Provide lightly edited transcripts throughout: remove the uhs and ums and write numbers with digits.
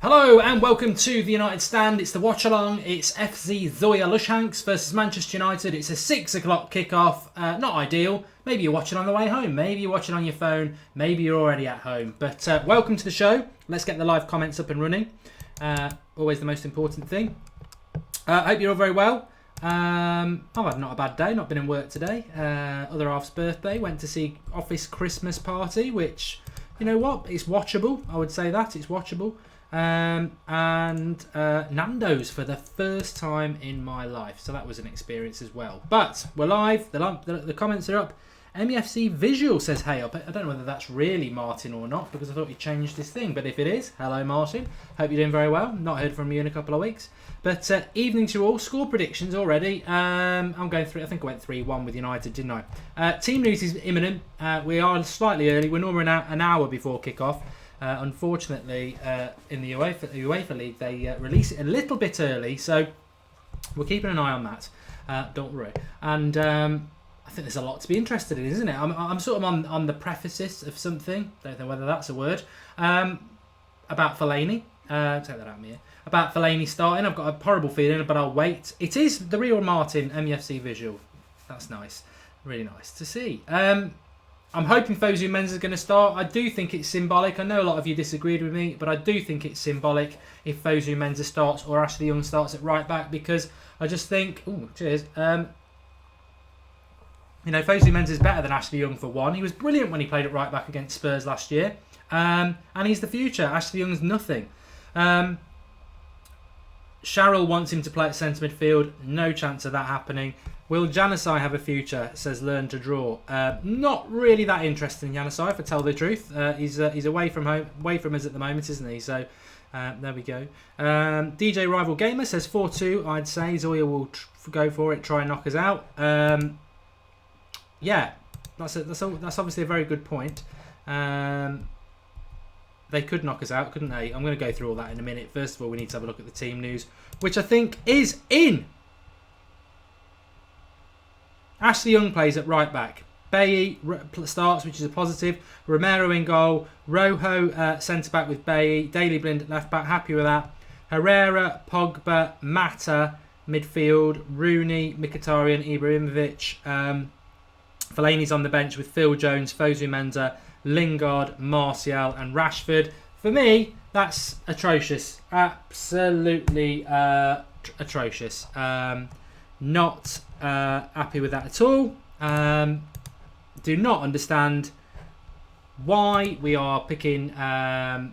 Hello and welcome to the United Stand. It's the Watchalong. It's FC ZORYA LUHANSK versus Manchester United. It's a 6 o'clock kickoff. Not ideal. Maybe you're watching on the way home. Maybe you're watching on your phone. Maybe you're already at home. But welcome to the show. Let's get the live comments up and running. Always the most important thing. I hope you're all very well. I've had not a bad day. Not been in work today. Other half's birthday. Went to see Office Christmas Party, which, you know what? It's watchable. I would say that. It's watchable. And Nando's for the first time in my life, so that was an experience as well. But we're live. The comments are up. MEFC Visual says hey up. I don't know whether that's really Martin or not, because I thought he changed his thing, but if it is, hello Martin, hope you're doing very well. Not heard from you in a couple of weeks. But evening to all. Score predictions already. I'm going through. I think I went 3-1 with United, didn't I? Team news is imminent. We are slightly early. We're normally an hour before kickoff. Unfortunately, in the UEFA League, they release it a little bit early, so we're keeping an eye on that. Don't worry. And I think there's a lot to be interested in, isn't it? I'm sort of on the prefaces of something. Don't know whether that's a word. About Fellaini. Take that out of me. About Fellaini starting. I've got a horrible feeling, but I'll wait. It is the real Martin, MEFC Visual. That's nice. Really nice to see. I'm hoping Fosu Mensah is going to start. I do think it's symbolic. I know a lot of you disagreed with me, but I do think it's symbolic if Fosu Mensah starts or Ashley Young starts at right back, because I just think, cheers. Fosu Mensah is better than Ashley Young for one. He was brilliant when he played at right back against Spurs last year, and he's the future. Ashley Young's nothing. Sharrell wants him to play at centre midfield. No chance of that happening. Will Janusai have a future? Says Learn to Draw. Not really that interested in Janusai, if I tell the truth. He's away from us at the moment, isn't he? So there we go. DJ Rival Gamer says 4-2. I'd say ZORYA will go for it, try and knock us out. Yeah, that's obviously a very good point. They could knock us out, couldn't they? I'm going to go through all that in a minute. First of all, we need to have a look at the team news, which I think is in. Ashley Young plays at right back. Bailly starts, which is a positive. Romero in goal. Rojo centre back with Bailly. Daley Blind at left back. Happy with that. Herrera, Pogba, Mata midfield. Rooney, Mkhitaryan, Ibrahimovic. Fellaini's on the bench with Phil Jones, Fosu Mensah, Lingard, Martial, and Rashford. For me, that's atrocious. Absolutely atrocious. Not happy with that at all. Do not understand why we are picking Ashley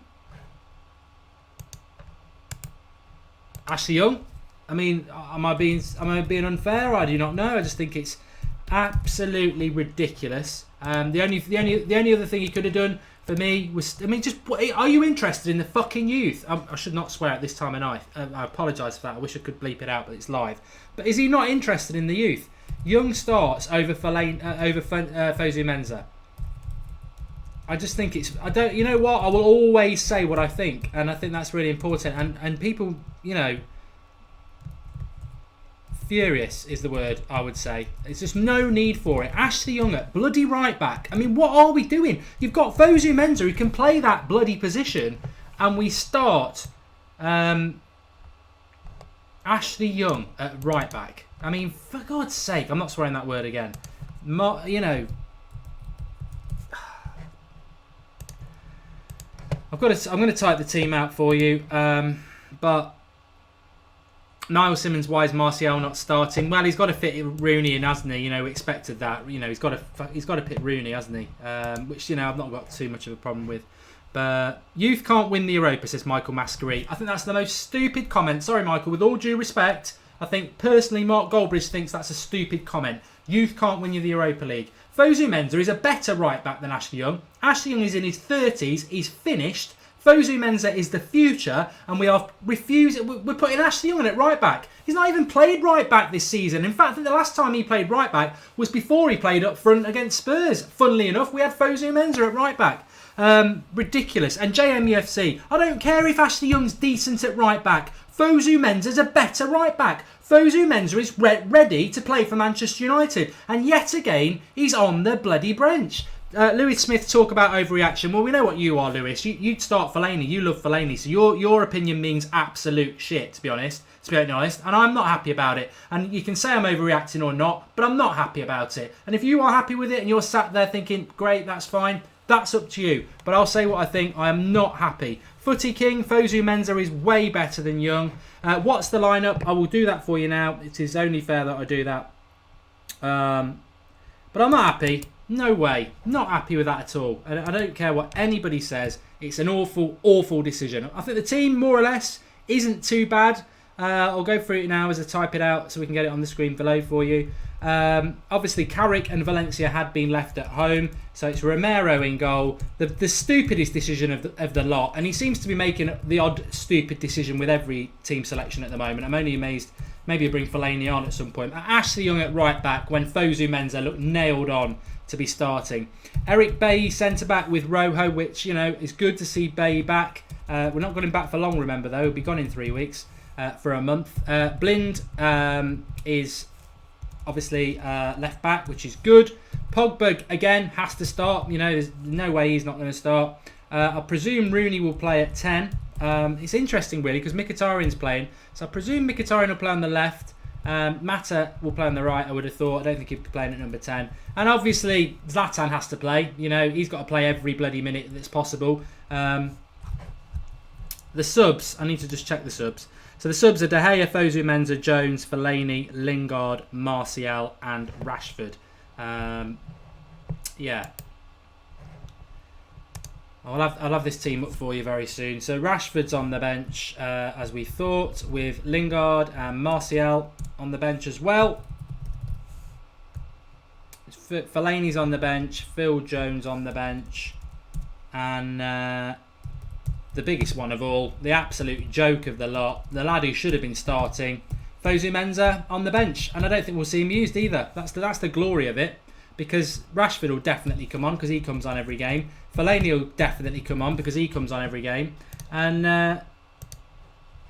Young. I mean, am I being unfair? I do not know. I just think it's absolutely ridiculous. The only other thing he could have done for me was, are you interested in the fucking youth? I should not swear at this time of night. I apologise for that. I wish I could bleep it out, but it's live. But is he not interested in the youth? Young starts over Fosu Mensah. I just think it's. I don't. You know what? I will always say what I think, and I think that's really important. And people, furious is the word I would say. It's just no need for it. Ashley Young at bloody right back. I mean, what are we doing? You've got Fosu Mensah who can play that bloody position, and we start Ashley Young at right back. I mean, for God's sake, I'm not swearing that word again. I'm going to type the team out for you, but. Niall Simmons, why is Martial not starting? Well, he's got to fit Rooney in, hasn't he? We expected that. He's got to pick Rooney, hasn't he? Which I've not got too much of a problem with. But youth can't win the Europa, says Michael Masquerade. I think that's the most stupid comment. Sorry, Michael. With all due respect, I think personally Mark Goldbridge thinks that's a stupid comment. Youth can't win you the Europa League. Fosu Mensah is a better right back than Ashley Young. Ashley Young is in his 30s. He's finished. Fosu Mensah is the future, and we are refusing. We're putting Ashley Young at right back. He's not even played right back this season. In fact, I think the last time he played right back was before he played up front against Spurs. Funnily enough, we had Fosu Mensah at right back. Ridiculous. And JMUFC, I don't care if Ashley Young's decent at right back. Fosu Mensah's a better right back. Fosu Mensah is ready to play for Manchester United, and yet again he's on the bloody bench. Lewis Smith, talk about overreaction. Well, we know what you are, Lewis. You'd start Fellaini. You love Fellaini. So your opinion means absolute shit, to be honest. And I'm not happy about it. And you can say I'm overreacting or not, but I'm not happy about it. And if you are happy with it and you're sat there thinking, great, that's fine, that's up to you. But I'll say what I think. I am not happy. Footy King, Fosu Mensah is way better than Young. What's the lineup? I will do that for you now. It is only fair that I do that. But I'm not happy. No way. Not happy with that at all. And I don't care what anybody says. It's an awful, awful decision. I think the team, more or less, isn't too bad. I'll go through it now as I type it out so we can get it on the screen below for you. Obviously, Carrick and Valencia had been left at home. So it's Romero in goal. The stupidest decision of the lot. And he seems to be making the odd stupid decision with every team selection at the moment. I'm only amazed. Maybe he'll bring Fellaini on at some point. Ashley Young at right back when Fosu Mensah looked nailed on to be starting. Eric Bailly centre-back with Rojo, which, you know, is good to see Bailly back. We're not got him back for long, remember, though. He'll be gone in 3 weeks for a month. Blind is obviously left back, which is good. Pogba, again, has to start. You know, there's no way he's not going to start. I presume Rooney will play at 10. It's interesting, really, because Mkhitaryan's playing. So I presume Mkhitaryan will play on the left. Mata will play on the right, I would have thought. I don't think he'd be playing at number 10. And obviously, Zlatan has to play. You know, he's got to play every bloody minute that's possible. The subs, I need to just check the subs. So the subs are De Gea, Fosu Mensah, Jones, Fellaini, Lingard, Martial and Rashford. Yeah. I'll have this team up for you very soon. So Rashford's on the bench, as we thought, with Lingard and Martial on the bench as well. Fellaini's on the bench, Phil Jones on the bench, and the biggest one of all, the absolute joke of the lot, the lad who should have been starting, Fosu Mensah on the bench. And I don't think we'll see him used either. That's the glory of it, because Rashford will definitely come on because he comes on every game. Fellaini will definitely come on because he comes on every game. And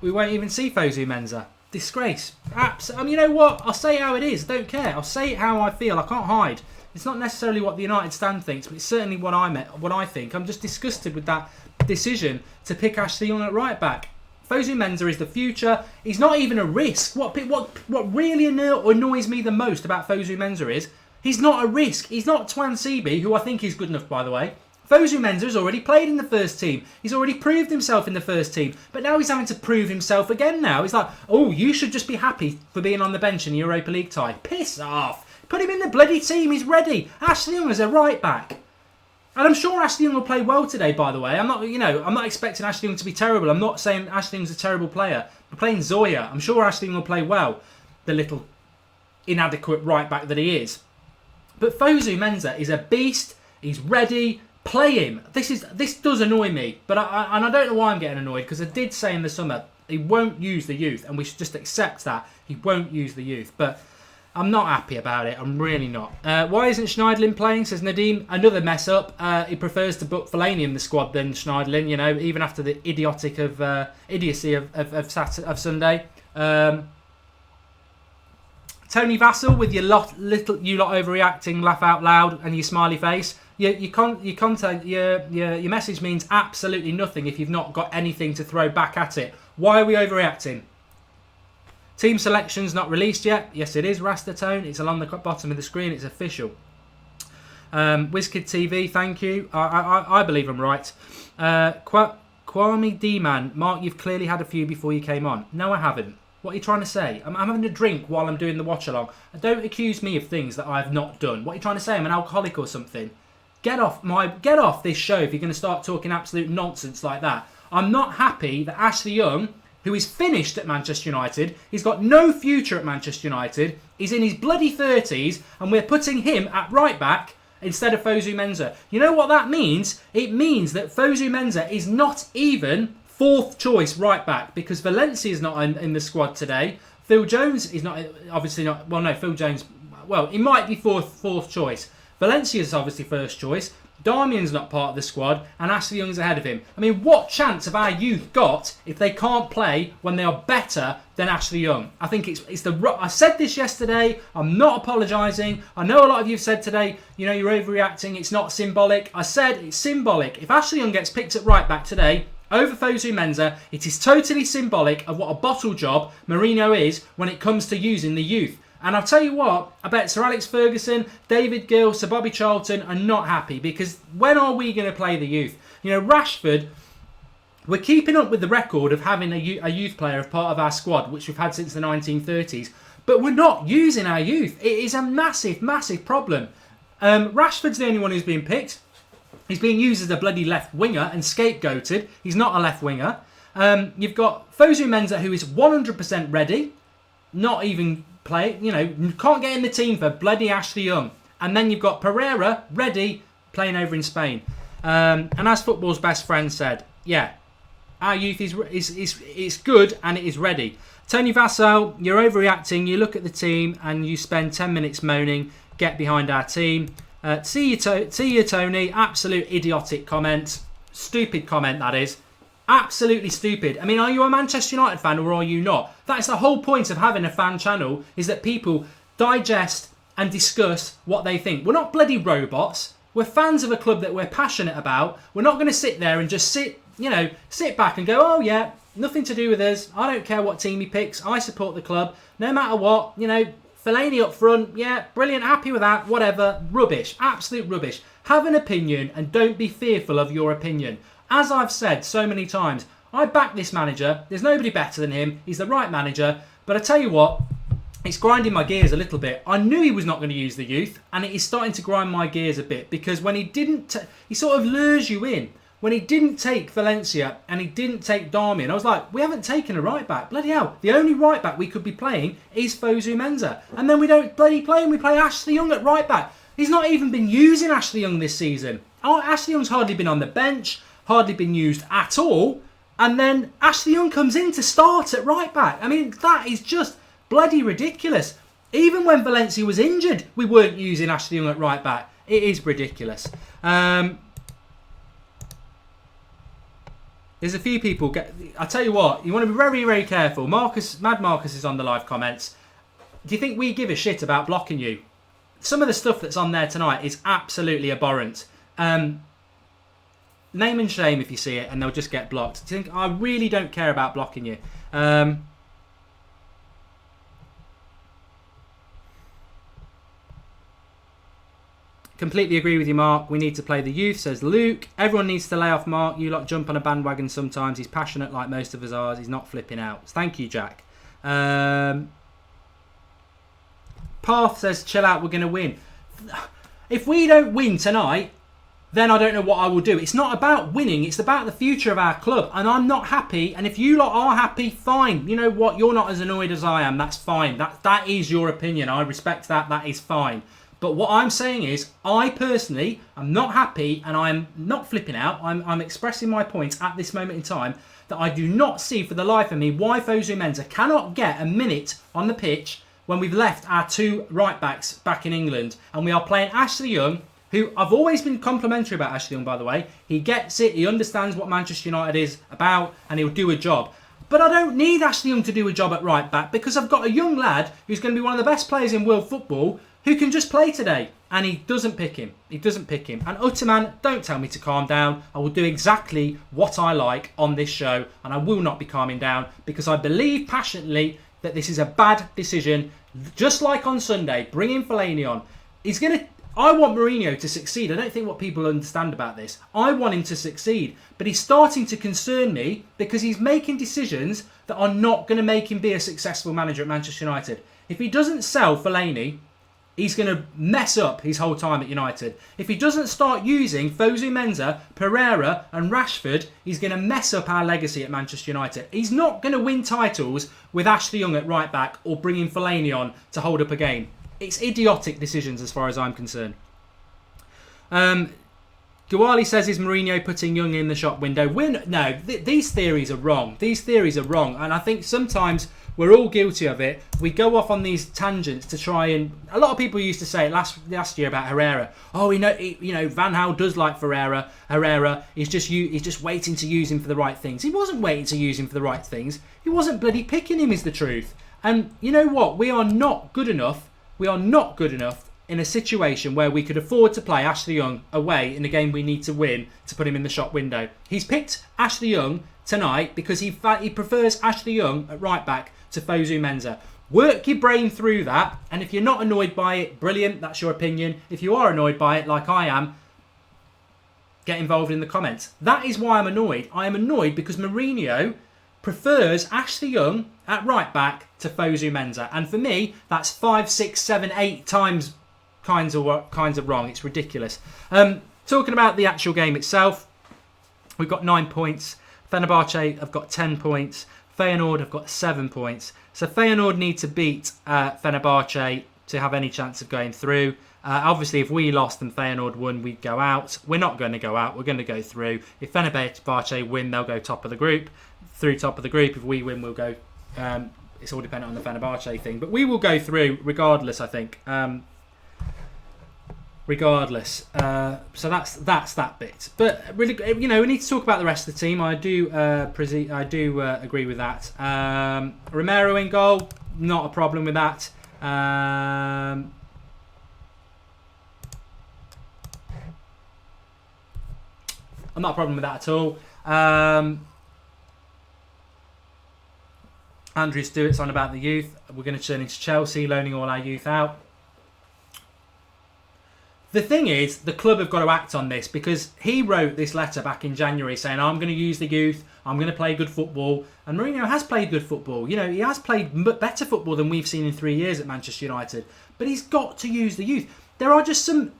we won't even see Fosu Mensah. Disgrace. I mean, you know what? I'll say it how it is. I don't care. I'll say it how I feel. I can't hide. It's not necessarily what the United stand thinks, but it's certainly what I think. I'm just disgusted with that decision to pick Ashley Young at right back. Fosu Mensah is the future. He's not even a risk. What really annoys me the most about Fosu Mensah is he's not a risk. He's not Twan Seaby, who I think is good enough, by the way. Fosu Mensah has already played in the first team. He's already proved himself in the first team. But now he's having to prove himself again now. He's like, oh, you should just be happy for being on the bench in the Europa League tie. Piss off. Put him in the bloody team. He's ready. Ashley Young is a right back. And I'm sure Ashley Young will play well today, by the way. I'm not expecting Ashley Young to be terrible. I'm not saying Ashley Young's a terrible player. We're playing ZORYA. I'm sure Ashley Young will play well. The little inadequate right back that he is. But Fosu Mensah is a beast. He's ready. Play him. This does annoy me, but I don't know why I'm getting annoyed, because I did say in the summer he won't use the youth, and we should just accept that he won't use the youth. But I'm not happy about it. I'm really not. Why isn't Schneiderlin playing? Says Nadeem. Another mess up. He prefers to book Fellaini in the squad than Schneiderlin. You know, even after the idiocy of Sunday. Tony Vassell with your lot overreacting, laugh out loud, and your smiley face. Your message means absolutely nothing if you've not got anything to throw back at it. Why are we overreacting? Team selection's not released yet. Yes, it is, Rastatone. It's along the bottom of the screen. It's official. WizKid TV, thank you. I believe I'm right. Kwame D-Man, Mark, you've clearly had a few before you came on. No, I haven't. What are you trying to say? I'm having a drink while I'm doing the watch-along. Don't accuse me of things that I've not done. What are you trying to say? I'm an alcoholic or something? Get off this show if you're going to start talking absolute nonsense like that. I'm not happy that Ashley Young, who is finished at Manchester United, he's got no future at Manchester United, he's in his bloody 30s, and we're putting him at right back instead of Fosu Mensah. You know what that means? It means that Fosu Mensah is not even fourth choice right back, because Valencia is not in the squad today. Phil Jones is not, obviously not. Well, no, Phil Jones. Well, he might be fourth choice. Valencia is obviously first choice. Darmian's not part of the squad, and Ashley Young's ahead of him. I mean, what chance have our youth got if they can't play when they are better than Ashley Young? I think it's the. I said this yesterday. I'm not apologising. I know a lot of you have said today, you know, you're overreacting. It's not symbolic. I said it's symbolic. If Ashley Young gets picked at right back today over Fosu Mensah, it is totally symbolic of what a bottle job Mourinho is when it comes to using the youth. And I'll tell you what, I bet Sir Alex Ferguson, David Gill, Sir Bobby Charlton are not happy, because when are we going to play the youth? You know, Rashford, we're keeping up with the record of having a youth player as part of our squad, which we've had since the 1930s, but we're not using our youth. It is a massive, massive problem. Rashford's the only one who's being picked. He's being used as a bloody left winger and scapegoated. He's not a left winger. You've got Fosu Mensah, who is 100% ready, not even play, you know, can't get in the team for bloody Ashley Young. And then you've got Pereira ready, playing over in Spain. And as football's best friend said, yeah, our youth is good and it is ready. Tony Vassell, you're overreacting. You look at the team and you spend 10 minutes moaning. Get behind our team. See you, Tony. Absolute idiotic comment. Stupid comment, that is. Absolutely stupid. I mean, are you a Manchester United fan or are you not? That is the whole point of having a fan channel, is that people digest and discuss what they think. We're not bloody robots. We're fans of a club that we're passionate about. We're not going to sit there and just sit back and go, oh yeah, nothing to do with us. I don't care what team he picks. I support the club. No matter what, you know, Fellaini up front, yeah, brilliant, happy with that, whatever. Rubbish, absolute rubbish. Have an opinion and don't be fearful of your opinion. As I've said so many times, I back this manager. There's nobody better than him. He's the right manager. But I tell you what, it's grinding my gears a little bit. I knew he was not going to use the youth, and it is starting to grind my gears a bit, because when he didn't, he sort of lures you in. When he didn't take Valencia and he didn't take Darmian, I was like, we haven't taken a right back. Bloody hell. The only right back we could be playing is Fosu Mensah. And then we don't bloody play him. We play Ashley Young at right back. He's not even been using Ashley Young this season. Oh, Ashley Young's hardly been on the bench. Hardly been used at all, and then Ashley Young comes in to start at right back. I mean, that is just bloody ridiculous. Even when Valencia was injured, we weren't using Ashley Young at right back. It is ridiculous. There's a few people. I tell you what, you want to be very, very careful. Mad Marcus is on the live comments. Do you think we give a shit about blocking you? Some of the stuff that's on there tonight is absolutely abhorrent. Name and shame if you see it, and they'll just get blocked. Do you think I really don't care about blocking you? Completely agree with you, Mark. We need to play the youth, says Luke. Everyone needs to lay off Mark. You lot jump on a bandwagon sometimes. He's passionate like most of us are. He's not flipping out. Thank you, Jack. Path says, chill out, we're going to win. If we don't win tonight, then I don't know what I will do. It's not about winning. It's about the future of our club. And I'm not happy. And if you lot are happy, fine. You know what? You're not as annoyed as I am. That's fine. That is your opinion. I respect that. That is fine. But what I'm saying is, I personally am not happy, and I'm not flipping out. I'm expressing my points at this moment in time, that I do not see for the life of me why Fosu Mensah cannot get a minute on the pitch when we've left our two right backs back in England. And we are playing Ashley Young, who I've always been complimentary about Ashley Young, by the way. He gets it, he understands what Manchester United is about, and he'll do a job. But I don't need Ashley Young to do a job at right back, because I've got a young lad who's going to be one of the best players in world football who can just play today. And he doesn't pick him. He doesn't pick him. And Utterman, don't tell me to calm down. I will do exactly what I like on this show, and I will not be calming down, because I believe passionately that this is a bad decision. Just like on Sunday, bringing Fellaini on. I want Mourinho to succeed. I don't think what people understand about this. I want him to succeed. But he's starting to concern me, because he's making decisions that are not going to make him be a successful manager at Manchester United. If he doesn't sell Fellaini, he's going to mess up his whole time at United. If he doesn't start using Fosu Mensah, Pereira and Rashford, he's going to mess up our legacy at Manchester United. He's not going to win titles with Ashley Young at right back or bringing Fellaini on to hold up a game. It's idiotic decisions as far as I'm concerned. Guali says, is Mourinho putting Young in the shop window? These theories are wrong. These theories are wrong. And I think sometimes we're all guilty of it. We go off on these tangents to try and... A lot of people used to say it last year about Herrera. Oh, Van Gaal does like Herrera. Herrera is just waiting to use him for the right things. He wasn't waiting to use him for the right things. He wasn't bloody picking him, is the truth. And you know what? We are not good enough. We are not good enough in a situation where we could afford to play Ashley Young away in a game we need to win to put him in the shop window. He's picked Ashley Young tonight because he prefers Ashley Young at right back to Fosu Mensah. Work your brain through that, and if you're not annoyed by it, brilliant, that's your opinion. If you are annoyed by it, like I am, get involved in the comments. That is why I'm annoyed. I am annoyed because Mourinho prefers Ashley Young at right back to Fosu Mensah, and for me, that's 5, 6, 7, 8 times kinds of wrong. It's ridiculous. Talking about the actual game itself, we've got 9 points. Fenerbahce have got 10 points. Feyenoord have got 7 points. So Feyenoord need to beat Fenerbahce to have any chance of going through. Obviously, if we lost and Feyenoord won, we'd go out. We're not going to go out. We're going to go through. If Fenerbahce win, they'll go top of the group. Through top of the group. If we win, we'll go... it's all dependent on the Fenerbahce thing. But we will go through regardless, I think. Regardless, so that's that bit. But really, we need to talk about the rest of the team. I do agree with that. Romero in goal, not a problem with that. I'm not a problem with that at all. Andrew Stewart's on about the youth. We're going to turn into Chelsea, loaning all our youth out. The thing is, the club have got to act on this because he wrote this letter back in January saying, I'm going to use the youth, I'm going to play good football. And Mourinho has played good football. He has played better football than we've seen in 3 years at Manchester United. But he's got to use the youth. There are just some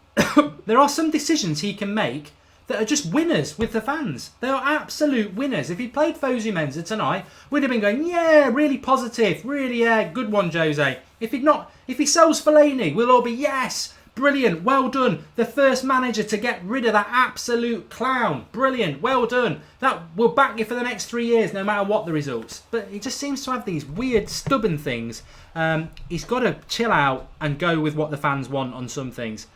there are some decisions he can make that are just winners with the fans. They are absolute winners. If he played Fosu Mensah tonight, we'd have been going, yeah, really positive, really, good one, Jose. If he sells Fellaini, we'll all be, yes, brilliant, well done. The first manager to get rid of that absolute clown. Brilliant, well done. That will back you for the next 3 years, no matter what the results. But he just seems to have these weird, stubborn things. He's got to chill out and go with what the fans want on some things.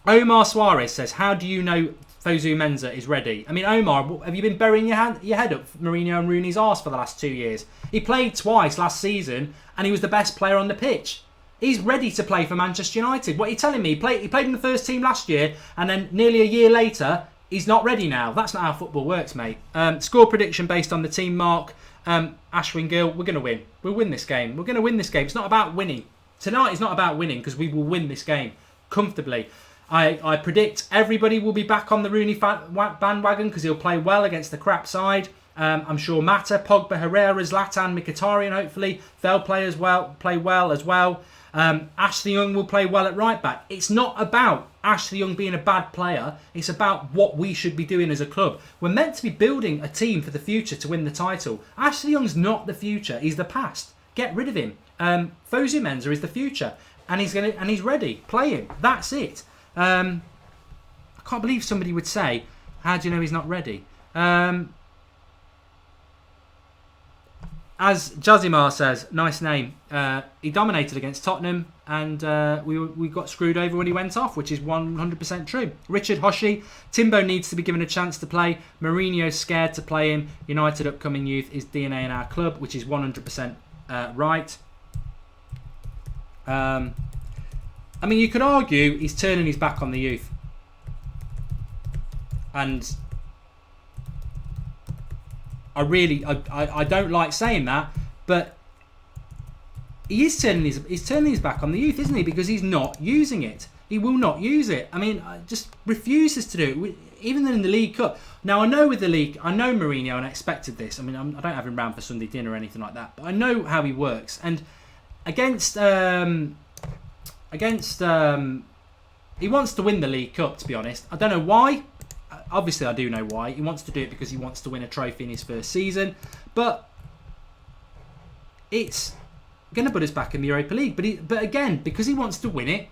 Omar Suarez says, how do you know Fosu Mensah is ready? I mean, Omar, have you been burying your head up Mourinho and Rooney's arse for the last 2 years? He played twice last season and he was the best player on the pitch. He's ready to play for Manchester United. What are you telling me? He played in the first team last year and then nearly a year later, he's not ready now. That's not how football works, mate. Score prediction based on the team mark. Ashwin Gill, we're going to win. We'll win this game. We're going to win this game. It's not about winning. Tonight is not about winning because we will win this game comfortably. I predict everybody will be back on the Rooney bandwagon because he'll play well against the crap side. I'm sure Mata, Pogba, Herrera, Zlatan, Mkhitaryan, hopefully they'll play well as well. Ashley Young will play well at right back. It's not about Ashley Young being a bad player. It's about what we should be doing as a club. We're meant to be building a team for the future to win the title. Ashley Young's not the future. He's the past. Get rid of him. Fosu Mensah is the future, and he's ready. Play him. That's it. I can't believe somebody would say, how do you know he's not ready? As Jazimar says, nice name. He dominated against Tottenham and we got screwed over when he went off, which is 100% true. Richard Hoshi, Timbo needs to be given a chance to play. Mourinho's scared to play him. United upcoming youth is DNA in our club, which is 100% right. I mean, you could argue he's turning his back on the youth. And I don't like saying that, but he is turning his back on the youth, isn't he? Because he's not using it. He will not use it. I mean, just refuses to do it. Even in the League Cup. Now, I know with the league, I know Mourinho and I expected this. I mean, I don't have him round for Sunday dinner or anything like that, but I know how he works. And against he wants to win the League Cup, to be honest. I don't know why. Obviously, I do know why. He wants to do it because he wants to win a trophy in his first season. But it's going to put us back in the Europa League. But again, because he wants to win it,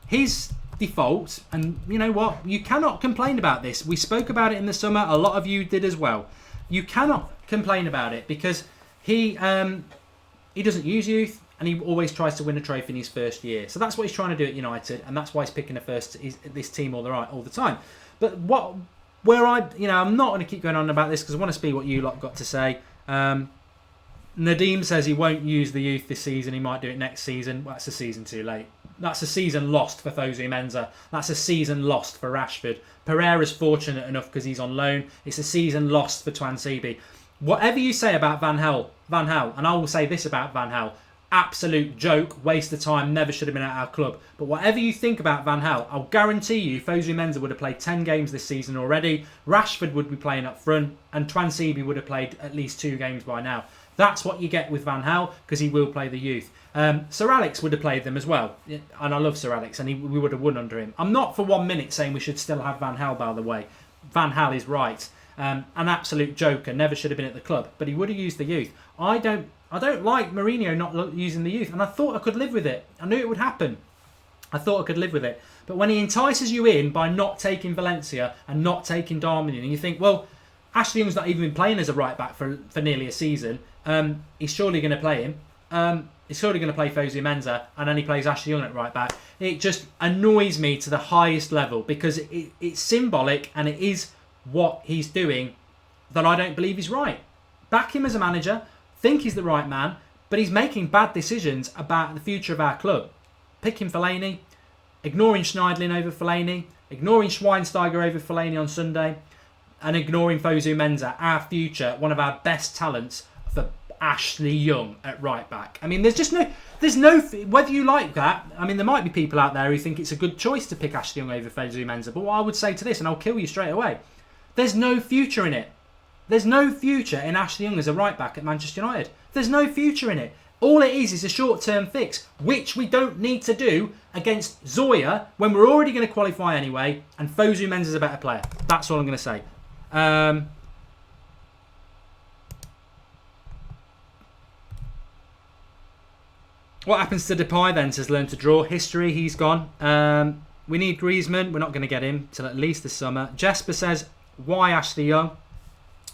his default, and you know what? You cannot complain about this. We spoke about it in the summer. A lot of you did as well. You cannot complain about it because he doesn't use youth, and he always tries to win a trophy in his first year. So that's what he's trying to do at United, and that's why he's picking this team all the time. But I'm not going to keep going on about this because I want to see what you lot got to say. Nadeem says he won't use the youth this season. He might do it next season. Well, that's a season too late. That's a season lost for Fosu Mensah. That's a season lost for Rashford. Pereira's fortunate enough because he's on loan. It's a season lost for Twansibi. Whatever you say about Van Gaal, and I will say this about Van Gaal, absolute joke, waste of time, never should have been at our club. But whatever you think about Van Gaal, I'll guarantee you Fosu Mensah would have played 10 games this season already. Rashford would be playing up front, and Twansibi would have played at least 2 games by now. That's what you get with Van Gaal, because he will play the youth. Sir Alex would have played them as well. And I love Sir Alex, and we would have won under him. I'm not for 1 minute saying we should still have Van Gaal, by the way. Van Gaal is right. An absolute joker, never should have been at the club. But he would have used the youth. I don't like Mourinho not using the youth. And I thought I could live with it. I knew it would happen. I thought I could live with it. But when he entices you in by not taking Valencia and not taking Darmian, and you think, well, Ashley Young's not even been playing as a right-back for nearly a season. He's surely going to play him. He's surely going to play Fosu Mensah, and then he plays Ashley Young at right-back. It just annoys me to the highest level because it's symbolic and it is what he's doing that I don't believe is right. Back him as a manager, think he's the right man, but he's making bad decisions about the future of our club. Picking Fellaini, ignoring Schneidlin over Fellaini, ignoring Schweinsteiger over Fellaini on Sunday, and ignoring Fosu Mensah, our future, one of our best talents, for Ashley Young at right back. I mean, there's no, whether you like that, I mean, there might be people out there who think it's a good choice to pick Ashley Young over Fosu Mensah, but what I would say to this, and I'll kill you straight away, there's no future in it. There's no future in Ashley Young as a right back at Manchester United. There's no future in it. All it is a short-term fix, which we don't need to do against Zorya when we're already going to qualify anyway, and Fosu Mensah is a better player. That's all I'm going to say. What happens to Depay then? Says learn to draw. History, he's gone. We need Griezmann. We're not going to get him till at least this summer. Jesper says, why Ashley Young?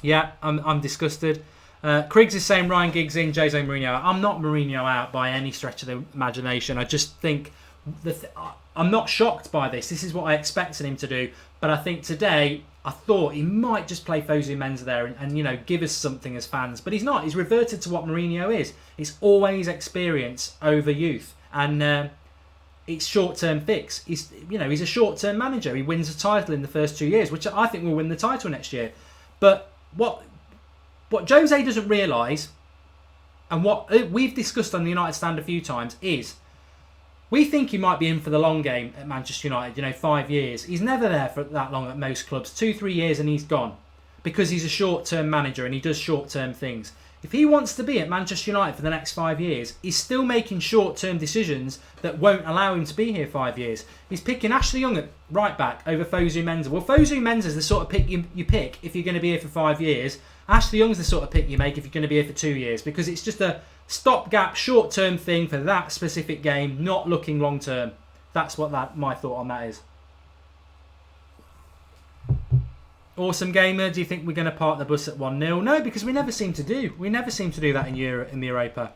Yeah, I'm disgusted. Kriggs is saying Ryan Giggs in, Jose Mourinho out. I'm not Mourinho out by any stretch of the imagination. I just think I'm not shocked by this. This is what I expected him to do. But I think today, I thought he might just play Fosu Mensah there and give us something as fans. But he's not. He's reverted to what Mourinho is. It's always experience over youth. And it's short-term fix. He's a short-term manager. He wins a title in the first 2 years, which I think will win the title next year. But what Jose doesn't realise, and what we've discussed on the United Stand a few times, is we think he might be in for the long game at Manchester United, 5 years. He's never there for that long at most clubs. 2-3 years and he's gone. Because he's a short-term manager and he does short-term things. If he wants to be at Manchester United for the next 5 years, he's still making short-term decisions that won't allow him to be here 5 years. He's picking Ashley Young at right back over Fosu Mensah. Well, Fosu Mensah is the sort of pick you pick if you're going to be here for 5 years. Ashley Young's the sort of pick you make if you're going to be here for 2 years, because it's just a stopgap, short-term thing for that specific game, not looking long-term. That's what my thought on that is. Awesome Gamer, do you think we're going to park the bus at 1-0? No, because we never seem to do. We never seem to do that in the Europa.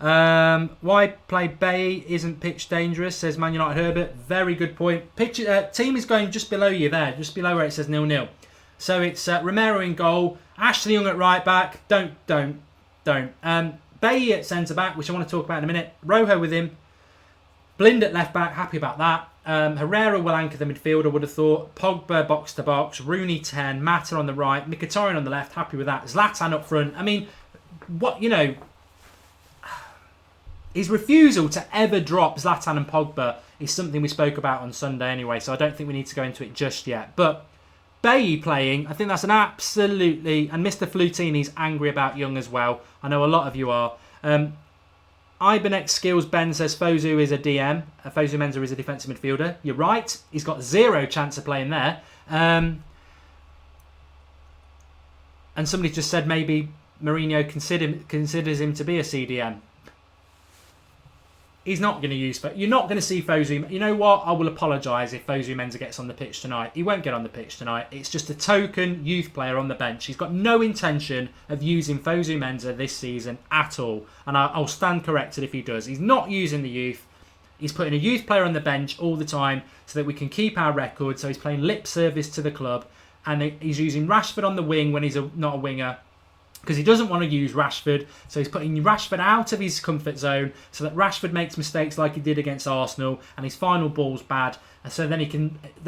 Why play Bay isn't pitch dangerous, says Man United Herbert. Very good point. Team is going just below you there, just below where it says 0-0. So it's Romero in goal, Ashley Young at right back. Don't. Bay at centre back, which I want to talk about in a minute. Rojo with him. Blind at left back, happy about that. Herrera will anchor the midfield, I would have thought. Pogba box to box. Rooney 10. Mata on the right. Mkhitaryan on the left, happy with that. Zlatan up front. I mean, his refusal to ever drop Zlatan and Pogba is something we spoke about on Sunday anyway, so I don't think we need to go into it just yet. But Bailly playing, I think that's an absolutely... And Mr. Flutini's angry about Young as well. I know a lot of you are. Ibanez Skills Ben says Fosu is a DM. Fosu Mensah is a defensive midfielder. You're right. He's got zero chance of playing there. And somebody just said maybe Mourinho considers him to be a CDM. He's not going to use... You're not going to see Fosu... You know what? I will apologise if Fosu Mensah gets on the pitch tonight. He won't get on the pitch tonight. It's just a token youth player on the bench. He's got no intention of using Fosu Mensah this season at all. And I'll stand corrected if he does. He's not using the youth. He's putting a youth player on the bench all the time so that we can keep our record. So he's playing lip service to the club. And he's using Rashford on the wing when he's not a winger, because he doesn't want to use Rashford. So he's putting Rashford out of his comfort zone so that Rashford makes mistakes like he did against Arsenal and his final ball's bad. And so then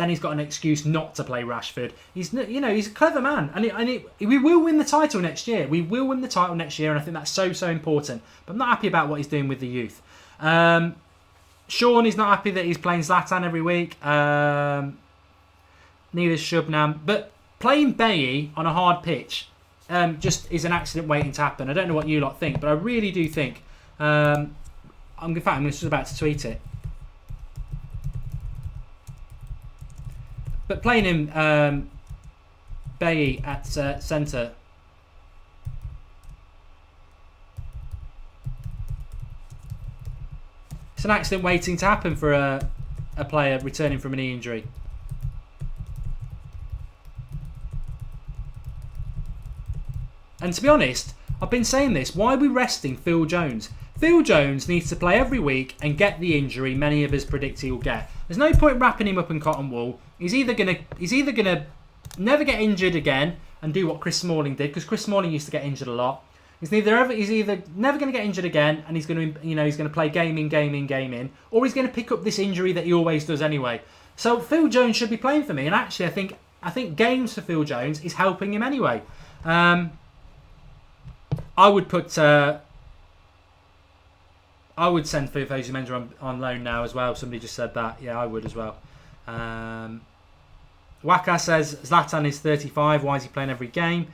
he's got an excuse not to play Rashford. He's a clever man, and we will win the title next year. We will win the title next year, and I think that's so important. But I'm not happy about what he's doing with the youth. Sean is not happy that he's playing Zlatan every week. Neither is Shubnam. But playing Bailly on a hard pitch just is an accident waiting to happen. I don't know what you lot think, but I really do think. I'm just about to tweet it. But playing him Bailly at centre, it's an accident waiting to happen for a player returning from a knee injury. And to be honest, I've been saying this. Why are we resting Phil Jones? Phil Jones needs to play every week and get the injury many of us predict he'll get. There's no point wrapping him up in cotton wool. He's either gonna never get injured again and do what Chris Smalling did, because Chris Smalling used to get injured a lot. He's either never going to get injured again, and he's going to play game in, or he's going to pick up this injury that he always does anyway. So Phil Jones should be playing for me, and actually I think games for Phil Jones is helping him anyway. I would send Fosu Mensah on loan now as well. Somebody just said that. Yeah, I would as well. Waka says Zlatan is 35. Why is he playing every game?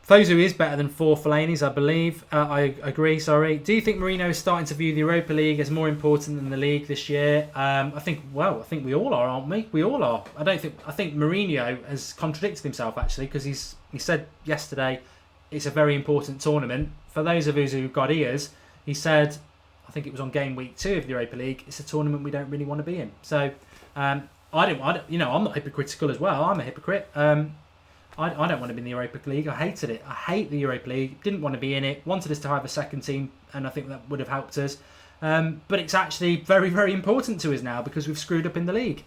Fosu is better than 4 Fellaini's, I believe. I agree, sorry. Do you think Mourinho is starting to view the Europa League as more important than the league this year? I think we all are, aren't we? We all are. I think Mourinho has contradicted himself, actually, because he said yesterday it's a very important tournament. For those of us who've got ears, he said, I think it was on game week 2 of the Europa League, it's a tournament we don't really want to be in. So, I'm not hypocritical as well. I'm a hypocrite. I don't want to be in the Europa League. I hated it. I hate the Europa League. Didn't want to be in it. Wanted us to have a second team, and I think that would have helped us. But it's actually very, very important to us now because we've screwed up in the league.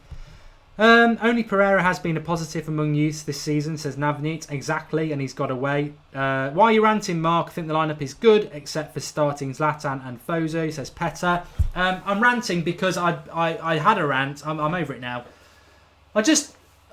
Only Pereira has been a positive among youths this season, says Navneet. Exactly, and he's got away. Why are you ranting, Mark? I think the lineup is good, except for starting Zlatan and Fosu, says Petter. I'm ranting because I had a rant. I'm over it now.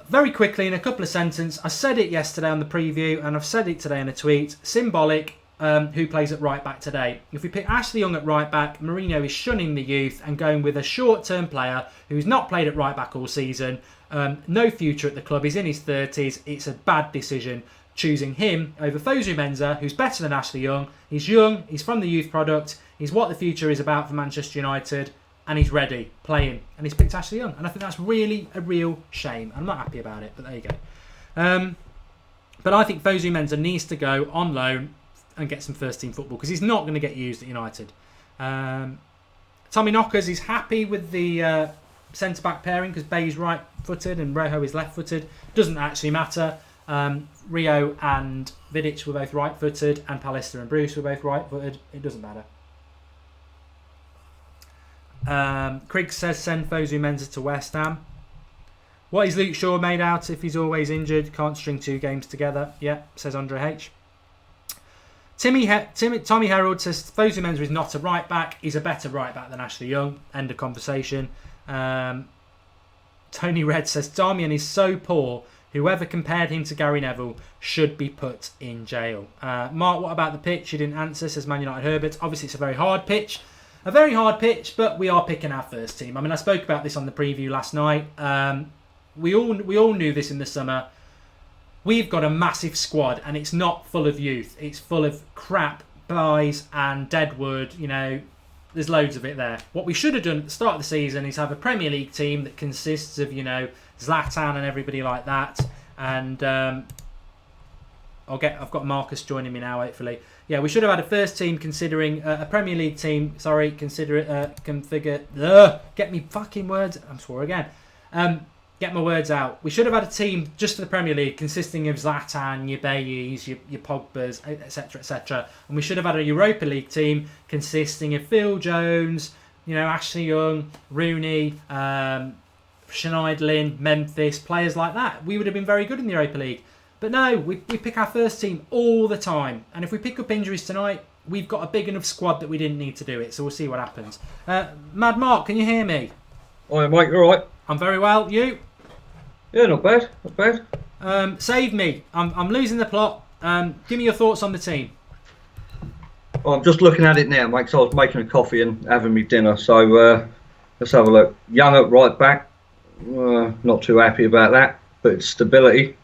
Very quickly, in a couple of sentences, I said it yesterday on the preview, and I've said it today in a tweet. Symbolic, who plays at right back today. If we pick Ashley Young at right back, Mourinho is shunning the youth and going with a short-term player who's not played at right back all season. No future at the club. He's in his 30s. It's a bad decision choosing him over Fosu Mensah, who's better than Ashley Young. He's young. He's from the youth product. He's what the future is about for Manchester United. And he's ready, playing. And he's picked Ashley Young. And I think that's really a real shame. I'm not happy about it, but there you go. But I think Fosu Mensah needs to go on loan and get some first-team football because he's not going to get used at United. Tommy Knockers is happy with the centre-back pairing because Bay's right-footed and Rojo is left-footed. Doesn't actually matter. Rio and Vidic were both right-footed and Pallister and Bruce were both right-footed. It doesn't matter. Kriggs says send Fosu Mensah to West Ham. What is Luke Shaw made out if he's always injured? Can't string 2 games together. Yeah, says Andre H. Tommy Herald says Fosu Mensah is not a right back. He's a better right back than Ashley Young. End of conversation. Tony Red says Darmian is so poor. Whoever compared him to Gary Neville should be put in jail. Mark, what about the pitch? You didn't answer, says Man United Herbert. Obviously, it's a very hard pitch. A very hard pitch, but we are picking our first team. I mean, I spoke about this on the preview last night. We all knew this in the summer. We've got a massive squad, and it's not full of youth. It's full of crap buys and deadwood. There's loads of it there. What we should have done at the start of the season is have a Premier League team that consists of, Zlatan and everybody like that, and I've got Marcus joining me now, hopefully. Yeah, we should have had a first team considering a Premier League team. Sorry, get me fucking words. I'm swore again. Get my words out. We should have had a team just for the Premier League consisting of Zlatan, your Bayes, your Pogbas, etc., etc. And we should have had a Europa League team consisting of Phil Jones, Ashley Young, Rooney, Schneiderlin, Memphis, players like that. We would have been very good in the Europa League. But no, we pick our first team all the time. And if we pick up injuries tonight, we've got a big enough squad that we didn't need to do it. So we'll see what happens. Mad Mark, can you hear me? Hi, Mike, you all right? I'm very well. You? Yeah, not bad. Save me. I'm losing the plot. Give me your thoughts on the team. Well, I'm just looking at it now, Mike, so I was making a coffee and having me dinner. So let's have a look. Young at right back. Not too happy about that, but it's stability.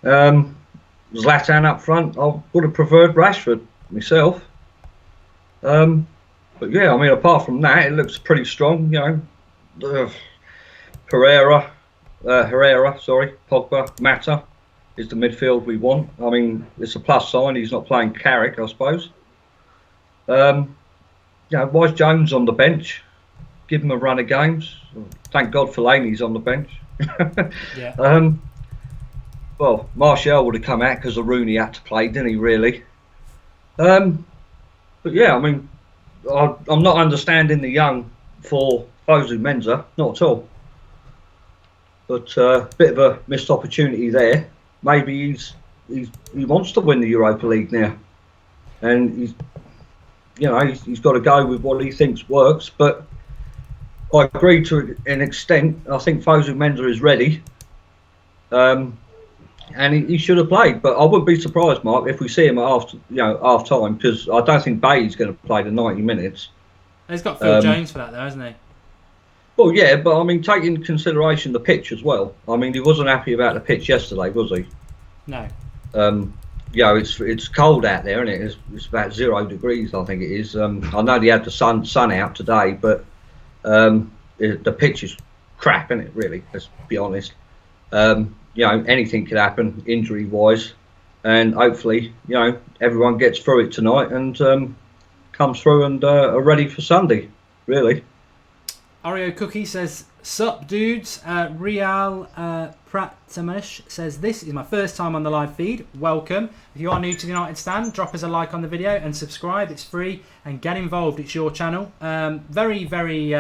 Zlatan up front. I would have preferred Rashford myself. But yeah, I mean, apart from that, it looks pretty strong. Herrera, Pogba, Mata is the midfield we want. I mean, it's a plus sign. He's not playing Carrick, I suppose. Why is Jones on the bench? Give him a run of games. Thank God Fellaini's on the bench. Yeah. Well, Martial would have come out because Rooney had to play, didn't he, really? But yeah, I mean, I'm not understanding the young for Fosu Mensah, not at all. But a bit of a missed opportunity there. Maybe he wants to win the Europa League now, and he's got to go with what he thinks works. But I agree to an extent. I think Fosu Mensah is ready, and he should have played. But I wouldn't be surprised, Mark, if we see him at half time, because I don't think Bayes is going to play the 90 minutes. He's got Phil Jones for that, though, hasn't he? Well, yeah, but I mean, take into consideration the pitch as well. I mean, he wasn't happy about the pitch yesterday, was he? No. It's cold out there, isn't it? It's about 0 degrees, I think it is. I know they had the sun out today, but the pitch is crap, isn't it? Really, let's be honest. Anything could happen injury-wise, and hopefully, everyone gets through it tonight and comes through and are ready for Sunday. Really. Oreo Cookie says, "Sup, dudes." Real Pratamash says, "This is my first time on the live feed. Welcome. If you are new to the United Stand, drop us a like on the video and subscribe. It's free. And get involved. It's your channel." Very, very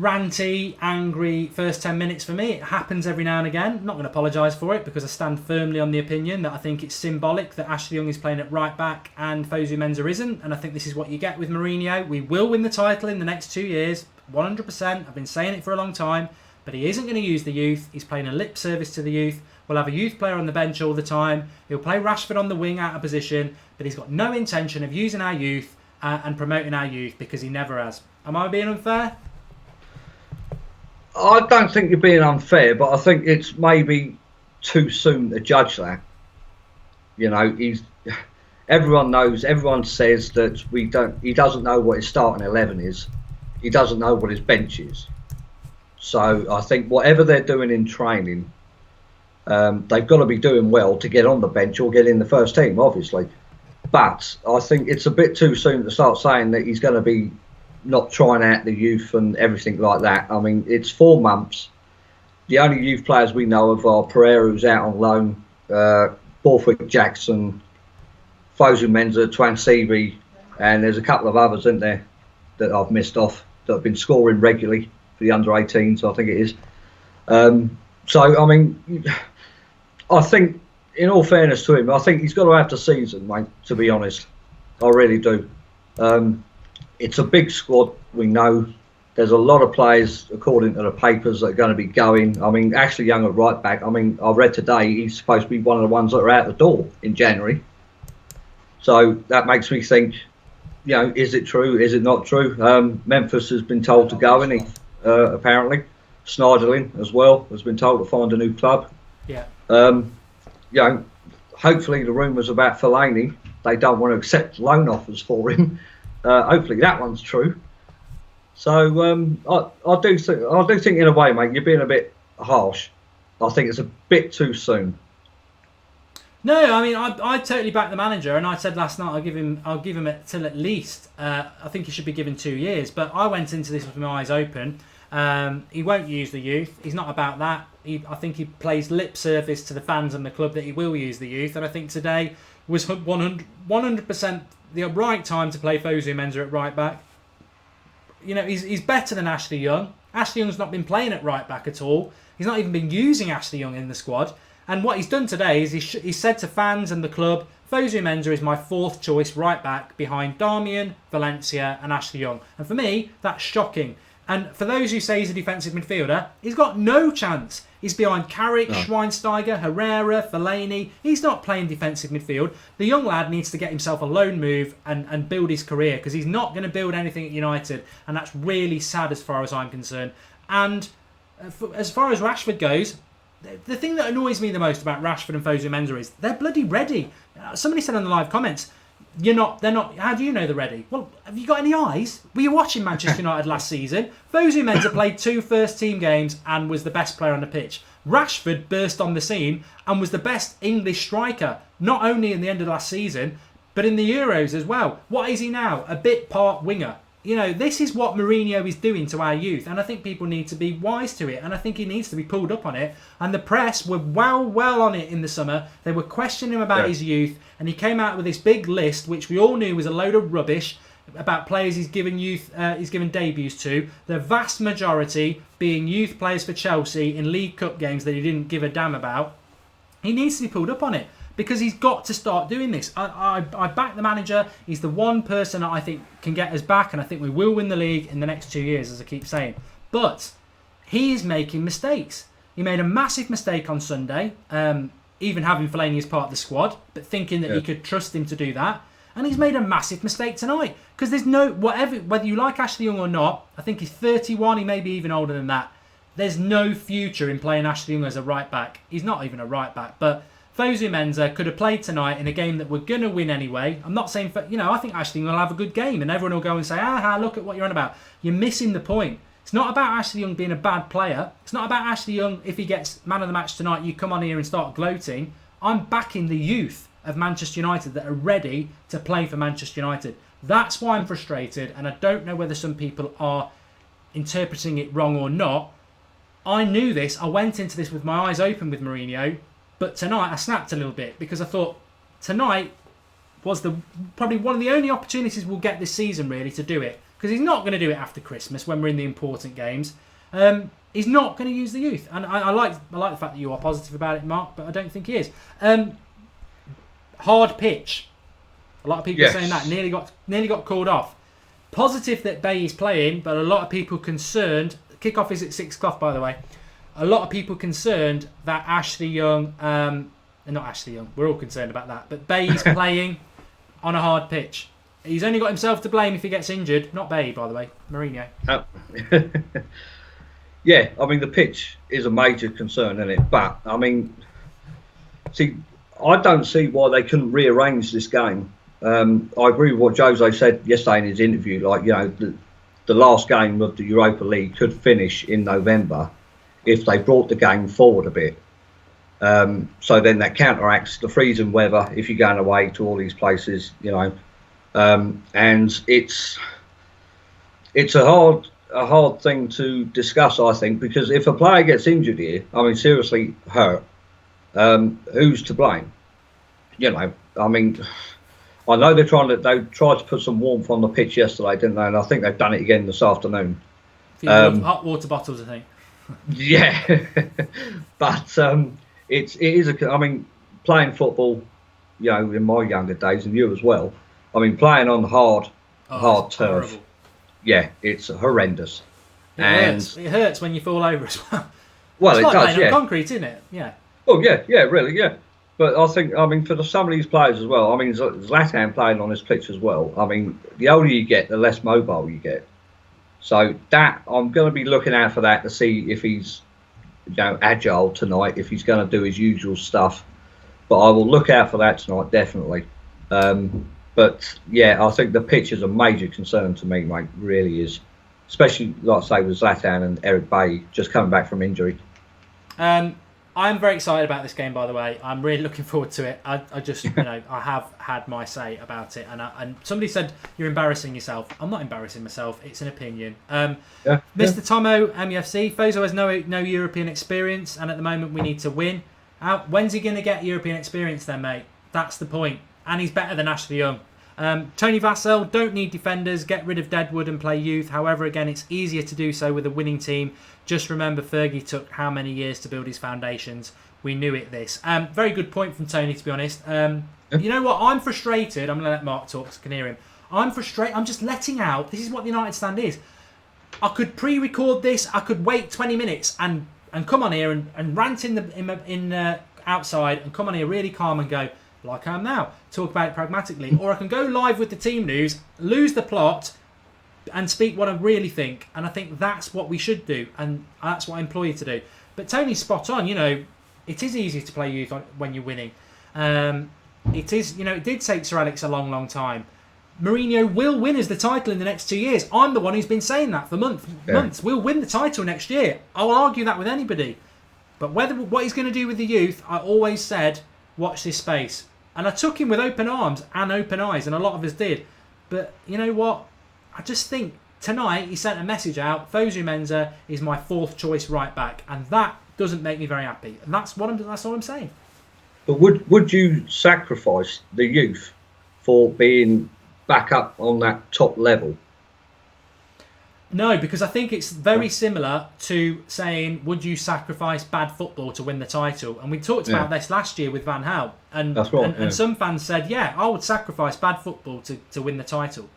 ranty, angry first 10 minutes for me. It happens every now and again. I'm not going to apologise for it because I stand firmly on the opinion that I think it's symbolic that Ashley Young is playing at right back and Fosu Mensah isn't. And I think this is what you get with Mourinho. We will win the title in the next 2 years. 100%. I've been saying it for a long time, but he isn't going to use the youth. He's playing a lip service to the youth. We'll have a youth player on the bench all the time. He'll play Rashford on the wing out of position, but he's got no intention of using our youth and promoting our youth because he never has. Am I being unfair? I don't think you're being unfair, but I think it's maybe too soon to judge that. Everyone knows, everyone says that he doesn't know what his starting 11 is. He doesn't know what his bench is. So I think whatever they're doing in training, they've got to be doing well to get on the bench or get in the first team, obviously. But I think it's a bit too soon to start saying that he's going to be not trying out the youth and everything like that. I mean, it's 4 months. The only youth players we know of are Pereira, who's out on loan, Borthwick Jackson, Fosu Mensah, Twansibi, and there's a couple of others, isn't there, that I've missed off, that have been scoring regularly for the under-18s, I think it is. So, I mean, I think, in all fairness to him, I think he's got to have the season, mate, to be honest. I really do. It's a big squad, we know. There's a lot of players, according to the papers, that are going to be going. I mean, Ashley Young at right back, I mean, I read today he's supposed to be one of the ones that are out the door in January. So that makes me think, is it true? Is it not true? Memphis has been told to go, isn't he? Apparently. Schneiderlin as well has been told to find a new club. Yeah. Hopefully the rumours about Fellaini, they don't want to accept loan offers for him. Hopefully that one's true. So I do think in a way, mate, you're being a bit harsh. I think it's a bit too soon. No, I mean I totally back the manager, and I said last night I'll give him it till at least I think he should be given 2 years. But I went into this with my eyes open. He won't use the youth. He's not about that. I think he plays lip service to the fans and the club that he will use the youth. And I think today was 100% the right time to play Fosu Mensah at right back. You know, he's better than Ashley Young. Ashley Young's not been playing at right back at all. He's not even been using Ashley Young in the squad. And what he's done today is he said to fans and the club, Fosu Mensah is my 4th choice right back behind Darmian, Valencia and Ashley Young. And for me, that's shocking. And for those who say he's a defensive midfielder, he's got no chance. He's behind Carrick, Schweinsteiger, Herrera, Fellaini. He's not playing defensive midfield. The young lad needs to get himself a loan move and build his career, because he's not going to build anything at United. And that's really sad as far as I'm concerned. And as far as Rashford goes, the thing that annoys me the most about Rashford and Fosu Mensah is they're bloody ready. Somebody said in the live comments, they're not. How do you know they're ready? Well, have you got any eyes? Were you watching Manchester United last season? Fosu Mensah played 2 first-team games and was the best player on the pitch. Rashford burst on the scene and was the best English striker, not only in the end of last season, but in the Euros as well. What is he now? A bit part winger. You know, this is what Mourinho is doing to our youth, and I think people need to be wise to it, and I think he needs to be pulled up on it. And the press were well on it in the summer. They were questioning him about his youth, and he came out with this big list, which we all knew was a load of rubbish, about players he's given debuts to. The vast majority being youth players for Chelsea in League Cup games that he didn't give a damn about. He needs to be pulled up on it, because he's got to start doing this. I back the manager. He's the one person that I think can get us back, and I think we will win the league in the next 2 years, as I keep saying. But he is making mistakes. He made a massive mistake on Sunday, even having Fellaini as part of the squad, but thinking that he could trust him to do that. And he's made a massive mistake tonight, because there's no, whether you like Ashley Young or not, I think he's 31, he may be even older than that. There's no future in playing Ashley Young as a right back. He's not even a right back, but Fosu Mensah could have played tonight in a game that we're going to win anyway. I'm not saying, I think Ashley Young will have a good game and everyone will go and say, look at what you're on about. You're missing the point. It's not about Ashley Young being a bad player. It's not about Ashley Young, if he gets man of the match tonight, you come on here and start gloating. I'm backing the youth of Manchester United that are ready to play for Manchester United. That's why I'm frustrated, and I don't know whether some people are interpreting it wrong or not. I knew this. I went into this with my eyes open with Mourinho. But tonight I snapped a little bit, because I thought tonight was probably one of the only opportunities we'll get this season really to do it. Because he's not going to do it after Christmas when we're in the important games. He's not going to use the youth. And I like the fact that you are positive about it, Mark, but I don't think he is. Hard pitch. A lot of people are saying that. Nearly got called off. Positive that Bailly's playing, but a lot of people concerned. Kickoff is at 6 o'clock, by the way. A lot of people concerned that Ashley Young, not Ashley Young, we're all concerned about that, but Bailly's playing on a hard pitch. He's only got himself to blame if he gets injured. Not Bailly, by the way, Mourinho. Yeah, I mean, the pitch is a major concern, isn't it? But, I mean, see, I don't see why they couldn't rearrange this game. I agree with what Jose said yesterday in his interview. Like, the last game of the Europa League could finish in November if they brought the game forward a bit. So then that counteracts the freezing weather if you're going away to all these places, and it's a hard thing to discuss, I think, because if a player gets injured here, I mean, seriously hurt, who's to blame? I mean, I know they tried to put some warmth on the pitch yesterday, didn't they? And I think they've done it again this afternoon. Hot water bottles, I think. Yeah, but it is I mean, playing football, in my younger days, and you as well. I mean, playing on hard turf. Horrible. Yeah, it's horrendous. It hurts when you fall over as well. Well, it's it like does. playing Yeah, on concrete, isn't it? Yeah. Oh yeah, really, yeah. But I think, for some of these players as well. I mean, Zlatan playing on this pitch as well. I mean, the older you get, the less mobile you get. So that I'm going to be looking out for that to see if he's, agile tonight, if he's going to do his usual stuff. But I will look out for that tonight, definitely. But yeah, I think the pitch is a major concern to me, mate. Really is, especially like I say with Zlatan and Eric Bailly just coming back from injury. I I'm very excited about this game, by the way. I'm really looking forward to it. I just, I have had my say about it. And somebody said, you're embarrassing yourself. I'm not embarrassing myself. It's an opinion. Mr. Tomo, MUFC, Fozo has no European experience. And at the moment, we need to win. When's he going to get European experience then, mate? That's the point. And he's better than Ashley Young. Tony Vassell, don't need defenders. Get rid of Deadwood and play youth. However, again, it's easier to do so with a winning team. Just remember, Fergie took how many years to build his foundations. We knew it this. Very good point from Tony, to be honest. You know what? I'm frustrated. I'm going to let Mark talk so I can hear him. I'm frustrated. I'm just letting out. This is what the United stand is. I could pre-record this. I could wait 20 minutes and come on here and rant in outside and come on here really calm and go, like I am now, talk about it pragmatically. Or I can go live with the team news, lose the plot, and speak what I really think. And I think that's what we should do, and that's what I implore you to do. But Tony's spot on. It is easier to play youth when you're winning. It is, it did take Sir Alex a long, long time. Mourinho will win us the title in the next 2 years. I'm the one who's been saying that for months. We'll win the title next year. I'll argue that with anybody. But what he's going to do with the youth, I always said, watch this space. And I took him with open arms and open eyes, and a lot of us did. But you know what? I just think tonight he sent a message out. Fosu Mensah is my fourth choice right back, and that doesn't make me very happy. And that's all I'm saying. But would you sacrifice the youth for being back up on that top level? No, because I think it's very similar to saying, would you sacrifice bad football to win the title? And we talked about this last year with Van Gaal. And, that's right, and some fans said, yeah, I would sacrifice bad football to win the title.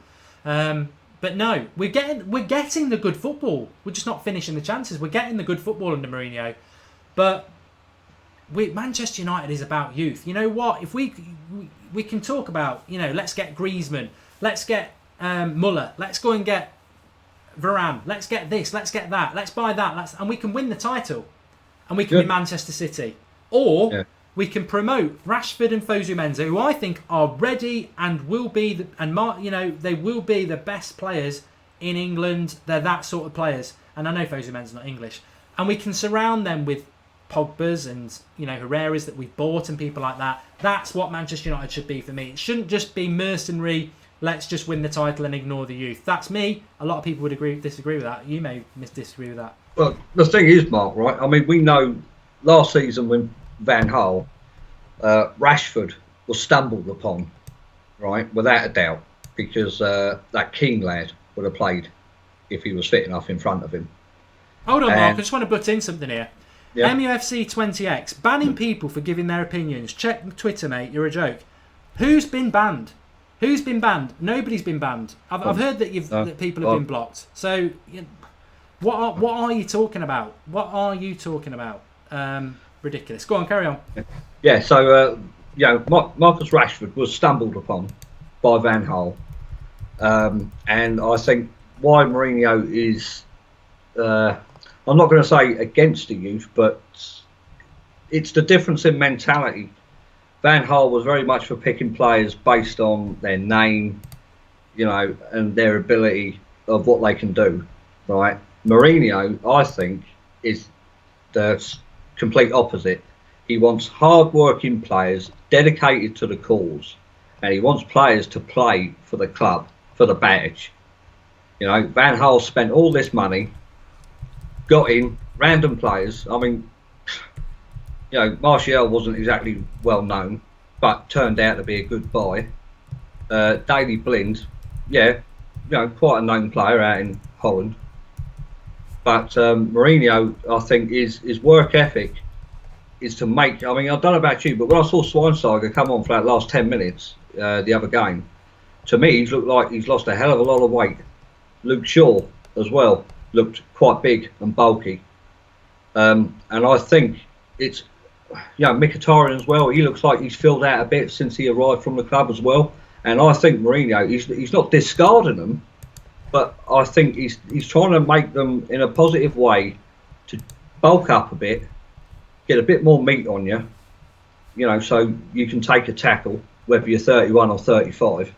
But no, we're getting the good football. We're just not finishing the chances. We're getting the good football under Mourinho. But Manchester United is about youth. You know what? If we can talk about, let's get Griezmann. Let's get Muller. Let's go and get Varane, let's get this, let's get that, let's buy that, and we can win the title, and we can be Manchester City, or we can promote Rashford and Fosu Mensah, who I think are ready and will be, they will be the best players in England. They're that sort of players, and I know Fosu Mensah's not English, and we can surround them with Pogba's and Herrera's that we've bought and people like that. That's what Manchester United should be for me. It shouldn't just be mercenary. Let's just win the title and ignore the youth. That's me. A lot of people would disagree with that. You may disagree with that. Well, the thing is, Mark, right? I mean, we know last season when Van Gaal, Rashford was stumbled upon, right, without a doubt, because that King lad would have played if he was fit enough in front of him. Hold on, Mark. I just want to butt in something here. Yeah. MUFC 20X, banning people for giving their opinions. Check Twitter, mate. You're a joke. Who's been banned? Who's been banned? Nobody's been banned. I've heard that people have been blocked. So, what are you talking about? What are you talking about? Ridiculous. Go on, carry on. Yeah. So, Marcus Rashford was stumbled upon by Van Gaal, and I think why Mourinho is, I'm not going to say against the youth, but it's the difference in mentality. Van Gaal was very much for picking players based on their name, and their ability of what they can do, right? Mourinho, I think, is the complete opposite. He wants hard-working players dedicated to the cause, and he wants players to play for the club, for the badge. Van Gaal spent all this money, got in random players. I mean, Martial wasn't exactly well known, but turned out to be a good buy. Daley Blind, quite a known player out in Holland. But Mourinho, I think, his work ethic is to make. I mean, I don't know about you, but when I saw Schweinsteiger come on for that last 10 minutes, the other game, to me, he's looked like he's lost a hell of a lot of weight. Luke Shaw as well looked quite big and bulky, and I think it's. Mkhitaryan as well. He looks like he's filled out a bit since he arrived from the club as well. And I think Mourinho, he's not discarding them, but I think he's trying to make them in a positive way to bulk up a bit, get a bit more meat on you, so you can take a tackle, whether you're 31 or 35.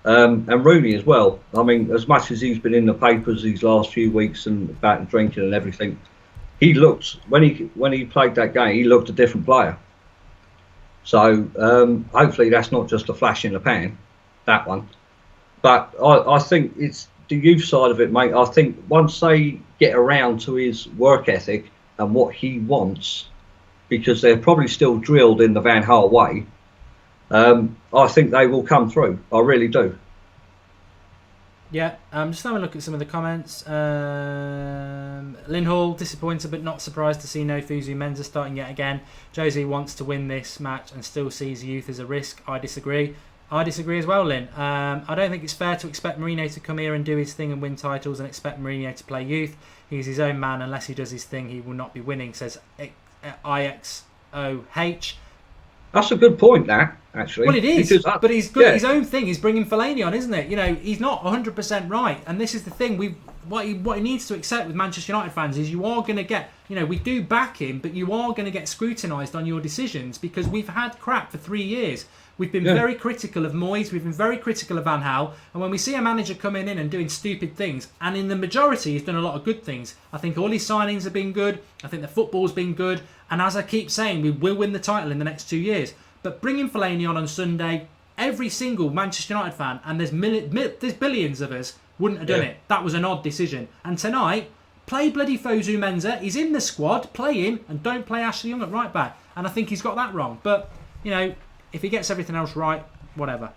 And Rooney as well. I mean, as much as he's been in the papers these last few weeks and about drinking and everything, he looked when he played that game, he looked a different player. So hopefully that's not just a flash in the pan, that one. But I think it's the youth side of it, mate. I think once they get around to his work ethic and what he wants, because they're probably still drilled in the Van Gaal way, I think they will come through. I really do. Yeah, just having a look at some of the comments. Lynn Hall, disappointed but not surprised to see no Fuzu Mensah starting yet again. Josie wants to win this match and still sees youth as a risk. I disagree. I disagree as well, Lynn. I don't think it's fair to expect Mourinho to come here and do his thing and win titles and expect Mourinho to play youth. He's his own man. Unless he does his thing, he will not be winning, says IXOH. That's a good point, that, actually. Well, it is, but he's good. Yeah. His own thing is bringing Fellaini on, isn't it? You know, he's not 100% right, and this is the thing. What he needs to accept with Manchester United fans is you are going to get, you know, we do back him, but you are going to get scrutinised on your decisions because we've had crap for 3 years. We've been very critical of Moyes, we've been very critical of Van Gaal, and when we see a manager coming in and doing stupid things, and in the majority he's done a lot of good things. I think all his signings have been good, I think the football's been good, and as I keep saying, we will win the title in the next 2 years. But bringing Fellaini on Sunday, every single Manchester United fan, and there's billions of us, wouldn't have done it. That was an odd decision. And tonight, play bloody Fosu Mensah, he's in the squad, play him, and don't play Ashley Young at right back. And I think he's got that wrong. But, you know, if he gets everything else right, whatever.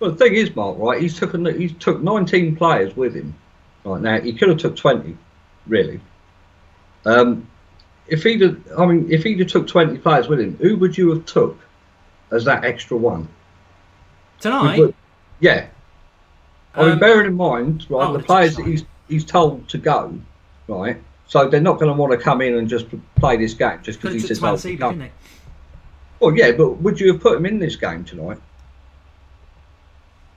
Well, the thing is, Mark, right? He's took 19 players with him. Right now, he could have took 20, really. If he'd have took 20 players with him, who would you have took as that extra one? Tonight? Yeah. I mean, bearing in mind, right, the players that he's told to go, right? So they're not going to want to come in and just play this game just because he says told to go. Well, yeah, but would you have put him in this game tonight?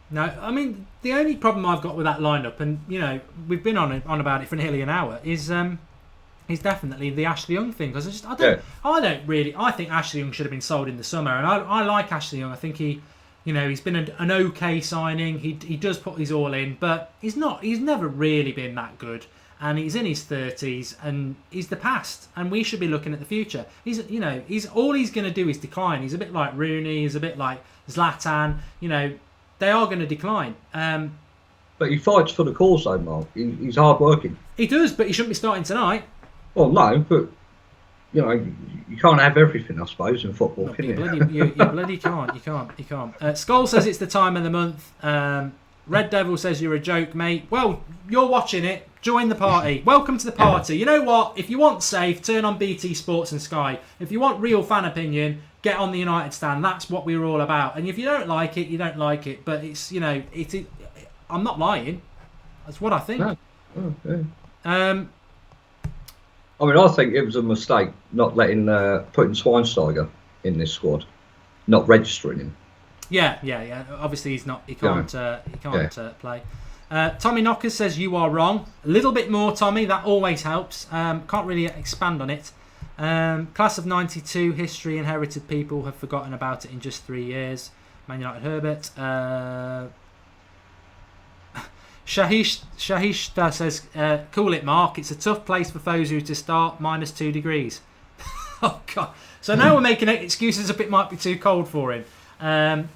No, I mean, the only problem I've got with that lineup, and, you know, we've been on about it for nearly an hour, is definitely the Ashley Young thing. Because I think Ashley Young should have been sold in the summer, and I like Ashley Young. I think he's been an okay signing. He does put his all in, but he's never really been that good. And he's in his 30s, and he's the past, and we should be looking at the future. He's all he's going to do is decline. He's a bit like Rooney. He's a bit like Zlatan. You know, they are going to decline. But he fights for the cause, though, Mark. He's hard working. He does, but he shouldn't be starting tonight. Well, no, but you know, you can't have everything, I suppose, in football, can you? You bloody can't. You can't. Skull says it's the time of the month. Red Devil says you're a joke, mate. Well, you're watching it. Join the party. Welcome to the party. You know what? If you want safe, turn on BT Sports and Sky. If you want real fan opinion, get on the United Stand. That's what we're all about. And if you don't like it, you don't like it. But it's, you know, I'm not lying. That's what I think. No. Oh, yeah. I mean, I think it was a mistake not letting putting Schweinsteiger in this squad, not registering him. Yeah. Obviously, he's not. He can't play. Tommy Knockers says you are wrong. A little bit more, Tommy. That always helps. Can't really expand on it. Class of '92 history inherited people have forgotten about it in just 3 years. Man United Herbert. Shahishta says, cool it, Mark. It's a tough place for Fosu to start. -2 degrees. Oh, God. So now we're making excuses if it might be too cold for him.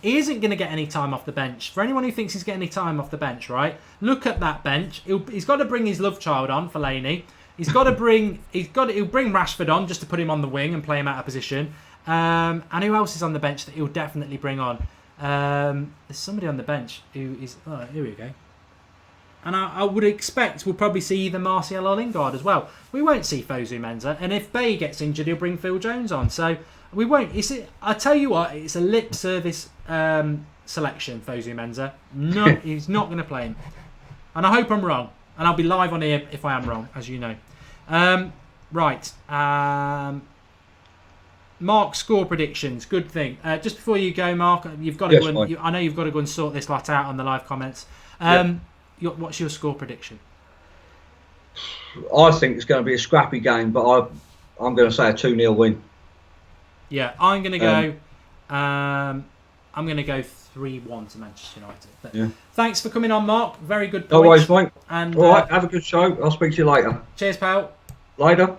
He isn't going to get any time off the bench. For anyone who thinks he's getting any time off the bench, right? Look at that bench. He's got to bring his love child on, Fellaini. He'll bring Rashford on just to put him on the wing and play him out of position. And who else is on the bench that he'll definitely bring on? There's somebody on the bench who is... Oh, here we go. And I would expect we'll probably see either Martial or Lingard as well. We won't see Fosu Mensah. And if Bay gets injured, he'll bring Phil Jones on. So we won't. I tell you what, it's a lip service selection, Fosu Mensah. No, he's not going to play him. And I hope I'm wrong. And I'll be live on here if I am wrong, as you know. Right. Mark, score predictions. Good thing. Just before you go, Mark, you've got to go and, I know you've got to go and sort this lot out on the live comments. What's your score prediction? I think it's going to be a scrappy game, but I'm going to say a 2-0 win. Yeah, I'm going to go. I'm going to go 3-1 to Manchester United. But thanks for coming on, Mark. Very good point. No worries, mate. And all right, have a good show. I'll speak to you later. Cheers, pal. Later.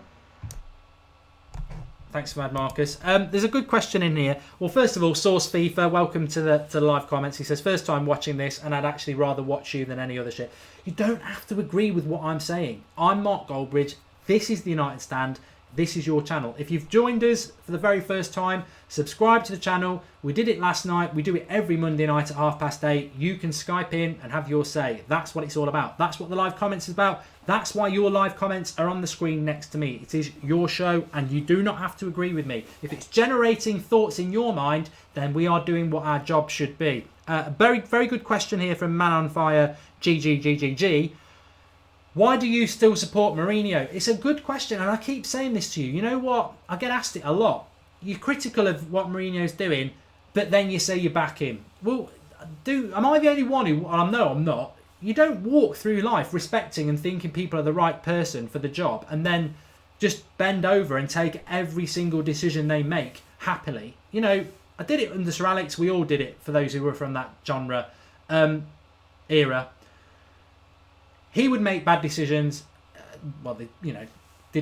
Thanks for that, Marcus. There's a good question in here. Well, first of all, Source FIFA, welcome to the live comments. He says, first time watching this, and I'd actually rather watch you than any other shit. You don't have to agree with what I'm saying. I'm Mark Goldbridge. This is the United Stand. This is your channel. If you've joined us for the very first time, subscribe to the channel. We did it last night. We do it every Monday night at 8:30. You can Skype in and have your say. That's what it's all about. That's what the live comments is about. That's why your live comments are on the screen next to me. It is your show, and you do not have to agree with me. If it's generating thoughts in your mind, then we are doing what our job should be. A very, very good question here from Man on Fire, GGGGG. Why do you still support Mourinho? It's a good question, and I keep saying this to you. You know what? I get asked it a lot. You're critical of what Mourinho's doing, but then you say you back him. Well, am I the only one who... No, I'm not. You don't walk through life respecting and thinking people are the right person for the job and then just bend over and take every single decision they make happily. You know, I did it under Sir Alex. We all did it, for those who were from that genre era. He would make bad decisions. Did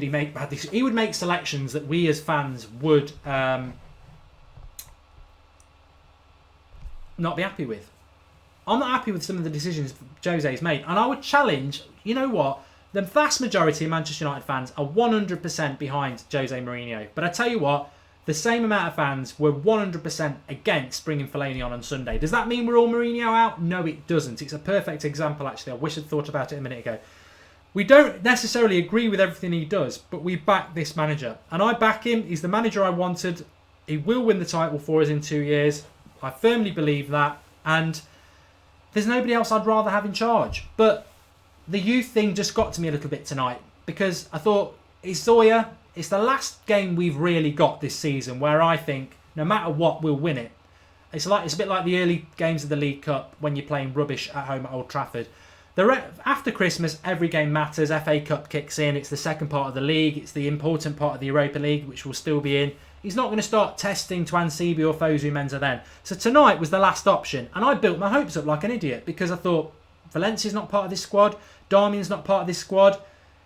he make bad decisions? He would make selections that we as fans would not be happy with. I'm not happy with some of the decisions Jose's made. And I would challenge, you know what? The vast majority of Manchester United fans are 100% behind Jose Mourinho. But I tell you what, the same amount of fans were 100% against bringing Fellaini on Sunday. Does that mean we're all Mourinho out? No, it doesn't. It's a perfect example, actually. I wish I'd thought about it a minute ago. We don't necessarily agree with everything he does, but we back this manager. And I back him. He's the manager I wanted. He will win the title for us in 2 years. I firmly believe that. And there's nobody else I'd rather have in charge. But the youth thing just got to me a little bit tonight, because I thought, it's ZORYA. It's the last game we've really got this season where I think no matter what, we'll win it. It's a bit like the early games of the League Cup when you're playing rubbish at home at Old Trafford. After Christmas, every game matters. FA Cup kicks in. It's the second part of the league. It's the important part of the Europa League, which will still be in. He's not going to start testing Tuan Sibi or Fosu Mensah then. So tonight was the last option. And I built my hopes up like an idiot, because I thought Valencia's not part of this squad. Darmian's not part of this squad.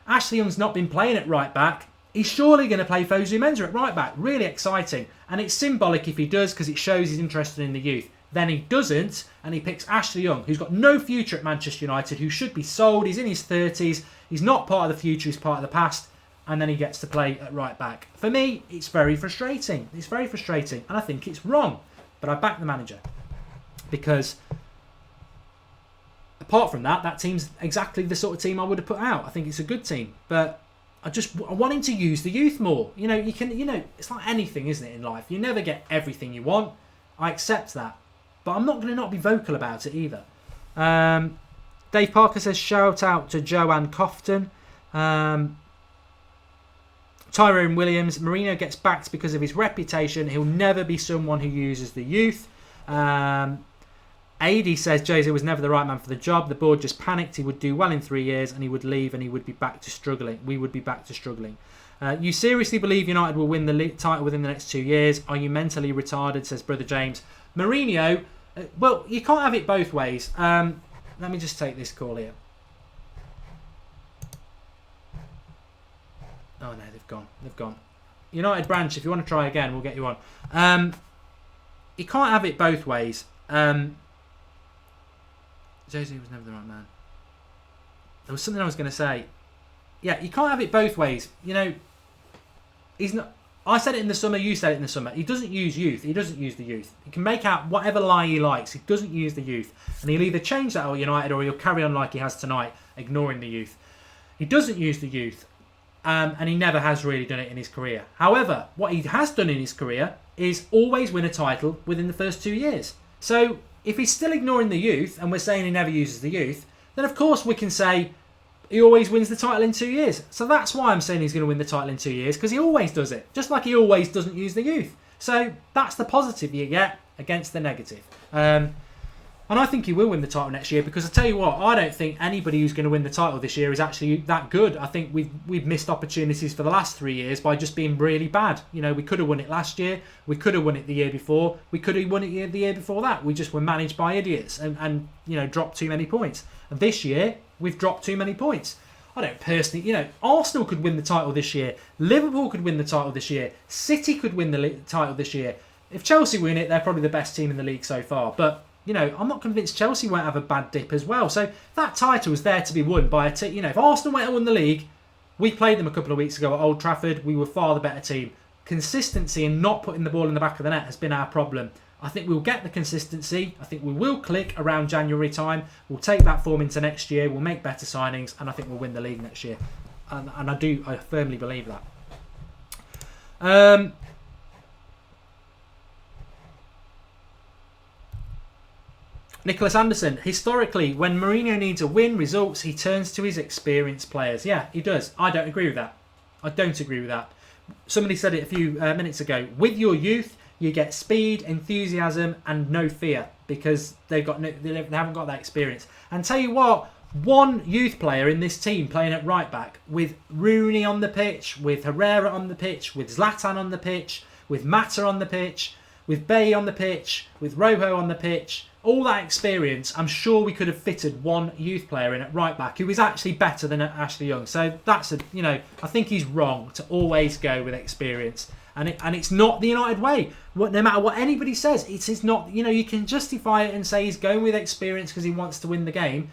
Ashley Young's not been playing at right back. He's surely going to play Fosu Mensah at right back. Really exciting. And it's symbolic if he does, because it shows he's interested in the youth. Then he doesn't, and he picks Ashley Young, who's got no future at Manchester United, who should be sold. He's in his 30s. He's not part of the future. He's part of the past. And then he gets to play at right back. For me, it's very frustrating. It's very frustrating. And I think it's wrong. But I back the manager. Because apart from that, that team's exactly the sort of team I would have put out. I think it's a good team. But I want him to use the youth more. You know, it's like anything, isn't it, in life? You never get everything you want. I accept that. But I'm not going to not be vocal about it either. Dave Parker says, shout out to Joanne Cofton. Tyrone Williams, Mourinho gets backed because of his reputation. He'll never be someone who uses the youth. AD says Jose was never the right man for the job. The board just panicked. He would do well in 3 years and he would leave and he would be back to struggling. We would be back to struggling. You seriously believe United will win the title within the next 2 years? Are you mentally retarded? Says Brother James. Mourinho, well, you can't have it both ways. Let me just take this call here. Oh no, they've gone. They've gone. United branch, if you want to try again, we'll get you on. You can't have it both ways. Jose was never the right man. There was something I was going to say. Yeah, you can't have it both ways. You know, he's not. I said it in the summer. You said it in the summer. He doesn't use youth. He doesn't use the youth. He can make out whatever lie he likes. He doesn't use the youth, and he'll either change that at United or he'll carry on like he has tonight, ignoring the youth. He doesn't use the youth. And he never has really done it in his career. However, what he has done in his career is always win a title within the first 2 years. So if he's still ignoring the youth and we're saying he never uses the youth, then of course we can say he always wins the title in 2 years. So that's why I'm saying he's going to win the title in 2 years, because he always does it. Just like he always doesn't use the youth. So that's the positive you get against the negative. And I think he will win the title next year, because I tell you what, I don't think anybody who's going to win the title this year is actually that good. I think we've missed opportunities for the last 3 years by just being really bad. You know, we could have won it last year. We could have won it the year before. We could have won it the year before that. We just were managed by idiots and dropped too many points. And this year, we've dropped too many points. I don't personally, Arsenal could win the title this year. Liverpool could win the title this year. City could win the title this year. If Chelsea win it, they're probably the best team in the league so far. But, I'm not convinced Chelsea won't have a bad dip as well. So that title is there to be won by a team. If Arsenal went and won the league, we played them a couple of weeks ago at Old Trafford. We were far the better team. Consistency and not putting the ball in the back of the net has been our problem. I think we'll get the consistency. I think we will click around January time. We'll take that form into next year. We'll make better signings, and I think we'll win the league next year. And I firmly believe that. Nicholas Anderson, historically, when Mourinho needs a win, results, he turns to his experienced players. Yeah, he does. I don't agree with that. Somebody said it a few minutes ago. With your youth, you get speed, enthusiasm, and no fear because they haven't got that experience. And tell you what, one youth player in this team playing at right back with Rooney on the pitch, with Herrera on the pitch, with Zlatan on the pitch, with Mata on the pitch, with Bay on the pitch, with Rojo on the pitch, all that experience, I'm sure we could have fitted one youth player in at right back who is actually better than Ashley Young. So that's I think he's wrong to always go with experience. And it's not the United way. No matter what anybody says, it's not. You can justify it and say he's going with experience because he wants to win the game.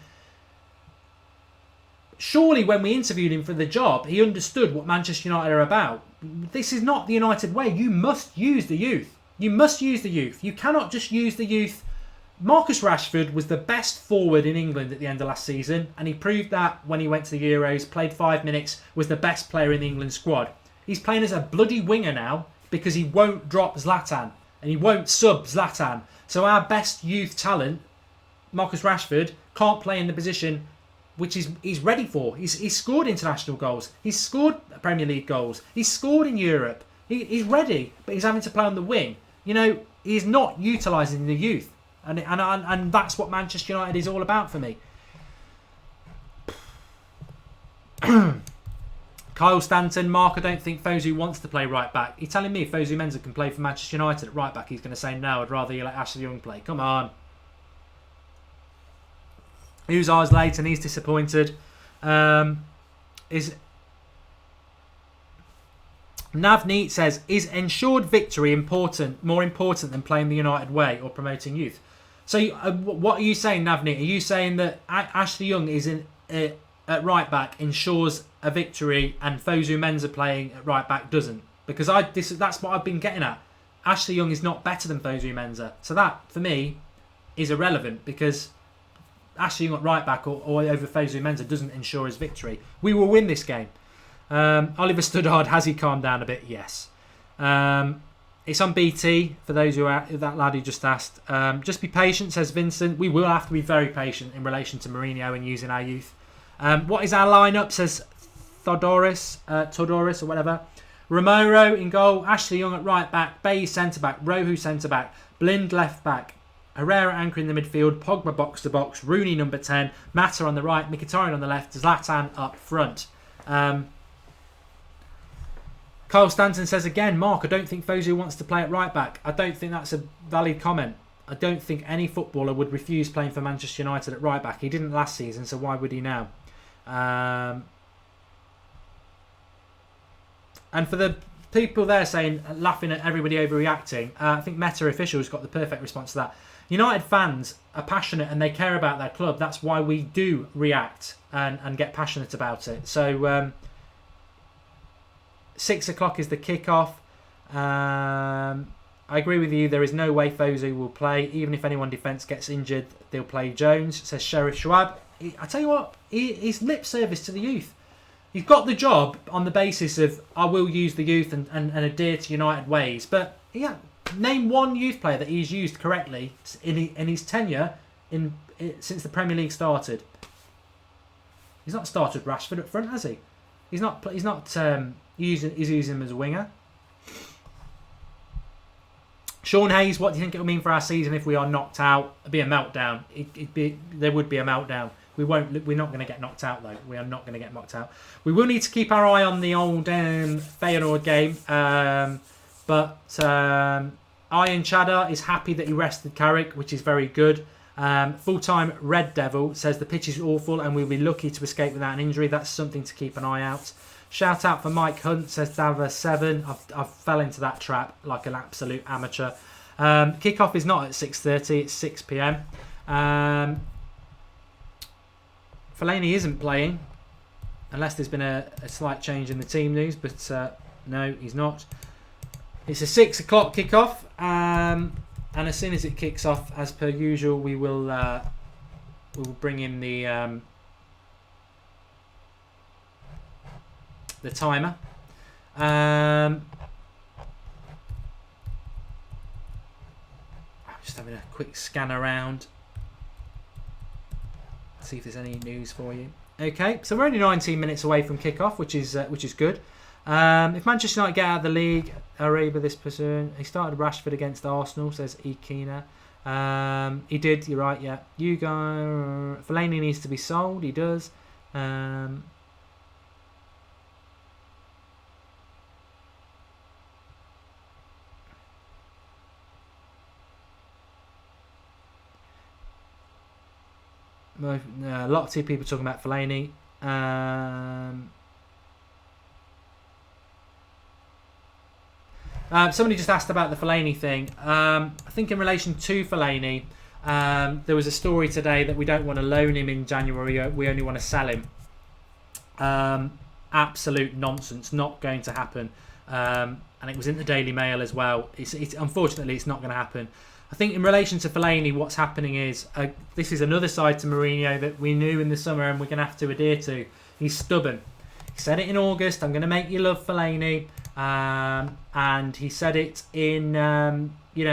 Surely, when we interviewed him for the job, he understood what Manchester United are about. This is not the United way. You must use the youth. You cannot just use the youth. Marcus Rashford was the best forward in England at the end of last season, and he proved that when he went to the Euros, played 5 minutes, was the best player in the England squad. He's playing as a bloody winger now because he won't drop Zlatan and he won't sub Zlatan. So our best youth talent, Marcus Rashford, can't play in the position which he's ready for. He's scored international goals. He's scored Premier League goals. He's scored in Europe. He's ready, but he's having to play on the wing. He's not utilising the youth. And that's what Manchester United is all about for me. Kyle Stanton, Mark, I don't think Fosu wants to play right back. You're telling me if Fosu Mensah can play for Manchester United at right back, he's going to say no, I'd rather you let Ashley Young play. Come on. Uzar's late and he's disappointed. Is Navneet says, is ensured victory more important than playing the United way or promoting youth? So what are you saying, Navneet? Are you saying that Ashley Young is at right back ensures a victory and Fosu Mensah playing at right back doesn't? Because that's what I've been getting at. Ashley Young is not better than Fosu Mensah. So that, for me, is irrelevant because Ashley Young at right back or over Fosu Mensah doesn't ensure his victory. We will win this game. Oliver Studard, has he calmed down a bit? Yes. It's on BT for those that lad who just asked. Just be patient, says Vincent. We will have to be very patient in relation to Mourinho and using our youth. What is our lineup? Says Todoris or whatever. Romero in goal. Ashley Young at right back. Bay centre back. Rohu centre back. Blind left back. Herrera anchoring the midfield. Pogba box to box. Rooney number 10. Mata on the right. Mkhitaryan on the left. Zlatan up front. Carl Stanton says again, Mark, I don't think Fosu wants to play at right back. I don't think that's a valid comment. I don't think any footballer would refuse playing for Manchester United at right back. He didn't last season, so why would he now? And for the people there saying, laughing at everybody overreacting, I think Meta officials got the perfect response to that. United fans are passionate and they care about their club. That's why we do react and get passionate about it. So 6 o'clock is the kickoff. I agree with you. There is no way Fosu will play. Even if anyone defence gets injured, they'll play Jones, says Sheriff Schwab. I tell you what, he's lip service to the youth. He's got the job on the basis of I will use the youth and adhere to United ways. But yeah, name one youth player that he's used correctly in his tenure since the Premier League started. He's not started Rashford up front, has he? He's not using him as a winger. Sean Hayes, what do you think it will mean for our season if we are knocked out? It'd be a meltdown. There would be a meltdown. We're not going to get knocked out though. We are not going to get knocked out. We will need to keep our eye on the old Feyenoord game. But Ian Chadder is happy that he rested Carrick, which is very good. Full-time Red Devil says the pitch is awful and we'll be lucky to escape without an injury. That's something to keep an eye out. Shout out for Mike Hunt, says Dava7. I've fell into that trap like an absolute amateur. Kickoff is not at 6:30, it's 6 p.m. Fellaini isn't playing, unless there's been a slight change in the team news, but no, he's not. It's a 6 o'clock kickoff, and as soon as it kicks off, as per usual, we will bring in the timer. I'm just having a quick scan around, see if there's any news for you. Okay, so we're only 19 minutes away from kickoff, which is good. If Manchester United get out of the league, Araba, this person, he started Rashford against Arsenal, says Ikina. He did, you're right, yeah. You go. Fellaini needs to be sold, he does. A lot of people talking about Fellaini. Somebody just asked about the Fellaini thing. I think in relation to Fellaini, there was a story today that we don't want to loan him in January. We only want to sell him. Absolute nonsense. Not going to happen. And it was in the Daily Mail as well. Unfortunately, it's not going to happen. I think in relation to Fellaini, what's happening is this is another side to Mourinho that we knew in the summer and we're going to have to adhere to. He's stubborn. He said it in August, I'm going to make you love Fellaini. And he said it in, he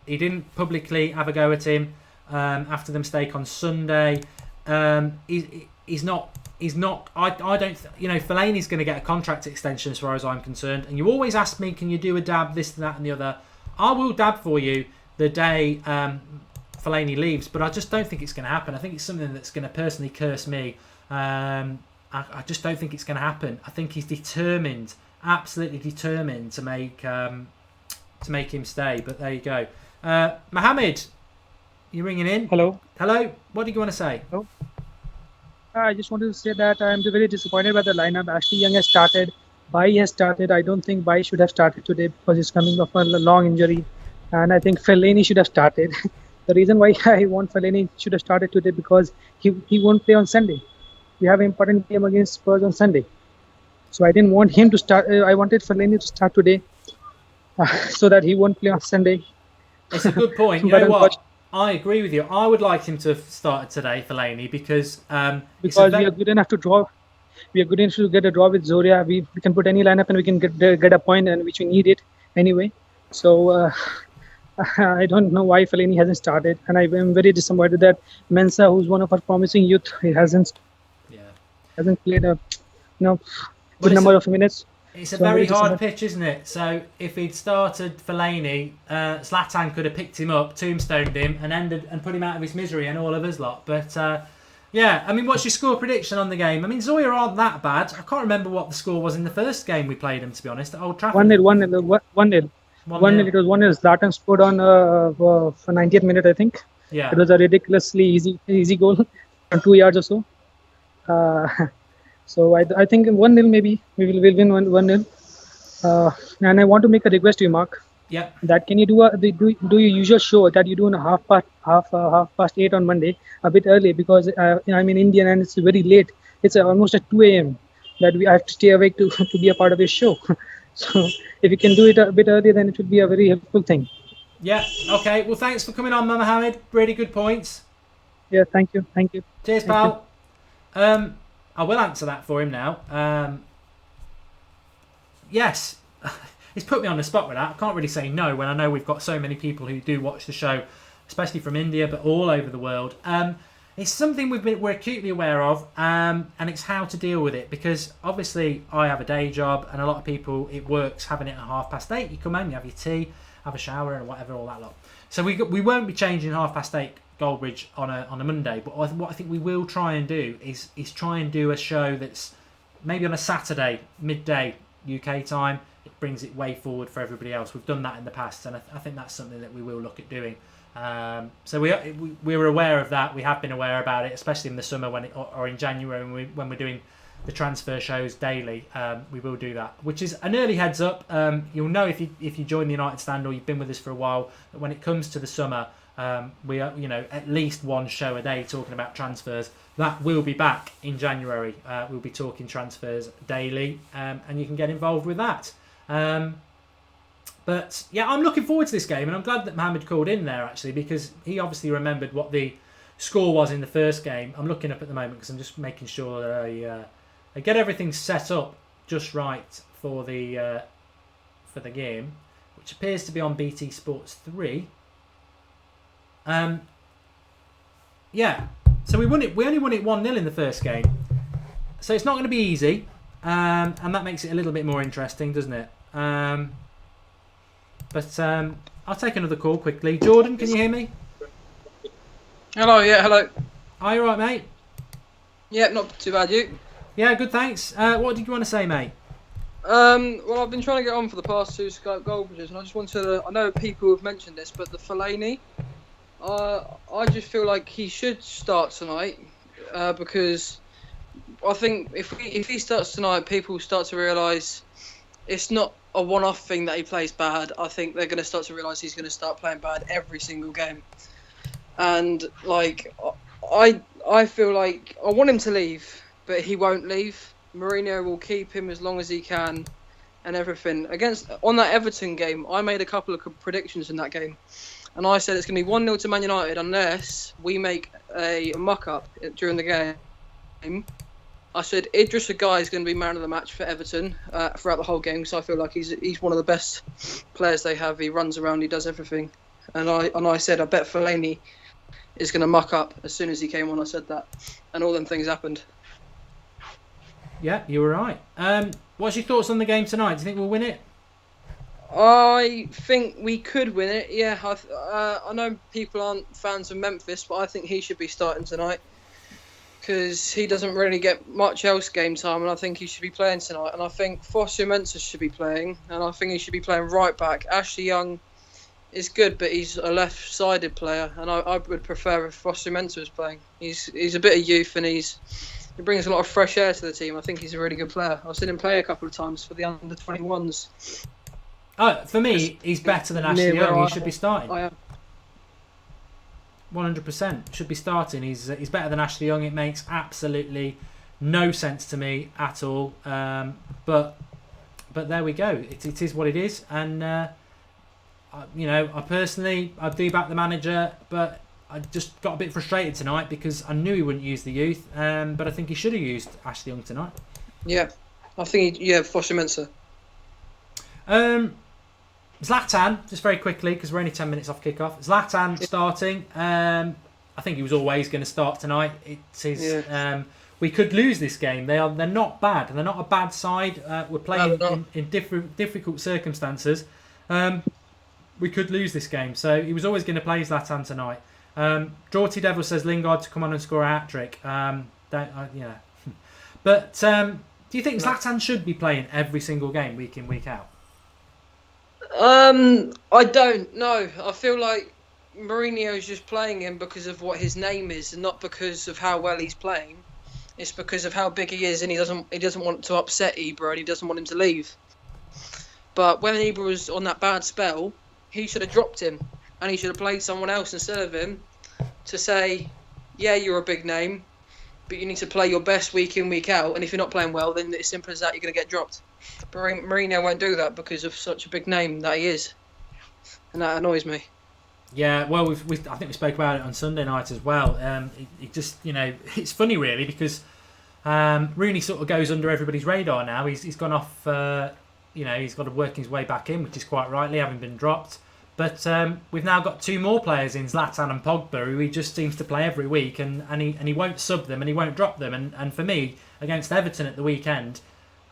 didn't publicly have a go at him after the mistake on Sunday. He's not, I don't, Fellaini's going to get a contract extension as far as I'm concerned. And you always ask me, can you do a dab, this, that and the other? I will dab for you the day Fellaini leaves, but I just don't think it's going to happen. I think it's something that's going to personally curse me. I just don't think it's going to happen. I think he's determined, absolutely determined to make him stay. But there you go. Mohammed, you ringing in? Hello. Hello. What do you want to say? Hello. I just wanted to say that I am very disappointed by the lineup. Ashley Young has started. Bai has started. I don't think Bai should have started today because he's coming off a long injury. And I think Fellaini should have started. The reason why I want Fellaini should have started today because he won't play on Sunday. We have an important game against Spurs on Sunday. So I didn't want him to start. I wanted Fellaini to start today so that he won't play on Sunday. It's a good point. You know what? I agree with you. I would like him to have started today, Fellaini, because we are good enough to draw. We are good enough to get a draw with Zorya. We can put any lineup and we can get a point, and which we need it anyway. So I don't know why Fellaini hasn't started, and I am very disappointed that Mensah, who's one of our promising youth, he hasn't played a good number of minutes. It's a very hard pitch, isn't it? So if he'd started Fellaini, Zlatan could have picked him up, tombstoned him, and put him out of his misery and all of us lot. But yeah, I mean, what's your score prediction on the game? I mean, ZORYA aren't that bad. I can't remember what the score was in the first game we played them, to be honest, at Old Trafford. 1-0. 1-0. It was 1-0. Zlatan scored on for 90th minute, I think. Yeah. It was a ridiculously easy goal from 2 yards or so. So I think 1-0 maybe we will win 1-0. And I want to make a request to you, Mark. Yeah. That can you do your usual show that you do on half past 8 on Monday a bit early because I'm in India and it's very late. It's almost at 2 a.m. that I have to stay awake to be a part of your show. So if you can do it a bit earlier, then it would be a very helpful thing. Yeah. Okay. Well, thanks for coming on, Mohammed. Really good points. Yeah. Thank you. Cheers, pal. I will answer that for him now. Yes. He's put me on the spot with that. I can't really say no when I know we've got so many people who do watch the show, especially from India, but all over the world. It's something we're acutely aware of, and it's how to deal with it. Because obviously I have a day job, and a lot of people, it works having it at 8:30. You come home, you have your tea, have a shower, and whatever, all that lot. So we won't be changing 8:30 Goldbridge on a Monday. But what I think we will try and do is try and do a show that's maybe on a Saturday midday UK time. It brings it way forward for everybody else. We've done that in the past, and I think that's something that we will look at doing. So we were aware of that. We have been aware about it, especially in the summer or in January when we're doing the transfer shows daily. We will do that, which is an early heads up. You'll know if you join the United Stand or you've been with us for a while that when it comes to the summer, we are at least one show a day talking about transfers. That will be back in January. We'll be talking transfers daily, and you can get involved with that. But yeah, I'm looking forward to this game, and I'm glad that Mohamed called in there actually, because he obviously remembered what the score was in the first game. I'm looking up at the moment because I'm just making sure that I get everything set up just right for the game, which appears to be on BT Sports 3. Yeah, so we only won it 1-0 in the first game, so it's not going to be easy, and that makes it a little bit more interesting, doesn't it? But I'll take another call quickly. Jordan, can you hear me? Hello, yeah, hello. Are you all right, mate? Yeah, not too bad, you? Yeah, good, thanks. What did you want to say, mate? Well, I've been trying to get on for the past 2 Skype Goldbridges, and I just wanted to... I know people have mentioned this, but the Fellaini, I just feel like he should start tonight, because I think if he starts tonight, people start to realise it's not a one-off thing that he plays bad. I think they're going to start to realise he's going to start playing bad every single game. And, like, I feel like I want him to leave, but he won't leave. Mourinho will keep him as long as he can and everything. On that Everton game, I made a couple of predictions in that game. And I said it's going to be 1-0 to Man United unless we make a muck-up during the game. I said Idris Gueye is going to be man of the match for Everton throughout the whole game, because I feel like he's one of the best players they have. He runs around, he does everything. And I said I bet Fellaini is going to muck up as soon as he came on. I said that, and all them things happened. Yeah, you were right. What's your thoughts on the game tonight? Do you think we'll win it? I think we could win it. Yeah, I know people aren't fans of Memphis, but I think he should be starting tonight, because he doesn't really get much else game time, and I think he should be playing tonight. And I think Foster Mensah should be playing, and I think he should be playing right back. Ashley Young is good, but he's a left-sided player, and I would prefer if Foster Mensah was playing. He's a bit of youth, and he brings a lot of fresh air to the team. I think he's a really good player. I've seen him play a couple of times for the under-21s. For me, he's better than Ashley Young. He should be starting. I am. 100% should be starting. He's better than Ashley Young. It makes absolutely no sense to me at all. But there we go. It is what it is. And I personally do back the manager, but I just got a bit frustrated tonight because I knew he wouldn't use the youth. But I think he should have used Ashley Young tonight. Yeah, I think Foster Mensah. Zlatan, just very quickly, because we're only 10 minutes off kickoff. Zlatan starting. I think he was always going to start tonight. We could lose this game. They're not bad. They're not a bad side. We're playing in difficult circumstances. We could lose this game. So he was always going to play Zlatan tonight. Draughty Devil says Lingard to come on and score a hat-trick. But do you think Zlatan should be playing every single game, week in, week out? I don't know. I feel like Mourinho is just playing him because of what his name is, and not because of how well he's playing. It's because of how big he is, and he doesn't want to upset Ibra, and he doesn't want him to leave. But when Ibra was on that bad spell, he should have dropped him, and he should have played someone else instead of him to say, yeah, you're a big name, but you need to play your best week in, week out, and if you're not playing well, then it's simple as that, you're going to get dropped. But Mourinho won't do that because of such a big name that he is, and that annoys me. Yeah, well, I think we spoke about it on Sunday night as well. It just, it's funny really, because Rooney sort of goes under everybody's radar now. He's gone off, he's got to work his way back in, which is quite rightly, having been dropped. But we've now got 2 more players in Zlatan and Pogba, who he just seems to play every week, and he won't sub them and he won't drop them. And for me, against Everton at the weekend,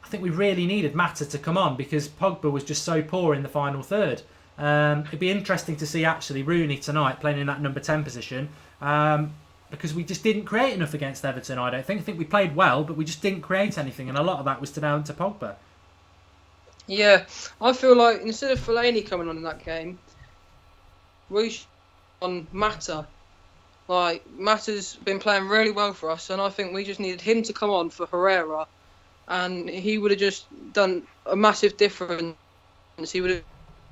I think we really needed Mata to come on because Pogba was just so poor in the final third. It'd be interesting to see actually Rooney tonight playing in that number 10 position, because we just didn't create enough against Everton. I think we played well, but we just didn't create anything, and a lot of that was down to Pogba. Yeah, I feel like instead of Fellaini coming on in that game, we on Mata. Like, Mata's been playing really well for us, and I think we just needed him to come on for Herrera, and he would have just done a massive difference. He would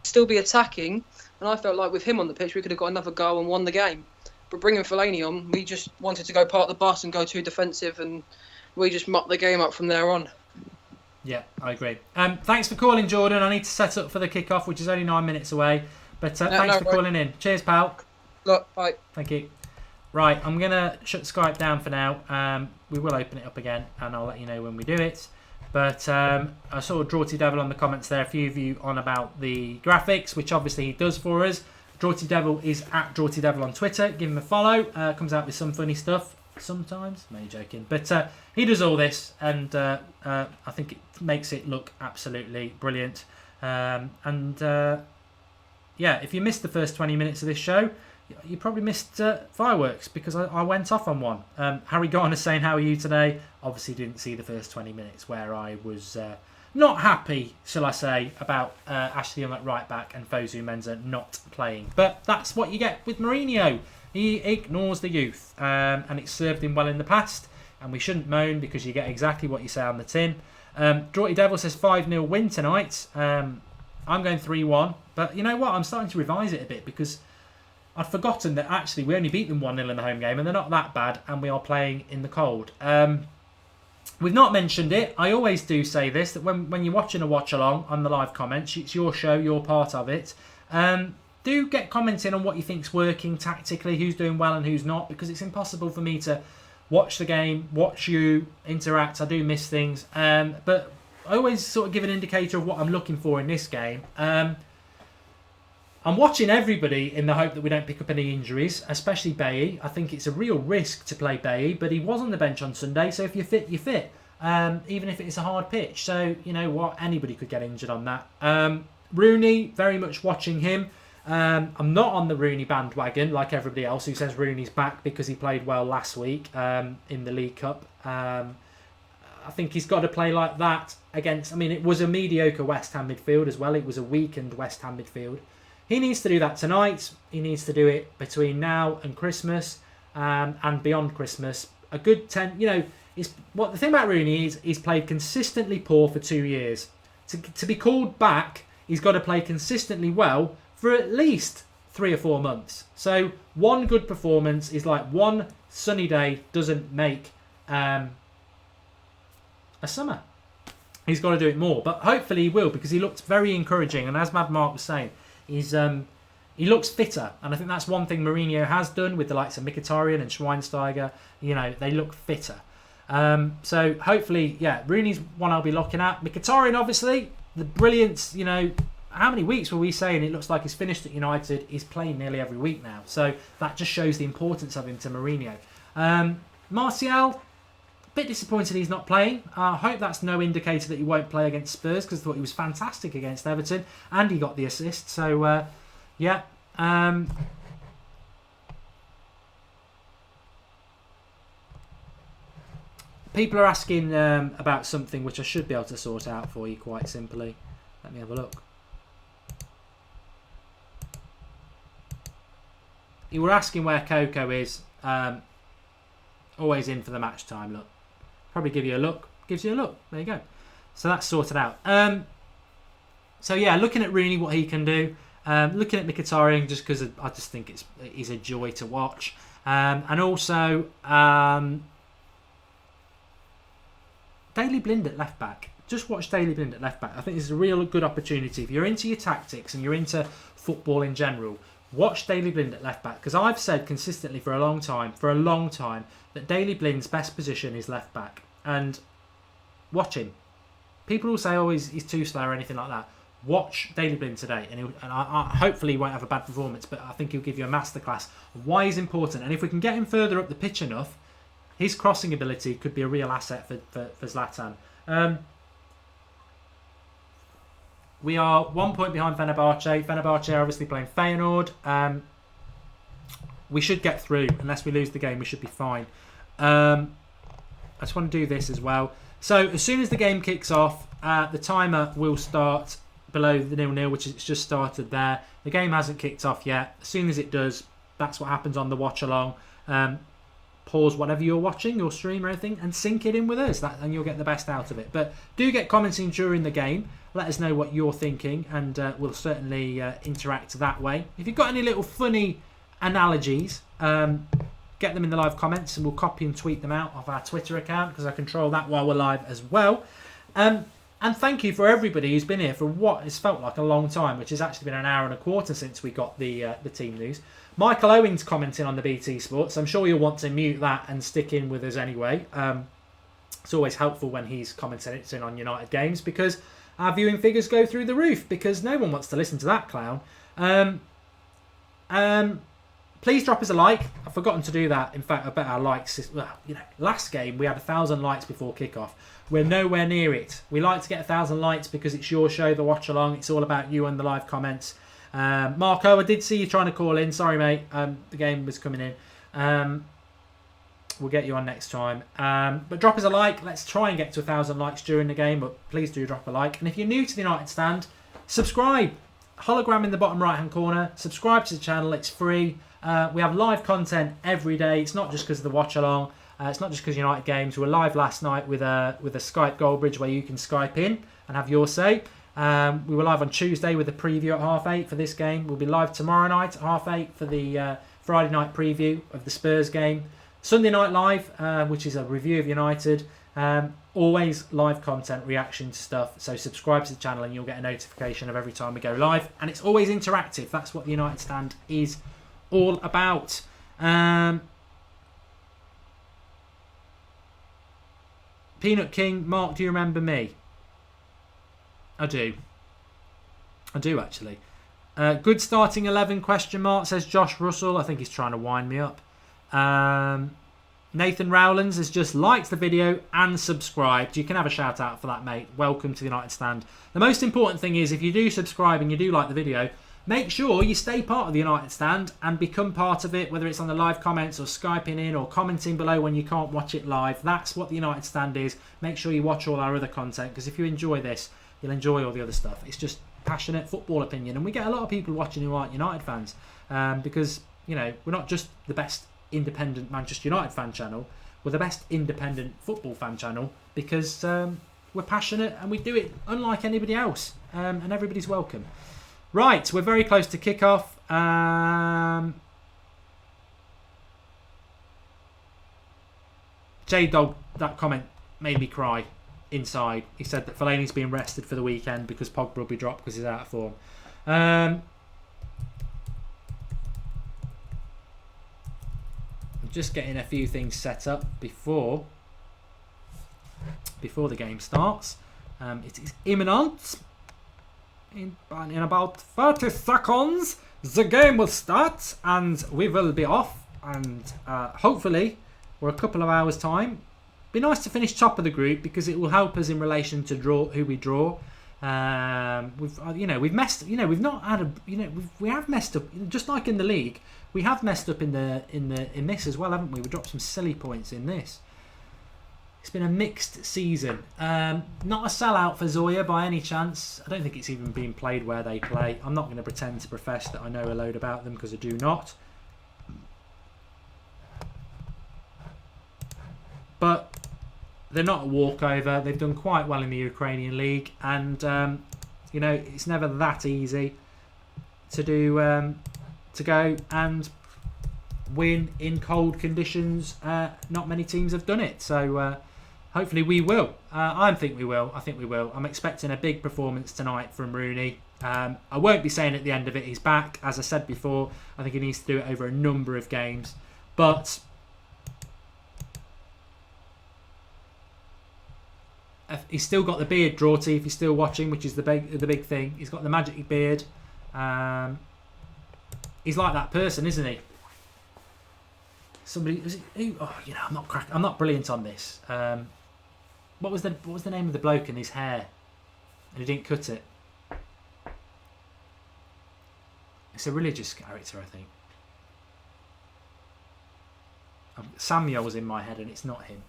still be attacking, and I felt like with him on the pitch, we could have got another goal and won the game. But bringing Fellaini on, we just wanted to go part the bus and go too defensive, and we just mucked the game up from there on. Yeah, I agree. Thanks for calling, Jordan. I need to set up for the kickoff, which is only 9 minutes away. But thanks for calling in. Cheers, pal. Look, bye. Thank you. Right, I'm going to shut Skype down for now. We will open it up again, and I'll let you know when we do it. But I saw Drawty Devil on the comments there. A few of you on about the graphics, which obviously he does for us. Drawty Devil is at Drawty Devil on Twitter. Give him a follow. Comes out with some funny stuff sometimes. I'm only joking. But he does all this, and I think it makes it look absolutely brilliant. Yeah, if you missed the first 20 minutes of this show, you probably missed fireworks, because I went off on one. Harry Garner saying, how are you today? Obviously didn't see the first 20 minutes where I was not happy, shall I say, about Ashley Young at right back and Fosu Mensah not playing. But that's what you get with Mourinho. He ignores the youth, and it's served him well in the past, and we shouldn't moan because you get exactly what you say on the tin. Drawty Devil says 5-0 win tonight. I'm going 3-1, but you know what? I'm starting to revise it a bit, because I'd forgotten that actually we only beat them 1-0 in the home game, and they're not that bad, and we are playing in the cold. We've not mentioned it. I always do say this, that when you're watching a watch-along on the live comments, it's your show, you're part of it. Do get commenting on what you think's working tactically, who's doing well and who's not, because it's impossible for me to watch the game, watch you, interact. I do miss things. But I always sort of give an indicator of what I'm looking for in this game. I'm watching everybody in the hope that we don't pick up any injuries, especially Bailly. I think it's a real risk to play Bailly, but he was on the bench on Sunday, so if you're fit, you're fit. Even if it's a hard pitch. So, you know what, anybody could get injured on that. Rooney, very much watching him. I'm not on the Rooney bandwagon like everybody else who says Rooney's back because he played well last week in the League Cup. I think he's got to play like that against... I mean, it was a mediocre West Ham midfield as well. It was a weakened West Ham midfield. He needs to do that tonight. He needs to do it between now and Christmas and beyond Christmas. A good 10... You know, the thing about Rooney is he's played consistently poor for 2 years. To be called back, he's got to play consistently well for at least 3 or 4 months. So one good performance is like one sunny day doesn't make a summer. He's got to do it more, but hopefully he will, because he looked very encouraging. And as Mad Mark was saying, he looks fitter, and I think that's one thing Mourinho has done with the likes of Mkhitaryan and Schweinsteiger. You know, they look fitter. So hopefully, yeah, Rooney's one I'll be looking at. Mkhitaryan, obviously, the brilliance. You know, how many weeks were we saying it looks like he's finished at United? He's playing nearly every week now, so that just shows the importance of him to Mourinho. Martial, bit disappointed he's not playing. I hope that's no indicator that he won't play against Spurs, because I thought he was fantastic against Everton and he got the assist. So, yeah. People are asking about something which I should be able to sort out for you quite simply. Let me have a look. You were asking where Coco is. Always in for the match time look. Probably give you a look. Gives you a look. There you go. So that's sorted out. So yeah, looking at Rooney, what he can do. Looking at Mkhitaryan, just because I just think he's a joy to watch. And also Daley Blind at left back. Just watch Daley Blind at left back. I think this is a real good opportunity. If you're into your tactics and you're into football in general, watch Daley Blind at left back, because I've said consistently for a long time, that Daley Blind's best position is left back. And watch him. People will say, oh, he's too slow or anything like that. Watch Daley Blind today, and I hopefully he won't have a bad performance, but I think he'll give you a masterclass of why he's important. And if we can get him further up the pitch enough, his crossing ability could be a real asset for Zlatan. We are 1 point behind Fenerbahce. Fenerbahce are obviously playing Feyenoord. We should get through. Unless we lose the game, we should be fine. I just want to do this as well. So as soon as the game kicks off, the timer will start below the 0-0, which is just started there. The game hasn't kicked off yet. As soon as it does, That's what happens on the watch along. Pause whatever you're watching, your stream or anything, and sync it in with us, and you'll get the best out of it. But do get commenting during the game. Let us know what you're thinking, and we'll certainly interact that way. If you've got any little funny analogies, get them in the live comments, and we'll copy and tweet them out of our Twitter account, because I control that while we're live as well. And thank you for everybody who's been here for what has felt like a long time, which has actually been an hour and a quarter since we got the team news. Michael Owens commenting on the BT Sports. I'm sure you'll want to mute that and stick in with us anyway. It's always helpful when he's commenting on United games, because our viewing figures go through the roof, because no one wants to listen to that clown. Please drop us a like. I've forgotten to do that. In fact, I bet our likes... Well, last game we had 1,000 likes before kickoff. We're nowhere near it. We like to get 1,000 likes because it's your show, the watch along. It's all about you and the live comments. Marco, I did see you trying to call in. Sorry, mate. The game was coming in. We'll get you on next time. But drop us a like. Let's try and get to 1,000 likes during the game. But please do drop a like. And if you're new to the United Stand, subscribe. Hologram in the bottom right-hand corner. Subscribe to the channel. It's free. We have live content every day. It's not just because of the watch along. It's not just because United games. We were live last night with a Skype Goldbridge, where you can Skype in and have your say. We were live on Tuesday with a preview at 8:30 for this game. We'll be live tomorrow night at 8:30 for the Friday night preview of the Spurs game. Sunday night live, which is a review of United. Always live content, reaction to stuff. So subscribe to the channel and you'll get a notification of every time we go live. And it's always interactive. That's what the United Stand is all about. Peanut King, Mark, do you remember me? I do actually. Good starting 11 question mark, says Josh Russell. I think he's trying to wind me up. Nathan Rowlands has just liked the video and subscribed. You can have a shout out for that, mate. Welcome to the United Stand. The most important thing is, if you do subscribe and you do like the video, make sure you stay part of the United Stand and become part of it, whether it's on the live comments or Skyping in or commenting below when you can't watch it live. That's what the United Stand is. Make sure you watch all our other content, because if you enjoy this, you'll enjoy all the other stuff. It's just passionate football opinion, and we get a lot of people watching who aren't United fans, because we're not just the best independent Manchester United fan channel, we're the best independent football fan channel, because we're passionate and we do it unlike anybody else, and everybody's welcome. Right, we're very close to kickoff. J-Dog, that comment made me cry inside. He said that Fellaini's being rested for the weekend because Pogba will be dropped because he's out of form. I'm just getting a few things set up before the game starts. It is imminent. In about 30 seconds, the game will start and we will be off. And hopefully, we're a couple of hours' time. Be nice to finish top of the group, because it will help us in relation to who we draw. We've messed. We've not had a. We have messed up. Just like in the league, we have messed up in this as well, haven't we? We dropped some silly points in this. It's been a mixed season. Not a sellout for ZORYA by any chance. I don't think it's even been played where they play. I'm not going to pretend to profess that I know a load about them, because I do not. But they're not a walkover. They've done quite well in the Ukrainian league, and it's never that easy to do to go and win in cold conditions. Not many teams have done it, so hopefully we will. I think we will. I'm expecting a big performance tonight from Rooney. I won't be saying at the end of it he's back. As I said before, I think he needs to do it over a number of games, but he's still got the beard, Drawty, if you're still watching, which is the big thing. He's got the magic beard. He's like that person, isn't he? Somebody was it, who? Oh, I'm not brilliant on this. What was the name of the bloke in his hair, and he didn't cut it? It's a religious character, I think. Samuel was in my head, and it's not him.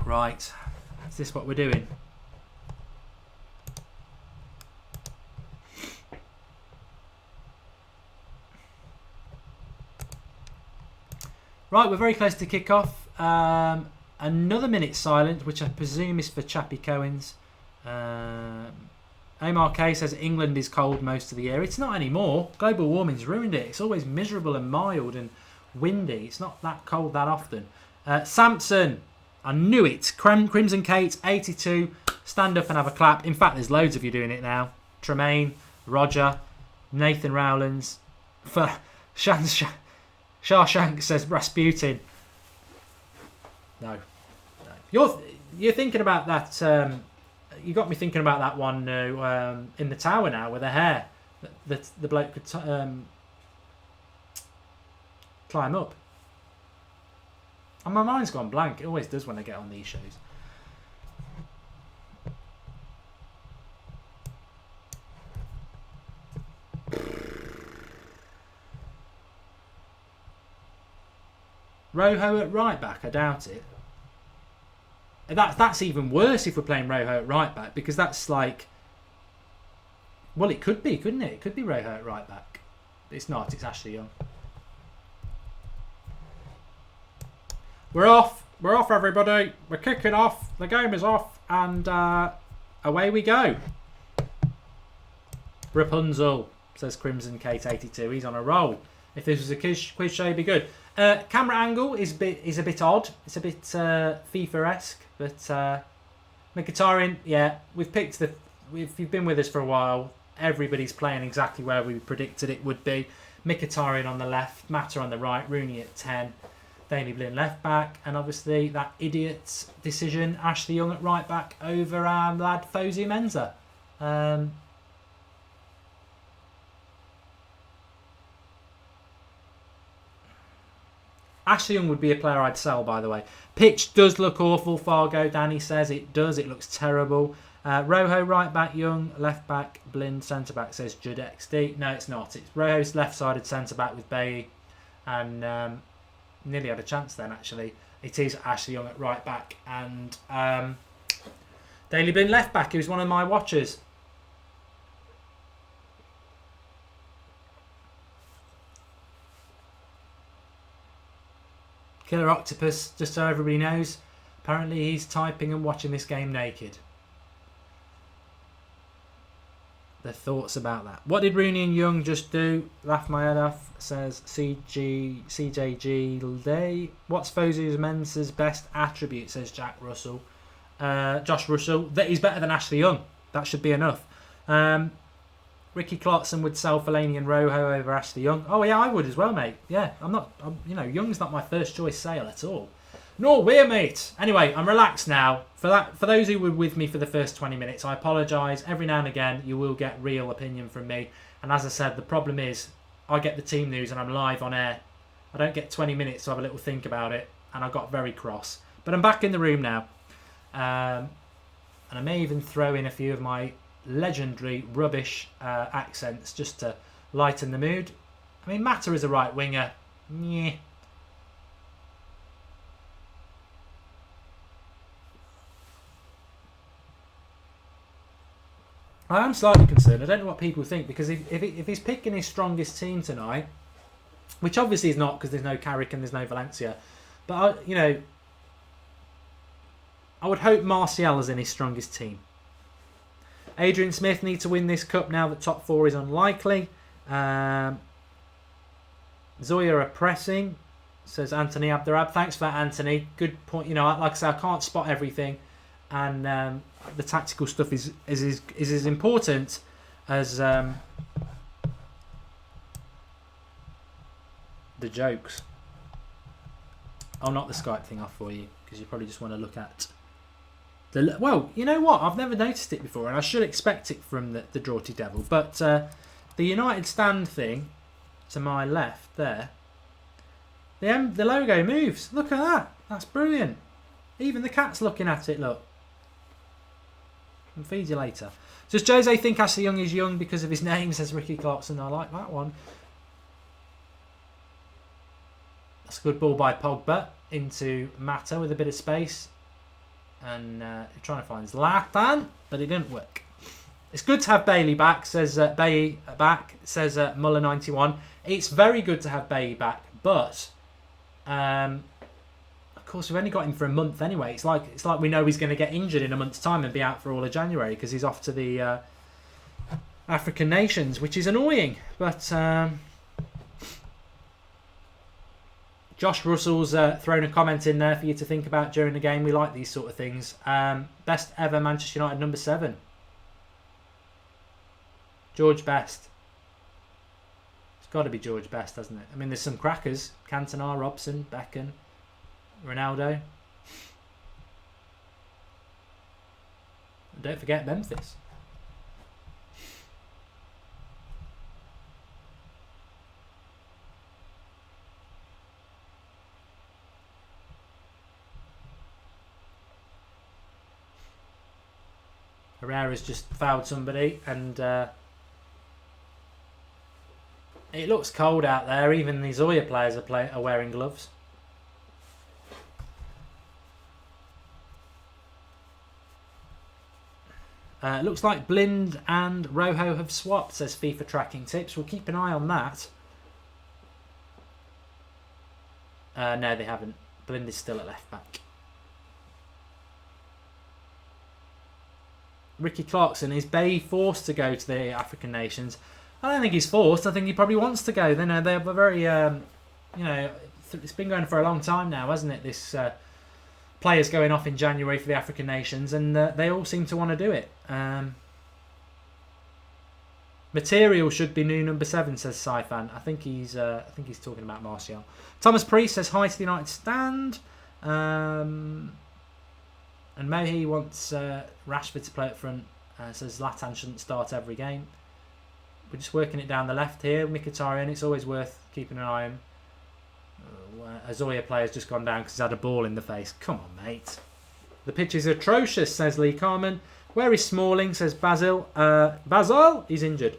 Right, is this what we're doing? Right, we're very close to kick-off. Another minute silent, which I presume is for Chappie Cohen's. Omar K says England is cold most of the year. It's not anymore. Global warming's ruined it. It's always miserable and mild and windy. It's not that cold that often. Samson, I knew it. Crimson Kate, 82. Stand up and have a clap. In fact, there's loads of you doing it now. Tremaine, Roger, Nathan Rowlands. For Shawshank says Rasputin. No. You're thinking about that. You got me thinking about that one in the tower now with the hair. The bloke could climb up. And my mind's gone blank. It always does when I get on these shows. Rojo at right back, I doubt it. That's even worse if we're playing Rojo at right back, because that's like, well, it could be, couldn't it? It could be Rojo at right back. But it's not. It's Ashley Young. We're off. We're off, everybody. We're kicking off. The game is off, and away we go. Rapunzel, says Crimson Kate 82. He's on a roll. If this was a quiz show, it'd be good. Camera angle is a bit odd. It's a bit FIFA-esque, but Mkhitaryan, yeah, we've picked the. If you've been with us for a while, everybody's playing exactly where we predicted it would be. Mkhitaryan on the left, Mata on the right, Rooney at 10, Daley Blind left back, and obviously that idiot's decision, Ashley Young at right back over our lad Fosu Mensah. Ashley Young would be a player I'd sell, by the way. Pitch does look awful, Fargo. Danny says it does. It looks terrible. Rojo, right back, Young. Left back, Blind. Centre back, says Judd XD. No, it's not. It's Rojo's left-sided centre back with Bailey. And nearly had a chance then, actually. It is Ashley Young at right back. And Daley Blind left back, who's one of my watchers. Killer Octopus, just so everybody knows, apparently he's typing and watching this game naked. Their thoughts about that. What did Rooney and Young just do? Laugh my head off, says CJG Day. What's Fosu Mensah's best attribute, says Jack Russell. Josh Russell, that he's better than Ashley Young. That should be enough. Ricky Clarkson would sell Fellaini and Rojo over Ashley Young. Oh yeah, I would as well, mate. Yeah, Young's not my first choice sale at all. Nor we're, mate. Anyway, I'm relaxed now. For those who were with me for the first 20 minutes, I apologise. Every now and again, you will get real opinion from me. And as I said, the problem is, I get the team news and I'm live on air. I don't get 20 minutes to have a little think about it, and I got very cross. But I'm back in the room now, and I may even throw in a few of my legendary rubbish accents just to lighten the mood. I mean, Mata is a right winger. Yeah. I am slightly concerned. I don't know what people think, because if he's picking his strongest team tonight, which obviously is not, because there's no Carrick and there's no Valencia, but I would hope Martial is in his strongest team. Adrian Smith needs to win this cup now that top 4 is unlikely. Zoya are pressing, says Anthony Abderab. Thanks for that, Anthony. Good point. Like I say, I can't spot everything, and the tactical stuff is as important as the jokes. I'll knock the Skype thing off for you, because you probably just want to look at. Well, you know what? I've never noticed it before, and I should expect it from the Draughty Devil. But the United stand thing to my left there, the logo moves. Look at that. That's brilliant. Even the cat's looking at it, look. I'll feed you later. Does Jose think Ashley Young is young because of his name, says Ricky Clarkson. I like that one. That's a good ball by Pogba into Mata with a bit of space. And trying to find Zlatan, but it didn't work. It's good to have Bailey back, says Bailey back, says Muller91. It's very good to have Bailey back, but Of course, we've only got him for a month anyway. It's like we know he's going to get injured in a month's time and be out for all of January because he's off to the African nations, which is annoying. But Josh Russell's thrown a comment in there for you to think about during the game. We like these sort of things. Best ever Manchester United number 7. George Best. It's got to be George Best, hasn't it? I mean, there's some crackers. Cantona, Robson, Beckham, Ronaldo. And don't forget Memphis. Herrera's just fouled somebody, and it looks cold out there. Even the ZORYA players are wearing gloves. It looks like Blind and Rojo have swapped, says FIFA Tracking Tips. We'll keep an eye on that. No, they haven't. Blind is still at left back. Ricky Clarkson, is Bay forced to go to the African nations? I don't think he's forced. I think he probably wants to go. They know they're very, it's been going for a long time now, hasn't it? This players going off in January for the African nations, and they all seem to want to do it. Material should be new number 7, says Saifan. I think he's talking about Martial. Thomas Priest says hi to the United stand. And Mohi wants Rashford to play up front. Says Zlatan shouldn't start every game. We're just working it down the left here. Mkhitaryan, it's always worth keeping an eye on. A ZORYA player's just gone down because he's had a ball in the face. Come on, mate. The pitch is atrocious, says Lee Carman. Where is Smalling, says Basil. Basil, he's injured.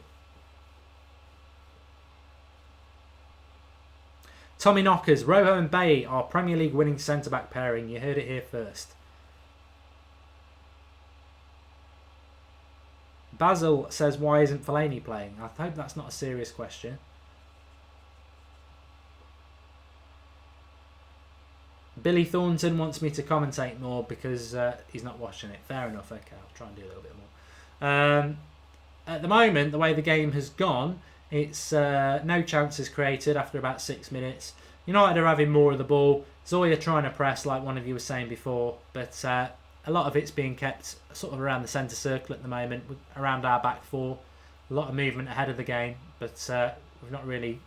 Tommy Knockers, Rojo and Bailly are Premier League winning centre-back pairing. You heard it here first. Basil says, why isn't Fellaini playing? I hope that's not a serious question. Billy Thornton wants me to commentate more because he's not watching it. Fair enough, okay, I'll try and do a little bit more. At the moment, the way the game has gone, it's no chances created after about 6 minutes. United are having more of the ball. ZORYA trying to press, like one of you was saying before, but a lot of it's being kept sort of around the centre circle at the moment, around our back four. A lot of movement ahead of the game, but we've not really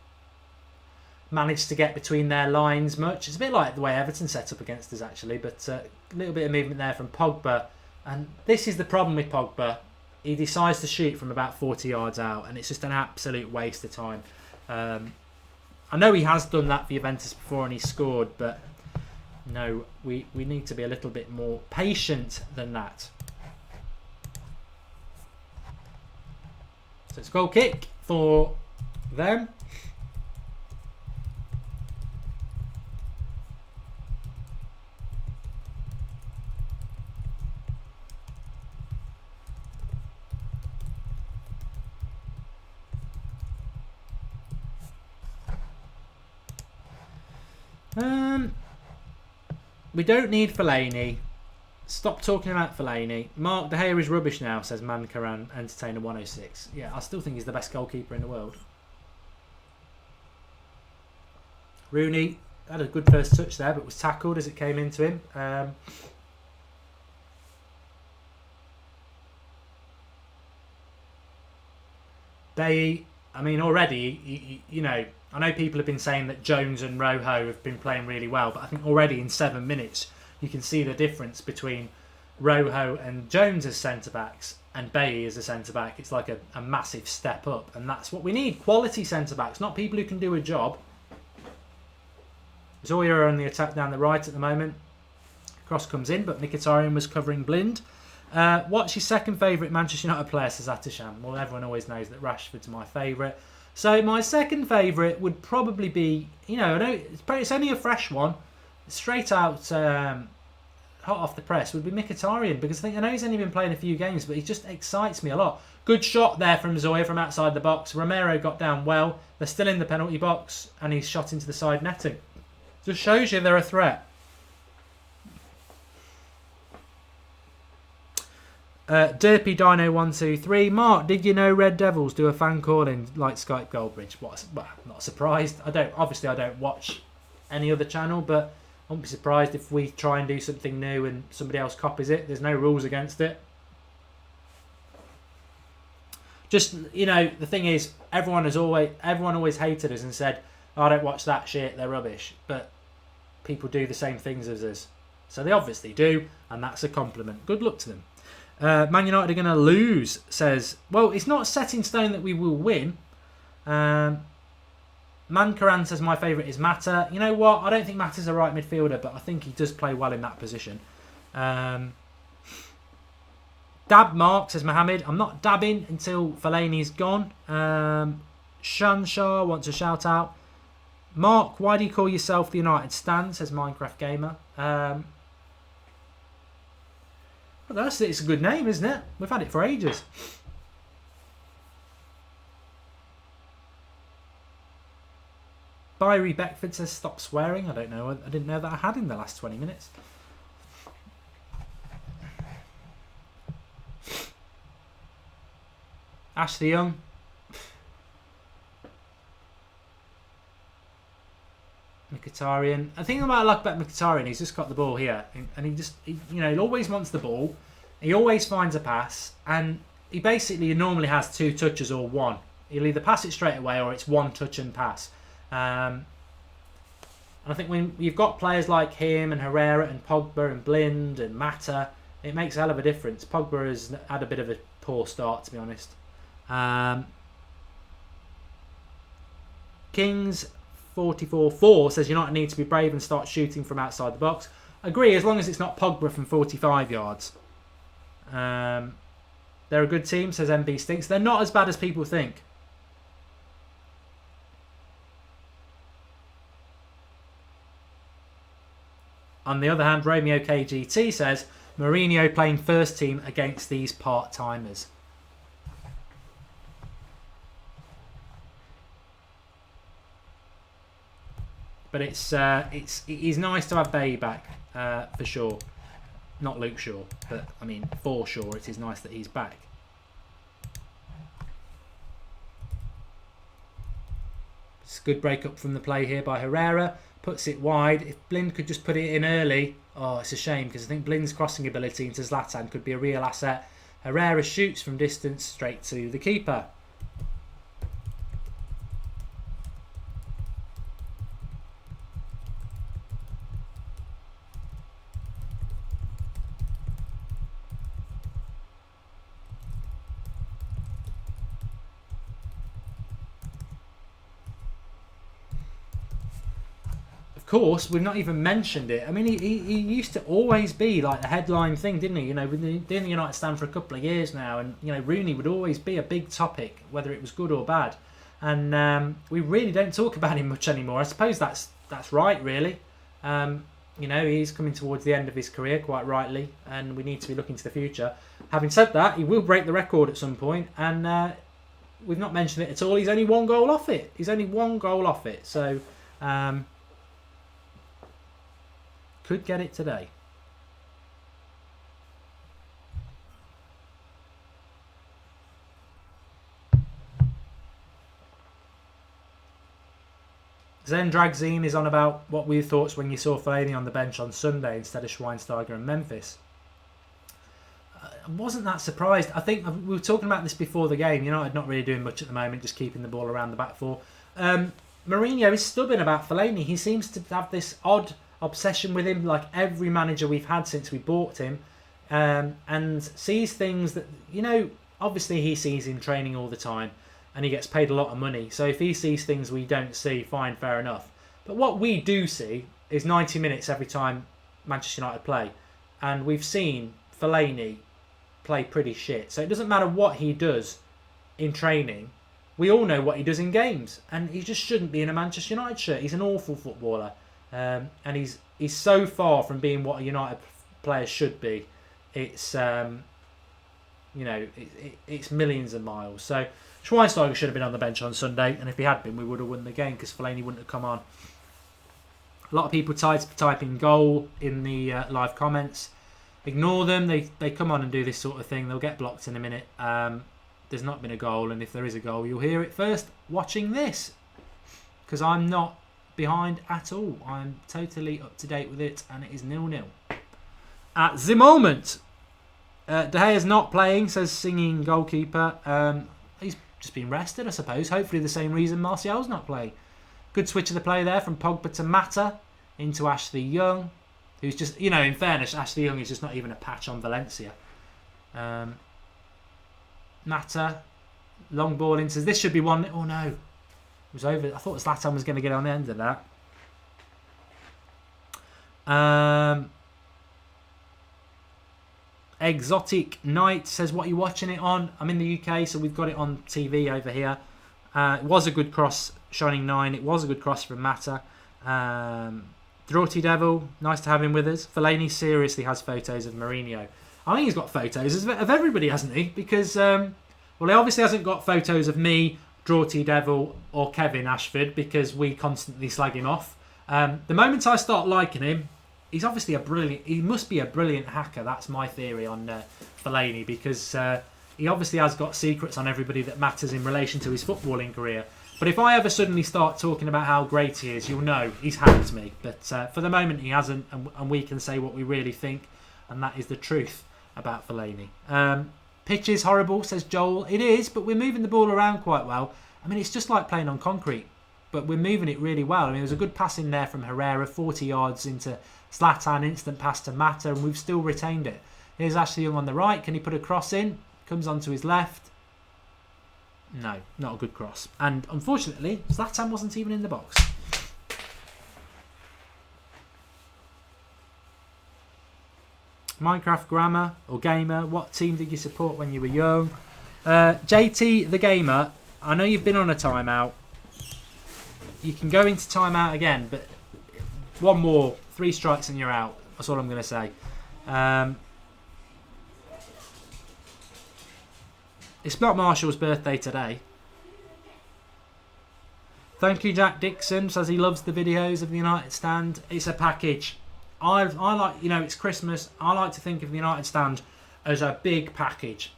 managed to get between their lines much. It's a bit like the way Everton set up against us, actually, but a little bit of movement there from Pogba. And this is the problem with Pogba. He decides to shoot from about 40 yards out, and it's just an absolute waste of time. I know he has done that for Juventus before and he scored, but no, we need to be a little bit more patient than that. So it's a goal kick for them. We don't need Fellaini. Stop talking about Fellaini. Mark De Gea is rubbish now, says Mankaran Entertainer 106. Yeah, I still think he's the best goalkeeper in the world. Rooney had a good first touch there, but was tackled as it came into him. They, I mean, already, you know, I know people have been saying that Jones and Rojo have been playing really well, but I think already in 7 minutes you can see the difference between Rojo and Jones as centre-backs and Bailly as a centre-back. It's like a massive step up, and that's what we need. Quality centre-backs, not people who can do a job. ZORYA are on the attack down the right at the moment. Cross comes in, but Mkhitaryan was covering Blind. What's your second favourite Manchester United player, says Atisham? Well, everyone always knows that Rashford's my favourite. So my second favourite would probably be, you know, I know it's only a fresh one, straight out hot off the press, would be Mkhitaryan, because I know he's only been playing a few games, but he just excites me a lot. Good shot there from ZORYA from outside the box. Romero got down well. They're still in the penalty box, and he's shot into the side netting. Just shows you they're a threat. Derpy Dino 123. Mark, did you know Red Devils do a fan calling like Skype Goldbridge? Well, not surprised. I don't watch any other channel, but I won't be surprised if we try and do something new and somebody else copies it. There's no rules against it. Just, the thing is, everyone always hated us and said, oh, I don't watch that shit, they're rubbish. But people do the same things as us. So they obviously do, and that's a compliment. Good luck to them. Man United are going to lose, says, well, it's not set in stone that we will win. Mkhitaryan says, my favourite is Mata. You know what? I don't think Mata's a right midfielder, but I think he does play well in that position. Dab Mark, says Mohammed. I'm not dabbing until Fellaini's gone. Shanshaw wants a shout out. Mark, why do you call yourself the United Stand, says Minecraft Gamer. Well, it's a good name, isn't it? We've had it for ages. Byrie Beckford says, stop swearing. I don't know. I didn't know that I had in the last 20 minutes. Ashley Young. Mkhitaryan. I think what I like about Mkhitaryan, he's just got the ball here, and he always wants the ball. He always finds a pass, and he basically normally has 2 touches or 1. He'll either pass it straight away or it's 1 touch and pass. And I think when you've got players like him and Herrera and Pogba and Blind and Mata, it makes a hell of a difference. Pogba has had a bit of a poor start, to be honest. Kings 44-4 says United need to be brave and start shooting from outside the box. Agree, as long as it's not Pogba from 45 yards. They're a good team, says MB Stinks. They're not as bad as people think. On the other hand, Romeo KGT says Mourinho playing first team against these part-timers. But it is nice to have Bailly back, for sure. Not Luke Shaw, but I mean, for sure, it is nice that he's back. It's a good break up from the play here by Herrera. Puts it wide. If Blind could just put it in early, oh, it's a shame, because I think Blind's crossing ability into Zlatan could be a real asset. Herrera shoots from distance straight to the keeper. Of course, we've not even mentioned it. I mean, he used to always be like the headline thing, didn't he? You know, we've been in the United stand for a couple of years now, and Rooney would always be a big topic, whether it was good or bad. And we really don't talk about him much anymore. I suppose that's right, really. He's coming towards the end of his career, quite rightly, and we need to be looking to the future. Having said that, he will break the record at some point, and we've not mentioned it at all. He's only 1 goal off it. So. Could get it today. Zen Dragzine is on about what were your thoughts when you saw Fellaini on the bench on Sunday instead of Schweinsteiger and Memphis. I wasn't that surprised. I think we were talking about this before the game. United not really doing much at the moment, just keeping the ball around the back four. Mourinho is stubborn about Fellaini. He seems to have this odd obsession with him, like every manager we've had since we bought him, and sees things that, obviously he sees in training all the time, and he gets paid a lot of money. So if he sees things we don't see, fine, fair enough. But what we do see is 90 minutes every time Manchester United play, and we've seen Fellaini play pretty shit. So it doesn't matter what he does in training. We all know what he does in games, and he just shouldn't be in a Manchester United shirt. He's an awful footballer. And he's so far from being what a United player should be. It's it's millions of miles. So Schweinsteiger should have been on the bench on Sunday, and if he had been, we would have won the game because Fellaini wouldn't have come on. A lot of people typing goal in the live comments. Ignore them. They come on and do this sort of thing. They'll get blocked in a minute. There's not been a goal, and if there is a goal, you'll hear it first watching this. Because I'm not behind at all. I'm totally up to date with it, and it is 0-0. At the moment, De Gea's not playing, says singing goalkeeper. He's just been rested, I suppose. Hopefully the same reason Martial's not playing. Good switch of the play there from Pogba to Mata into Ashley Young, who's just, in fairness, Ashley Young is just not even a patch on Valencia. Mata, long ball into, this should be one. Oh no, it was over. I thought Zlatan was going to get on the end of that. Exotic Knight says, what are you watching it on? I'm in the UK, so we've got it on TV over here. It was a good cross, Shining 9. It was a good cross from Mata. Draughty Devil, nice to have him with us. Fellaini seriously has photos of Mourinho. I think he's got photos of everybody, hasn't he? Because, he obviously hasn't got photos of me, Draughty Devil, or Kevin Ashford, because we constantly slag him off. The moment I start liking him, he's obviously he must be a brilliant hacker. That's my theory on Fellaini, because he obviously has got secrets on everybody that matters in relation to his footballing career. But if I ever suddenly start talking about how great he is, you'll know he's hacked me. But for the moment, he hasn't, and we can say what we really think, and that is the truth about Fellaini. Pitch is horrible, says Joel. It is, but we're moving the ball around quite well. I mean, it's just like playing on concrete, but we're moving it really well. I mean, there was a good pass in there from Herrera, 40 yards into Zlatan, instant pass to Mata, and we've still retained it. Here's Ashley Young on the right. Can he put a cross in? Comes onto his left. No, not a good cross. And unfortunately, Zlatan wasn't even in the box. Minecraft Grammar or Gamer, what team did you support when you were young? JT the Gamer, I know you've been on a timeout. You can go into timeout again, but one more, 3 strikes and you're out. That's all I'm going to say. It's not Marshall's birthday today. Thank you, Jack Dixon. Says he loves the videos of the United Stand. It's a package. I like, it's Christmas. I like to think of the United Stand as a big package.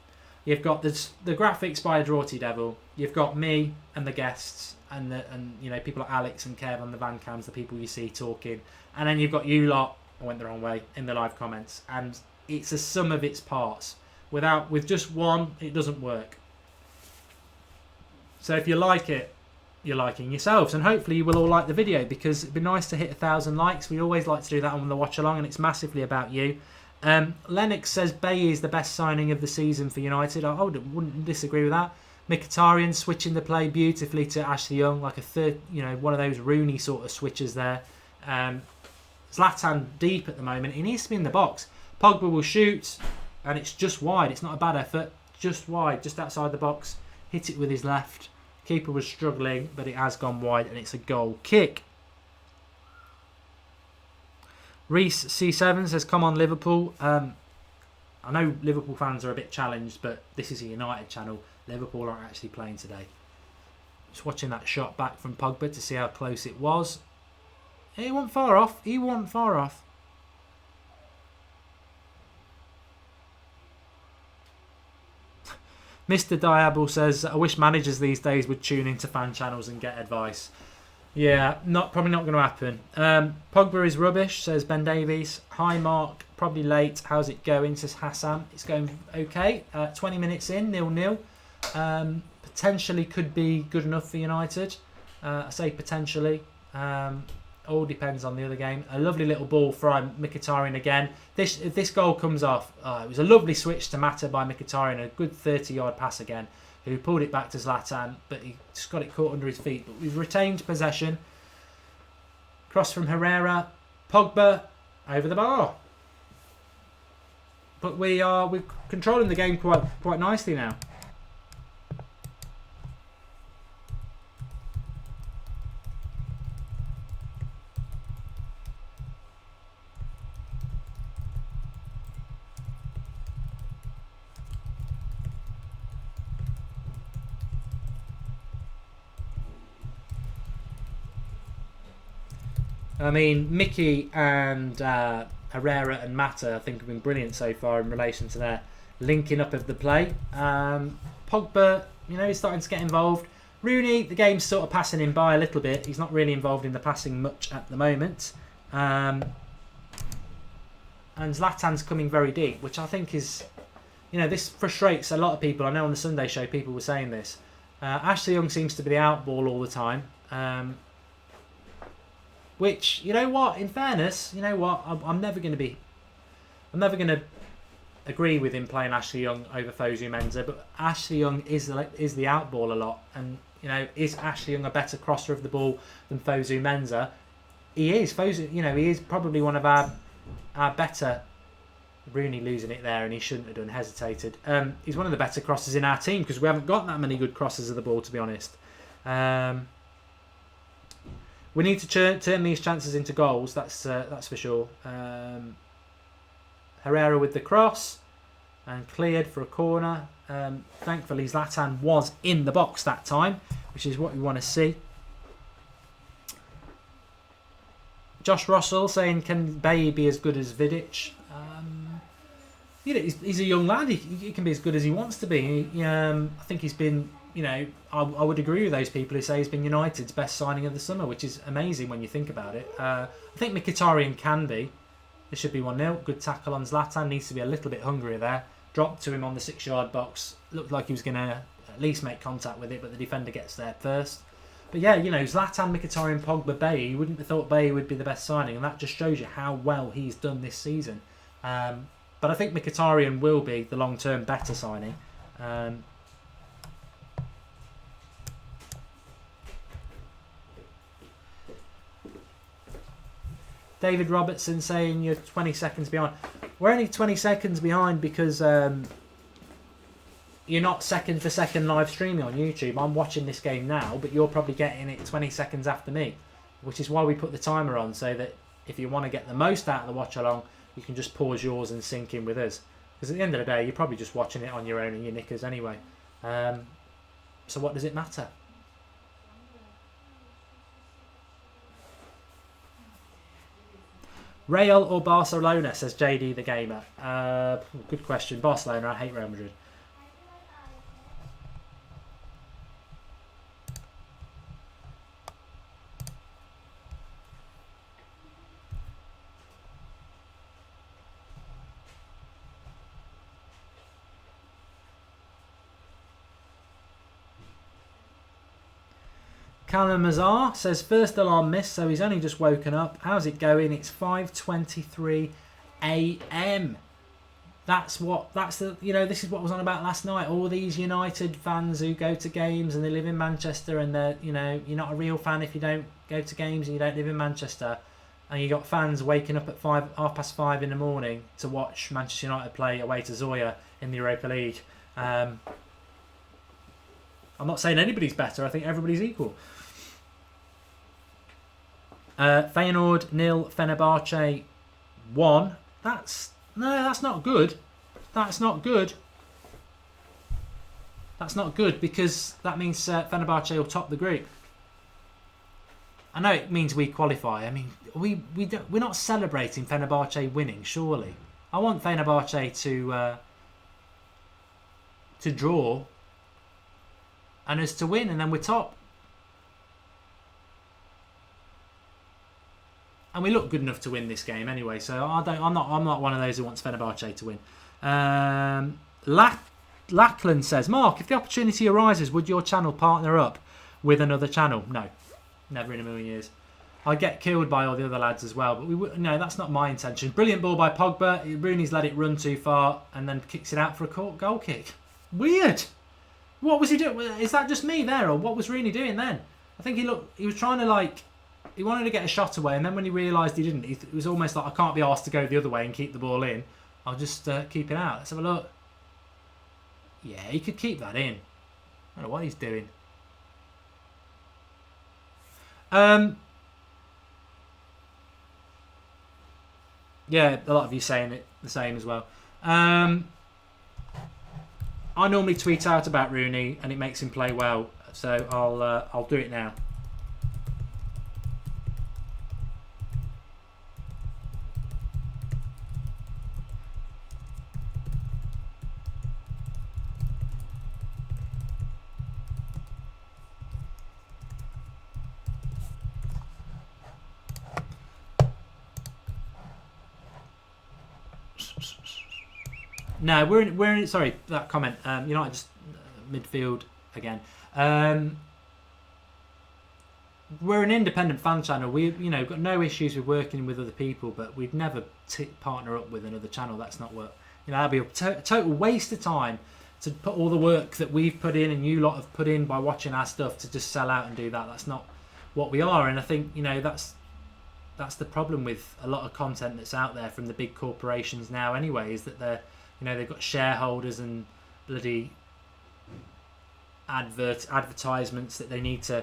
You've got the graphics by a Draughty Devil. You've got me and the guests and people like Alex and Kev on the van cams, the people you see talking, and then you've got you lot. I went the wrong way in the live comments, and it's a sum of its parts. With just one, it doesn't work. So if you like it, you're liking yourselves, and hopefully you will all like the video, because it'd be nice to hit 1,000 likes. We always like to do that on the watch along, and it's massively about you. Lennox says Bailly is the best signing of the season for United. I wouldn't disagree with that. Mkhitaryan switching the play beautifully to Ashley Young, like a third, one of those Rooney sort of switches there. Zlatan deep at the moment. He needs to be in the box. Pogba will shoot, and it's just wide. It's not a bad effort. Just wide, just outside the box. Hit it with his left. Keeper was struggling, but it has gone wide, and it's a goal kick. Reese C7 says, come on, Liverpool. I know Liverpool fans are a bit challenged, but this is a United channel. Liverpool aren't actually playing today. Just watching that shot back from Pogba to see how close it was. He wasn't far off. Mr. Diable says, I wish managers these days would tune into fan channels and get advice. Yeah, probably not going to happen. Pogba is rubbish, says Ben Davies. Hi, Mark. Probably late. How's it going, says Hassan. It's going okay. 20 minutes in, 0-0. Potentially could be good enough for United. I say potentially. All depends on the other game. A lovely little ball from Mkhitaryan again. If this goal comes off, it was a lovely switch to Mata by Mkhitaryan. A good 30-yard pass again. Who pulled it back to Zlatan, but he just got it caught under his feet. But we've retained possession. Cross from Herrera. Pogba over the bar. But we're controlling the game quite nicely now. I mean, Mickey and Herrera and Mata, I think, have been brilliant so far in relation to their linking up of the play. Pogba, he's starting to get involved. Rooney, the game's sort of passing him by a little bit. He's not really involved in the passing much at the moment. And Zlatan's coming very deep, which I think is, this frustrates a lot of people. I know on the Sunday show people were saying this. Ashley Young seems to be the outball all the time. Which, in fairness, I'm never going to agree with him playing Ashley Young over Fosu Mensah, but Ashley Young is the outball a lot. And, is Ashley Young a better crosser of the ball than Fosu Mensah? He is. Fosu, he is probably one of our better. Rooney losing it there, and he shouldn't have done, hesitated. He's one of the better crossers in our team because we haven't got that many good crosses of the ball, to be honest. We need to turn these chances into goals. That's for sure. Herrera with the cross and cleared for a corner. Thankfully, Zlatan was in the box that time, which is what we want to see. Josh Russell saying, "Can Bailly be as good as Vidic?" He's a young lad. He can be as good as he wants to be. I think he's been. I would agree with those people who say he's been United's best signing of the summer, which is amazing when you think about it. I think Mkhitaryan can be. This should be 1-0. Good tackle on Zlatan. Needs to be a little bit hungrier there. Dropped to him on the 6-yard box. Looked like he was going to at least make contact with it, but the defender gets there first. But yeah, Zlatan, Mkhitaryan, Pogba, Bailly. You wouldn't have thought Bailly would be the best signing, and that just shows you how well he's done this season. But I think Mkhitaryan will be the long-term better signing. David Robertson saying you're 20 seconds behind. We're only 20 seconds behind because you're not second for second live streaming on YouTube. I'm watching this game now, but you're probably getting it 20 seconds after me, which is why we put the timer on, so that if you want to get the most out of the watch along, you can just pause yours and sync in with us. Because at the end of the day, you're probably just watching it on your own in your knickers anyway. So what does it matter? Real or Barcelona, says JD the Gamer. Good question. Barcelona, I hate Real Madrid. Callum Mazar says first alarm missed, so he's only just woken up. How's it going? It's 5:23 a.m. This is what I was on about last night. All these United fans who go to games and they live in Manchester, and they're, you're not a real fan if you don't go to games and you don't live in Manchester. And you got fans waking up at 5:30 in the morning to watch Manchester United play away to ZORYA in the Europa League. I'm not saying anybody's better. I think everybody's equal. Feyenoord 0, Fenerbahce 1. That's not good. That's not good. That's not good because that means Fenerbahce will top the group. I know it means we qualify. I mean, we're not celebrating Fenerbahce winning, surely. I want Fenerbahce to draw and us to win, and then we're top. And we look good enough to win this game anyway, so I'm not one of those who wants Fenerbahce to win. Lackland says, Mark, if the opportunity arises, would your channel partner up with another channel? No, never in a million years. I'd get killed by all the other lads as well, but no, that's not my intention. Brilliant ball by Pogba. Rooney's let it run too far and then kicks it out for a goal kick. Weird. What was he doing? Is that just me there, or what was Rooney doing then? I think he was trying to he wanted to get a shot away, and then when he realised he didn't, it was almost like, I can't be asked to go the other way and keep the ball in. I'll just keep it out. Let's have a look. Yeah, he could keep that in. I don't know what he's doing. Yeah, a lot of you saying it the same as well. I normally tweet out about Rooney, and it makes him play well, so I'll do it now. No, we're in. Sorry, that comment. United just midfield again. We're an independent fan channel. We, got no issues with working with other people, but we'd never partner up with another channel. That's not what. That'd be a total waste of time to put all the work that we've put in and you lot have put in by watching our stuff to just sell out and do that. That's not what we are. And I think that's the problem with a lot of content that's out there from the big corporations now. Anyway, is that they've got shareholders and bloody advertisements that they need to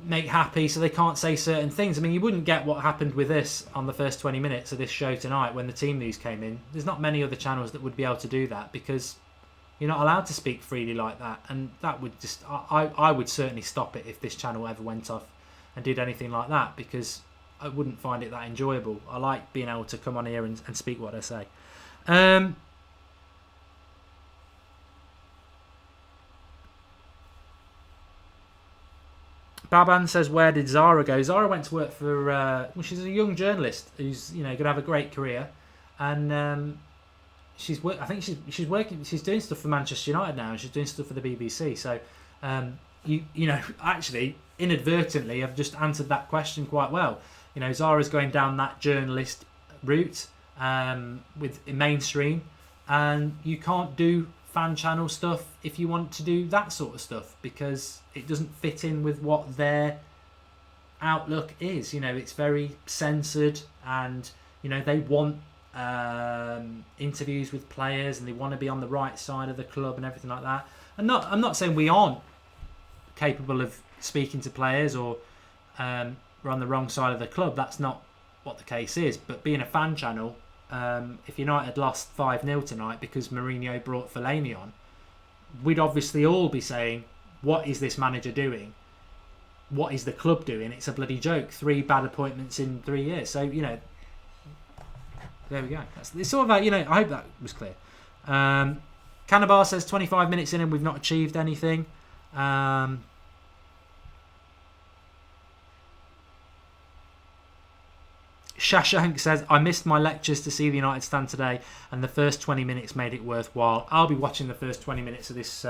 make happy, so they can't say certain things. I mean, you wouldn't get what happened with this on the first 20 minutes of this show tonight when the team news came in. There's not many other channels that would be able to do that because you're not allowed to speak freely like that, and that would just I would certainly stop it if this channel ever went off and did anything like that, because I wouldn't find it that enjoyable. I like being able to come on here and speak what I say. Baban says, where did Zara go? Zara went to work for, she's a young journalist who's, going to have a great career. And she's doing stuff for Manchester United now. And she's doing stuff for the BBC. So, actually, inadvertently, I've just answered that question quite well. Zara's going down that journalist route with mainstream. And you can't do fan channel stuff if you want to do that sort of stuff, because it doesn't fit in with what their outlook is. It's very censored, and they want interviews with players, and they want to be on the right side of the club and everything like that. I'm not saying we aren't capable of speaking to players or we're on the wrong side of the club. That's not what the case is. But being a fan channel, if United lost 5-0 tonight because Mourinho brought Fellaini on, we'd obviously all be saying, what is this manager doing? What is the club doing? It's a bloody joke. 3 bad appointments in 3 years. So, there we go. It's all about, I hope that was clear. Canabar says 25 minutes in and we've not achieved anything. Shashank says, I missed my lectures to see the United stand today, and the first 20 minutes made it worthwhile. I'll be watching the first 20 minutes of this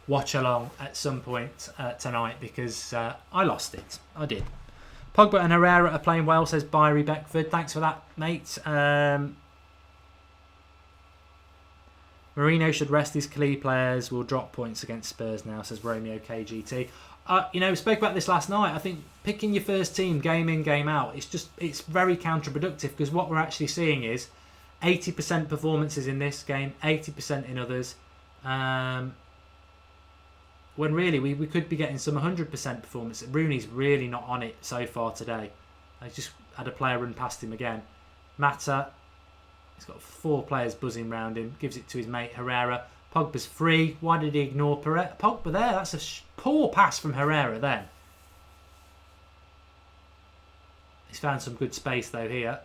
watch-along at some point tonight, because I lost it. I did. Pogba and Herrera are playing well, says Byrie Beckford. Thanks for that, mate. Mourinho should rest his key players. Will drop points against Spurs now, says Romeo KGT. We spoke about this last night. I think picking your first team game in, game out, it's very counterproductive, because what we're actually seeing is 80% performances in this game, 80% in others. When really we could be getting some 100% performance. Rooney's really not on it so far today. I just had a player run past him again. Mata, he's got 4 players buzzing round him. Gives it to his mate Herrera. Pogba's free. Why did he ignore Pogba there? That's a poor pass from Herrera then. He's found some good space though here.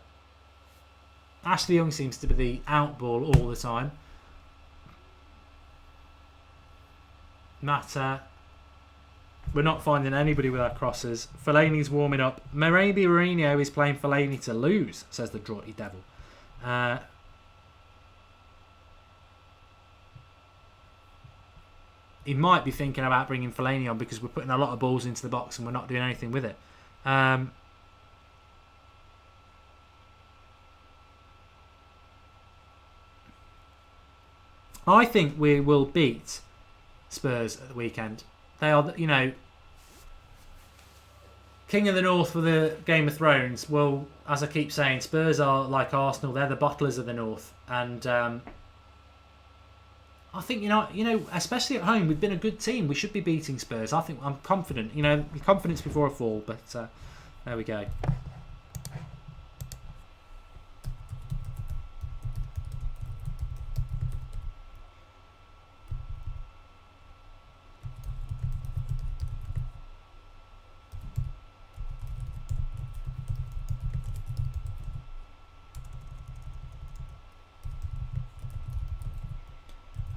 Ashley Young seems to be the outball all the time. Mata. We're not finding anybody with our crosses. Fellaini's warming up. Maybe Mourinho is playing Fellaini to lose, says the Draughty Devil. He might be thinking about bringing Fellaini on because we're putting a lot of balls into the box and we're not doing anything with it. I think we will beat Spurs at the weekend. They are, King of the North for the Game of Thrones. Well, as I keep saying, Spurs are like Arsenal. They're the bottlers of the North. And I think, especially at home, we've been a good team. We should be beating Spurs. I'm confident. Confidence before a fall. But there we go.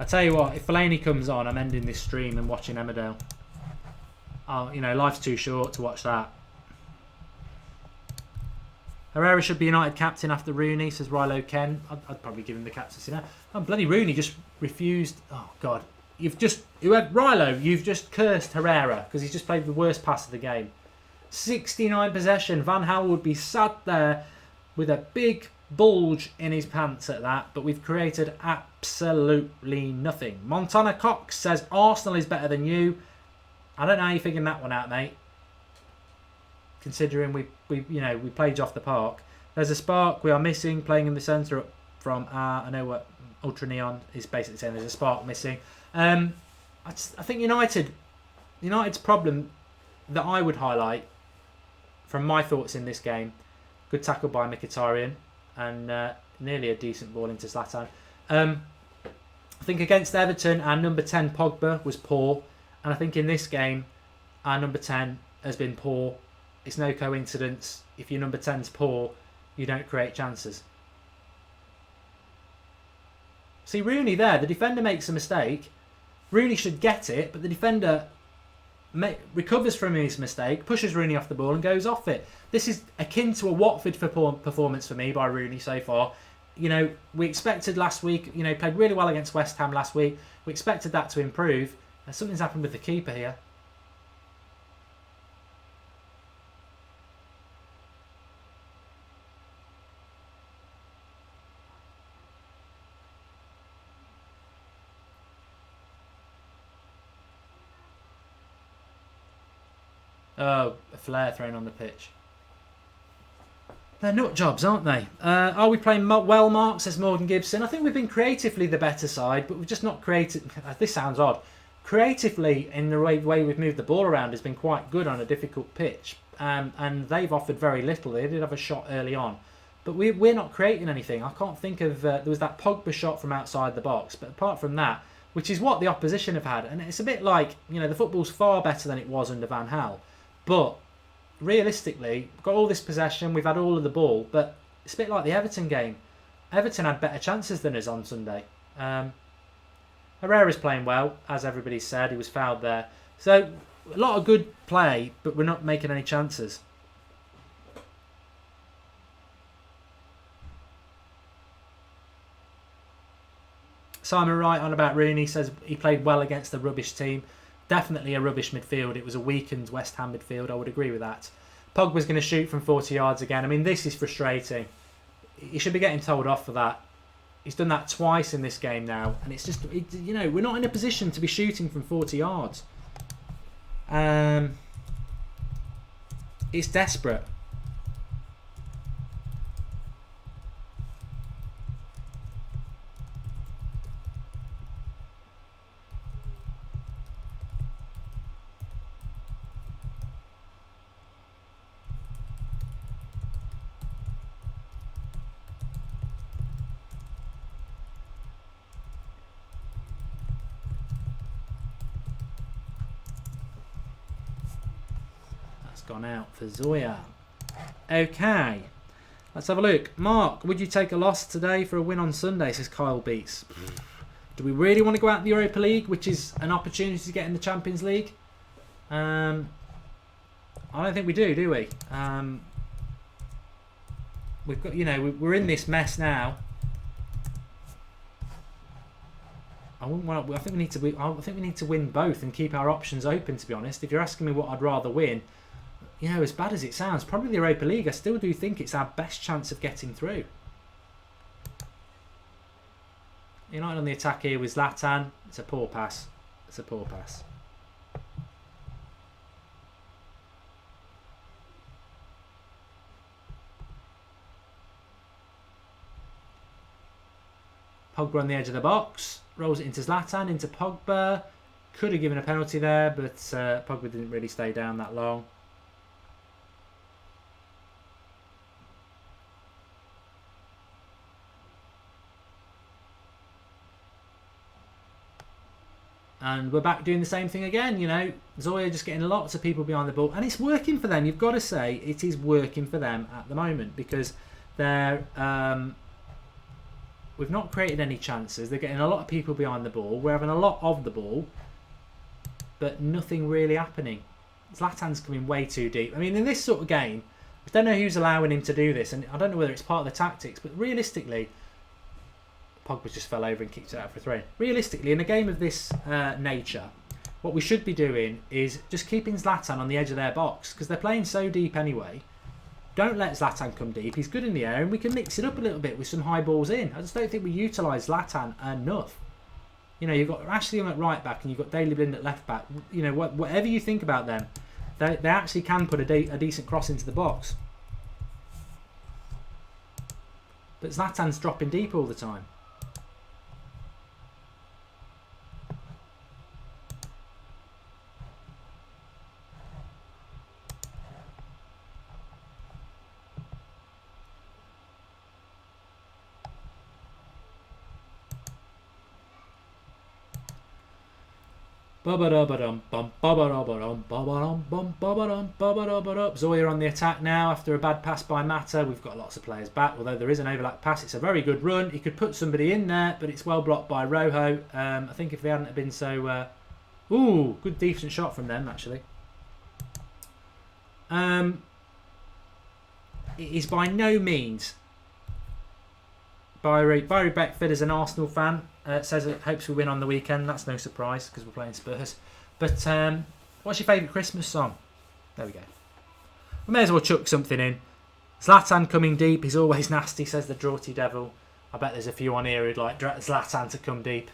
I tell you what, if Fellaini comes on, I'm ending this stream and watching Emmerdale. Oh, life's too short to watch that. Herrera should be United captain after Rooney, says Rilo Ken. I'd probably give him the captaincy now. Oh, bloody Rooney just refused. Oh, God. You've just cursed Herrera because he's just played the worst pass of the game. 69 possession. Van Gaal would be sat there with a big bulge in his pants at that, but we've created absolutely nothing. Montana Cox says Arsenal is better than you. I don't know how you're figuring that one out, mate. Considering we played you off the park. There's a spark we are missing playing in the centre from I know what Ultra Neon is basically saying. There's a spark missing. I think United's problem that I would highlight from my thoughts in this game, good tackle by Mkhitaryan and nearly a decent ball into Zlatan. I think against Everton our number 10 Pogba was poor, and I think in this game our number 10 has been poor. It's no coincidence. If your number 10's poor, you don't create chances. See, Rooney there, the defender makes a mistake. Rooney should get it, but the defender recovers from his mistake, pushes Rooney off the ball and goes off it. This is akin to a Watford performance for me by Rooney so far. We expected last week, played really well against West Ham last week. We expected that to improve. And something's happened with the keeper here. Oh, a flare thrown on the pitch. They're nut jobs, aren't they? Are we playing well, Mark? Says Morgan Gibson. I think we've been creatively the better side, but we've just not created... This sounds odd. Creatively, in the way we've moved the ball around has been quite good on a difficult pitch. And they've offered very little. They did have a shot early on. But we're not creating anything. I can't think of... there was that Pogba shot from outside the box. But apart from that, which is what the opposition have had. And it's a bit like, the football's far better than it was under Van Gaal. But realistically, we've got all this possession, we've had all of the ball, but it's a bit like the Everton game. Everton had better chances than us on Sunday. Herrera's playing well, as everybody said. He was fouled there. So, a lot of good play, but we're not making any chances. Simon Wright on about Rooney says he played well against the rubbish team. Definitely a rubbish midfield. It was a weakened West Ham midfield. I would agree with that. Pogba's going to shoot from 40 yards again. I mean, this is frustrating. He should be getting told off for that. He's done that twice in this game now. And it's just, we're not in a position to be shooting from 40 yards. It's desperate. Gone out for Zoya. Okay, let's have a look. Mark, would you take a loss today for a win on Sunday, says Kyle Beats. Do we really want to go out in the Europa League, which is an opportunity to get in the Champions League? I don't think we do we? We've got, we're in this mess now. I think we need to win both and keep our options open, to be honest. If you're asking me what I'd rather win, as bad as it sounds, probably the Europa League, I still do think it's our best chance of getting through. United on the attack here with Zlatan. It's a poor pass. Pogba on the edge of the box. Rolls it into Zlatan, into Pogba. Could have given a penalty there, but Pogba didn't really stay down that long. And we're back doing the same thing again, Zoya just getting lots of people behind the ball. And it's working for them. You've got to say it is working for them at the moment because they're... we've not created any chances. They're getting a lot of people behind the ball. We're having a lot of the ball, but nothing really happening. Zlatan's coming way too deep. I mean, in this sort of game, I don't know who's allowing him to do this, and I don't know whether it's part of the tactics, but realistically, Pogba just fell over and kicked it out for a throw. Realistically, in a game of this nature, what we should be doing is just keeping Zlatan on the edge of their box, because they're playing so deep anyway. Don't let Zlatan come deep. He's good in the air, and we can mix it up a little bit with some high balls in. I just don't think we utilise Zlatan enough. You know, you've got Ashley Young at right back, and you've got Daley Blind at left back. You know, whatever you think about them, they actually can put a decent cross into the box. But Zlatan's dropping deep all the time. Zoya on the attack now after a bad pass by Mata. We've got lots of players back, although there is an overlap pass. It's a very good run. He could put somebody in there, but it's well blocked by Rojo. I think if they hadn't been so... ooh, good decent shot from them, actually. It is by no means... Byrie Beckford is an Arsenal fan. Says it hopes we win on the weekend. That's no surprise because we're playing Spurs. But what's your favourite Christmas song? There we go. We may as well chuck something in. Zlatan coming deep. He's always nasty, says the Draughty Devil. I bet there's a few on here who'd like Zlatan to come deep.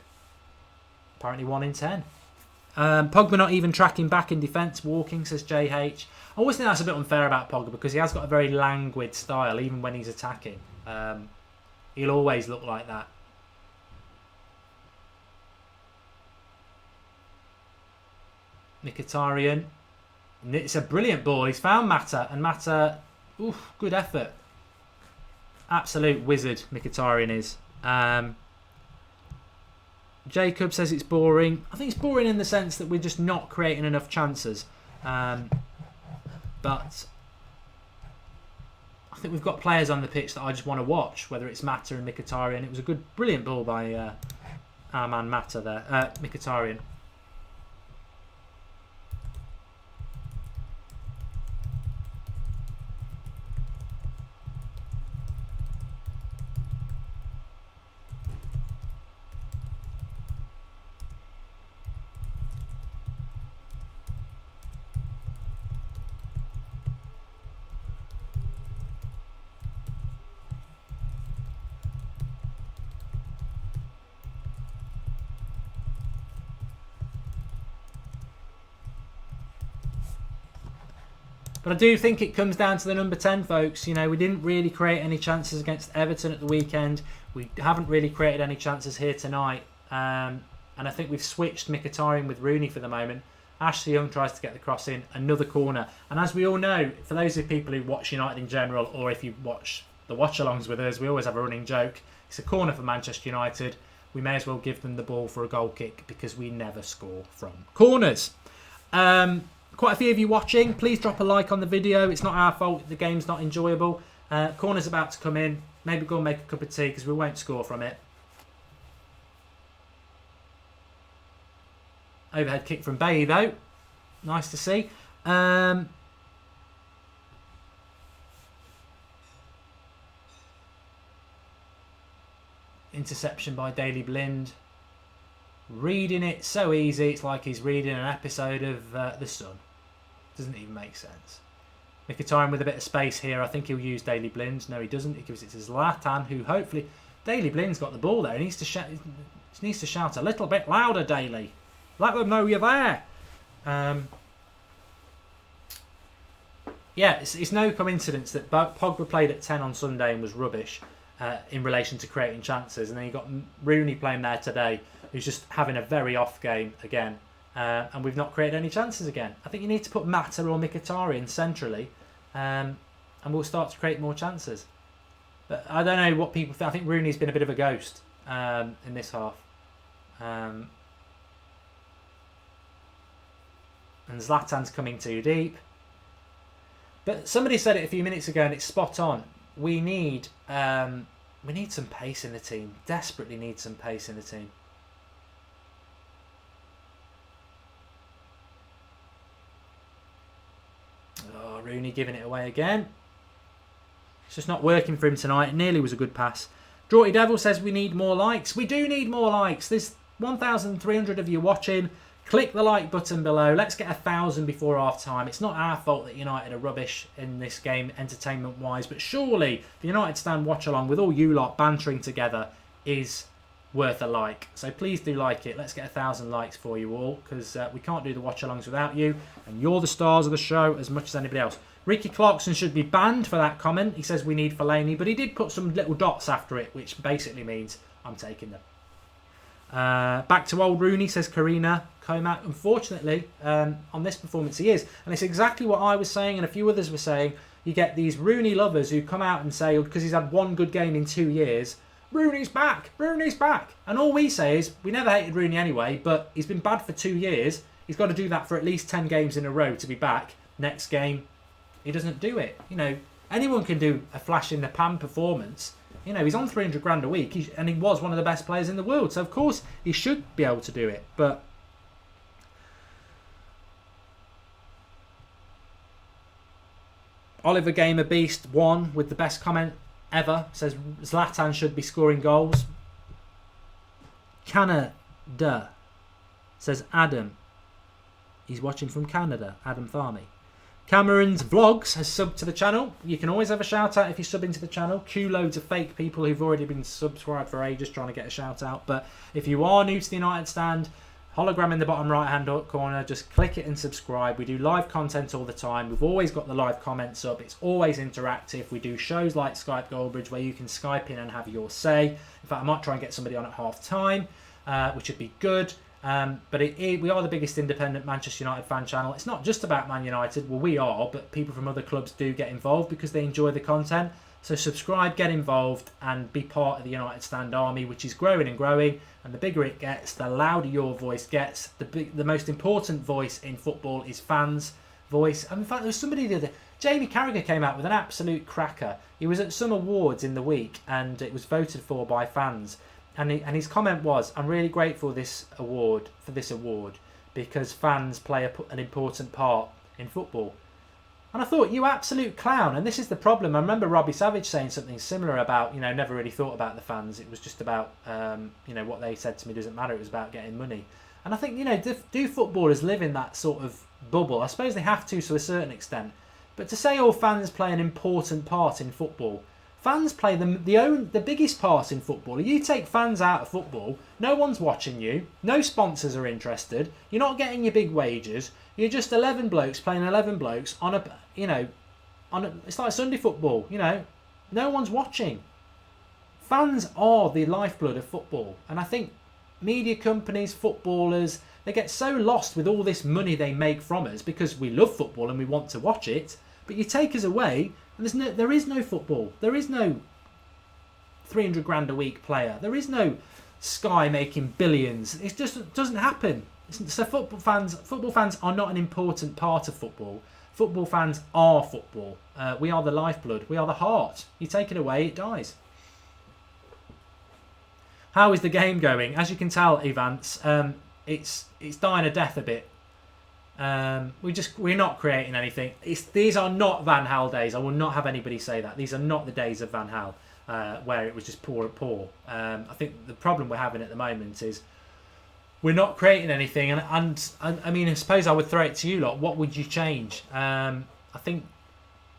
Apparently 1 in 10. Pogba not even tracking back in defence. Walking, says JH. I always think that's a bit unfair about Pogba because he has got a very languid style even when he's attacking. He'll always look like that. Mkhitaryan. It's a brilliant ball. He's found Mata, and Mata, oof, good effort. Absolute wizard, Mkhitaryan is. Jacob says it's boring. I think it's boring in the sense that we're just not creating enough chances. But I think we've got players on the pitch that I just want to watch, whether it's Mata and Mkhitaryan. It was a good, brilliant ball by our man Mata there, Mkhitaryan. But I do think it comes down to the number 10, folks. You know, we didn't really create any chances against Everton at the weekend. We haven't really created any chances here tonight. And I think we've switched Mkhitaryan with Rooney for the moment. Ashley Young tries to get the cross in. Another corner. And as we all know, for those of people who watch United in general, or if you watch the watch-alongs with us, we always have a running joke. It's a corner for Manchester United. We may as well give them the ball for a goal kick because we never score from corners. Quite a few of you watching. Please drop a like on the video. It's not our fault the game's not enjoyable. Corner's about to come in. Maybe go and make a cup of tea because we won't score from it. Overhead kick from Bailly though. Nice to see. Interception by Daley Blind. Reading it so easy, it's like he's reading an episode of The Sun. Doesn't even make sense. Mkhitaryan with a bit of space here. I think he'll use Daley Blind. No, he doesn't. He gives it to Zlatan, who hopefully... Daley Blind's got the ball there. He needs to shout a little bit louder, Daley. Let them know you're there. Yeah, it's no coincidence that Pogba played at 10 on Sunday and was rubbish in relation to creating chances. And then you got Rooney playing there today, who's just having a very off game again. And we've not created any chances again. I think you need to put Mata or Mkhitaryan centrally, and we'll start to create more chances. But I don't know what people think. I think Rooney's been a bit of a ghost in this half. And Zlatan's coming too deep. But somebody said it a few minutes ago, and it's spot on. We need some pace in the team. Desperately need some pace in the team. Oh, Rooney giving it away again. It's just not working for him tonight. It nearly was a good pass. Draughty Devil says we need more likes. We do need more likes. There's 1,300 of you watching. Click the like button below. Let's get 1,000 before half time. It's not our fault that United are rubbish in this game, entertainment wise, but surely the United Stand watch along with all you lot bantering together is worth a like. So please do like it. Let's get 1,000 likes for you all, because we can't do the watch alongs without you, and you're the stars of the show as much as anybody else. Ricky Clarkson should be banned for that comment. He says we need Fellaini, but he did put some little dots after it, which basically means I'm taking them. Back to old Rooney, says Karina Comac. Unfortunately, on this performance he is. And it's exactly what I was saying and a few others were saying. You get these Rooney lovers who come out and say, because he's had one good game in 2 years, Rooney's back, Rooney's back. And all we say is, we never hated Rooney anyway, but he's been bad for 2 years. He's got to do that for at least 10 games in a row to be back. Next game, he doesn't do it. You know, anyone can do a flash in the pan performance. You know, he's on 300 grand a week, and he was one of the best players in the world. So, of course, he should be able to do it. But Oliver Gamer Beast 1 with the best comment ever says Zlatan should be scoring goals. Canada says Adam. He's watching from Canada, Adam Farmy. Cameron's Vlogs has subbed to the channel. You can always have a shout out if you sub into the channel. Queue loads of fake people who've already been subscribed for ages trying to get a shout out. But if you are new to the United Stand, hologram in the bottom right hand corner, just click it and subscribe. We do live content all the time. We've always got the live comments up. It's always interactive. We do shows like Skype Goldbridge where you can Skype in and have your say. In fact, I might try and get somebody on at half time, which would be good. But we are the biggest independent Manchester United fan channel. It's not just about Man United. Well, we are, but people from other clubs do get involved because they enjoy the content. So subscribe, get involved, and be part of the United Stand army, which is growing and growing. And the bigger it gets, the louder your voice gets. The most important voice in football is fans' voice. And in fact, there was somebody the other. Jamie Carragher came out with an absolute cracker. He was at some awards in the week, and it was voted for by fans. And his comment was, "I'm really grateful for this award because fans play an important part in football." And I thought, you absolute clown. And this is the problem. I remember Robbie Savage saying something similar about, never really thought about the fans. It was just about, what they said to me doesn't matter. It was about getting money. And I think, do footballers live in that sort of bubble? I suppose they have to a certain extent. But to say all fans play an important part in football, fans play the biggest part in football. You take fans out of football, no one's watching you, no sponsors are interested, you're not getting your big wages, you're just 11 blokes playing 11 blokes on it's like Sunday football, no one's watching. Fans are the lifeblood of football, and I think media companies, footballers, they get so lost with all this money they make from us because we love football and we want to watch it, but you take us away, and there is no football. There is no 300 grand a week player. There is no Sky making billions. It just doesn't happen. So football fans are not an important part of football. Football fans are football. We are the lifeblood. We are the heart. You take it away, it dies. How is the game going? As you can tell, Evans, it's dying a death a bit. We're not creating anything. These are not Van Gaal days. I will not have anybody say that. These are not the days of Van Gaal where it was just poor. I think the problem we're having at the moment is we're not creating anything. And I mean, I suppose I would throw it to you lot. What would you change? I think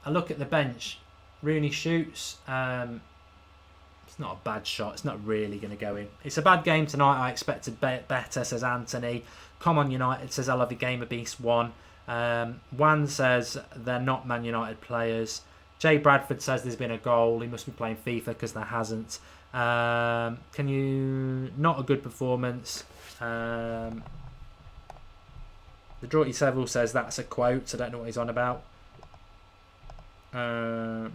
I look at the bench. Rooney shoots. It's not a bad shot. It's not really going to go in. It's a bad game tonight. I expected better, says Anthony. Come on, United, says I love the Gamer Beast 1. Wan says they're not Man United players. Jay Bradford says there's been a goal. He must be playing FIFA because there hasn't. Can you... Not a good performance. The Draughty Seville says that's a quote. I don't know what he's on about. I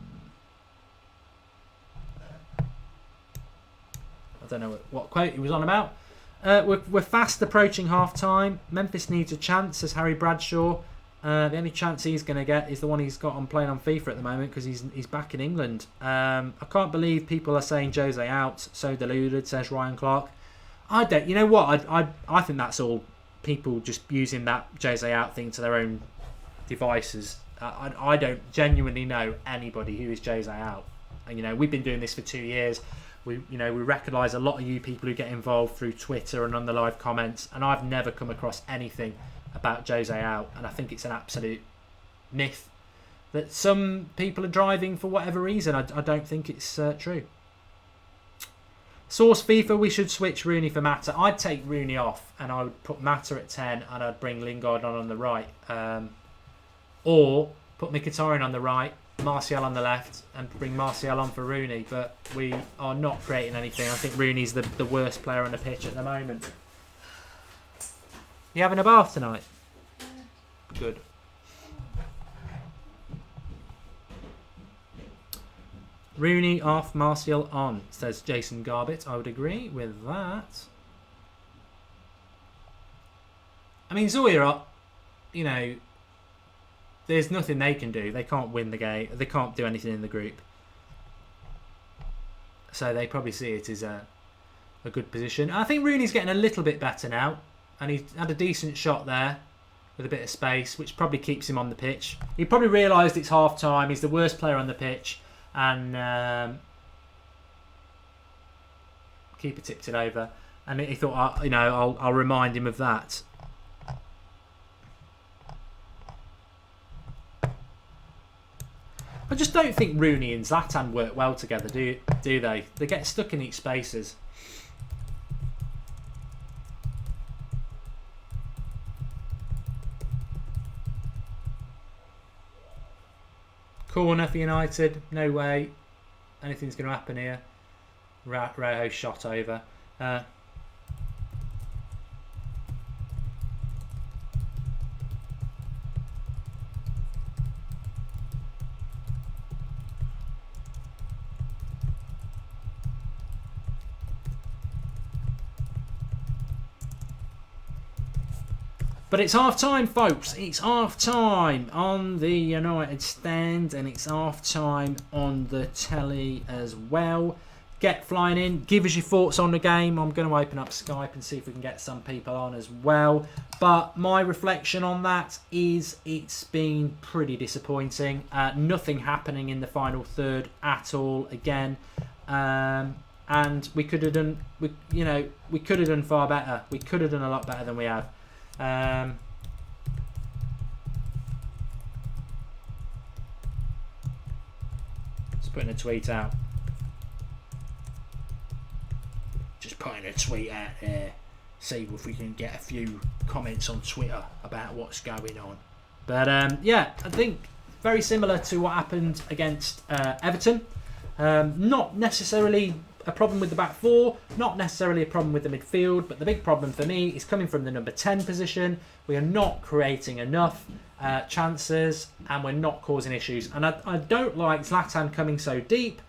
don't know what quote he was on about. We're fast approaching half time. Memphis needs a chance, says Harry Bradshaw. The only chance he's going to get is the one he's got on playing on FIFA at the moment because he's back in England. I can't believe people are saying Jose out. So deluded, says Ryan Clark. I don't. You know what? I think that's all people just using that Jose out thing to their own devices. I don't genuinely know anybody who is Jose out. And, you know, we've been doing this for 2 years. We recognise a lot of you people who get involved through Twitter and on the live comments, and I've never come across anything about Jose out, and I think it's an absolute myth that some people are driving for whatever reason. I don't think it's true. Source FIFA, we should switch Rooney for Mata. I'd take Rooney off and I would put Mata at 10 and I'd bring Lingard on the right. Or put Mkhitaryan on the right, Martial on the left, and bring Martial on for Rooney. But we are not creating anything. I think Rooney's the worst player on the pitch at the moment. You having a bath tonight? Good. Rooney off, Martial on, says Jason Garbett. I would agree with that. I mean, ZORYA, you know, there's nothing they can do. They can't win the game. They can't do anything in the group. So they probably see it as a good position. I think Rooney's getting a little bit better now. And he had a decent shot there with a bit of space, which probably keeps him on the pitch. He probably realised it's half-time. He's the worst player on the pitch. And keeper tipped it over, and he thought, you know, I'll remind him of that. I just don't think Rooney and Zlatan work well together, do they? They get stuck in each spaces. Corner for United, no way anything's going to happen here. Rojo shot over. But it's half-time, folks. It's half-time on the United stand, and it's half-time on the telly as well. Get flying in. Give us your thoughts on the game. I'm going to open up Skype and see if we can get some people on as well. But my reflection on that is it's been pretty disappointing. Nothing happening in the final third at all again. And we could have done, we could have done far better. We could have done a lot better than we have. Just putting a tweet out. Just putting a tweet out there. See if we can get a few comments on Twitter about what's going on. But yeah, I think very similar to what happened against Everton. Not necessarily a problem with the back four, not necessarily a problem with the midfield, but the big problem for me is coming from the number 10 position. We are not creating enough chances and we're not causing issues. And I don't like Zlatan coming so deep.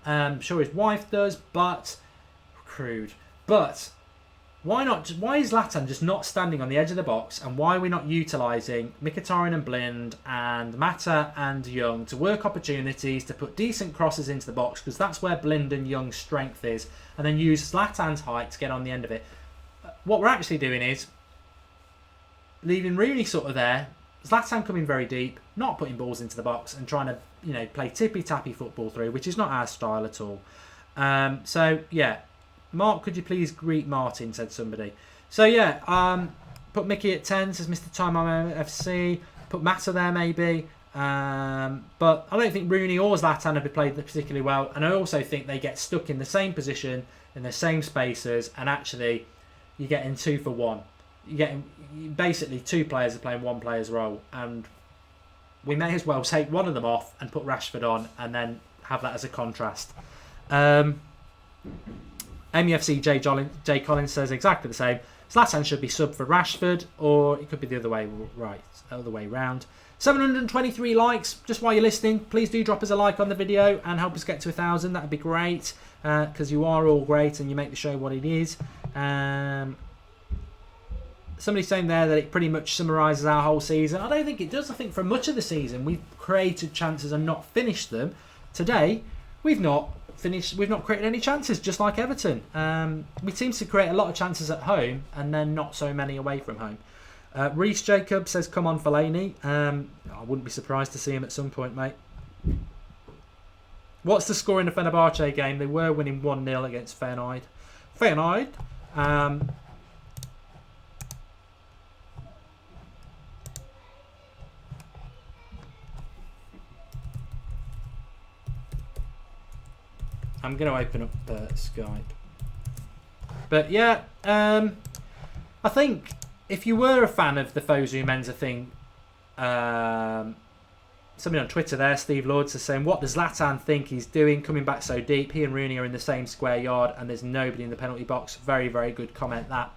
I'm sure his wife does, but crude. But why not? Why is Zlatan just not standing on the edge of the box, and why are we not utilising Mkhitaryan and Blind and Mata and Young to work opportunities to put decent crosses into the box, because that's where Blind and Young's strength is, and then use Zlatan's height to get on the end of it. What we're actually doing is leaving Rooney sort of there, Zlatan coming very deep, not putting balls into the box and trying to play tippy-tappy football through, which is not our style at all. So yeah. Mark, could you please greet Martin, said somebody. So yeah, put Mickey at 10, says Mr. Time on FC. Put Mata there maybe. But I don't think Rooney or Zlatan have played particularly well. And I also think they get stuck in the same position, in the same spaces, and actually you're getting 2 for 1. You're getting basically 2 players are playing 1 player's role. And we may as well take one of them off and put Rashford on and then have that as a contrast. MEFC J Collins says exactly the same. Zlatan should be sub for Rashford, or it could be the other way round. 723 likes. Just while you're listening, please do drop us a like on the video and help us get to 1,000. That'd be great, because you are all great and you make the show what it is. Somebody's saying there that it pretty much summarises our whole season. I don't think it does. I think for much of the season we've created chances and not finished them. Today we've not created any chances, just like Everton. We seem to create a lot of chances at home and then not so many away from home. Reece Jacobs says, come on, Fellaini. I wouldn't be surprised to see him at some point, mate. What's the score in the Fenerbahce game? They were winning 1-0 against Feyenoord. I'm going to open up Skype. But yeah, I think if you were a fan of the Fosu Mensah thing, somebody on Twitter there, Steve Lords, is saying, what does Zlatan think he's doing coming back so deep? He and Rooney are in the same square yard and there's nobody in the penalty box. Very, very good comment, that.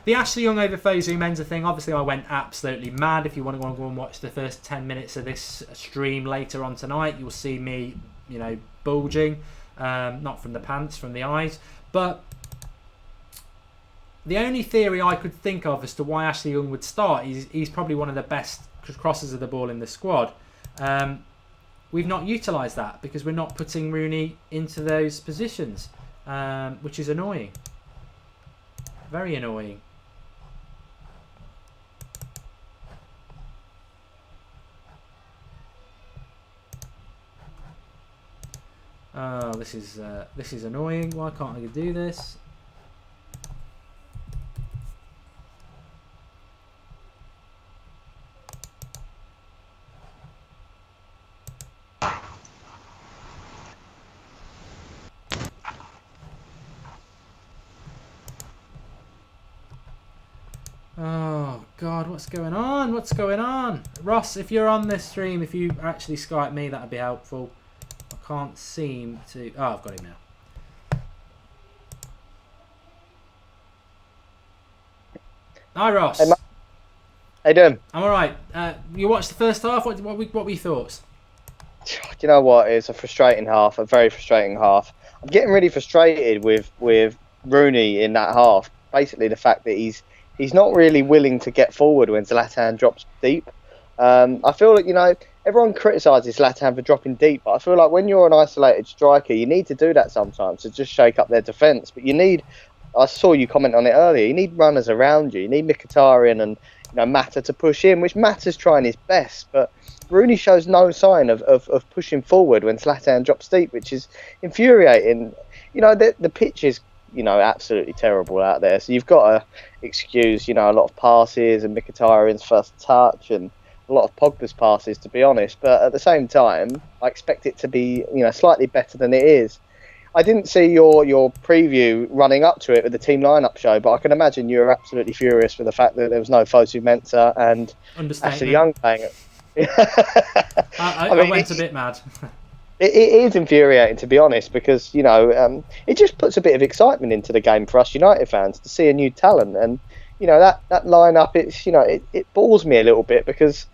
The Ashley Young over Fosu Mensah thing, obviously I went absolutely mad. If you want to go and watch the first 10 minutes of this stream later on tonight, you'll see me, bulging. Not from the pants, from the eyes. But the only theory I could think of as to why Ashley Young would start, he's probably one of the best crossers of the ball in the squad. We've not utilised that because we're not putting Rooney into those positions, which is annoying. Very annoying. Oh, this is annoying. Why can't I do this? Oh God, what's going on? What's going on? Ross, if you're on this stream, if you actually Skype me, that'd be helpful. I can't seem to... Oh, I've got him now. Hi, Ross. Hey, how you doing? I'm alright. You watched the first half? What were your thoughts? Do you know what? It's a frustrating half, a very frustrating half. I'm getting really frustrated with Rooney in that half. Basically, the fact that he's not really willing to get forward when Zlatan drops deep. I feel like, everyone criticises Zlatan for dropping deep, but I feel like when you're an isolated striker, you need to do that sometimes to just shake up their defence. But I saw you comment on it earlier, you need runners around you. You need Mkhitaryan and Mata to push in, which Mata's trying his best, but Rooney shows no sign of pushing forward when Zlatan drops deep, which is infuriating. The pitch is absolutely terrible out there, so you've got to excuse a lot of passes and Mkhitaryan's first touch and a lot of Pogba's passes, to be honest, but at the same time I expect it to be slightly better than it is. I didn't see your preview running up to it with the team lineup show, but I can imagine you were absolutely furious with the fact that there was no Fosu Mensah and Ashley Young playing it. I went a bit mad. It is infuriating, to be honest, because it just puts a bit of excitement into the game for us United fans to see a new talent, and that lineup, it bores me a little bit because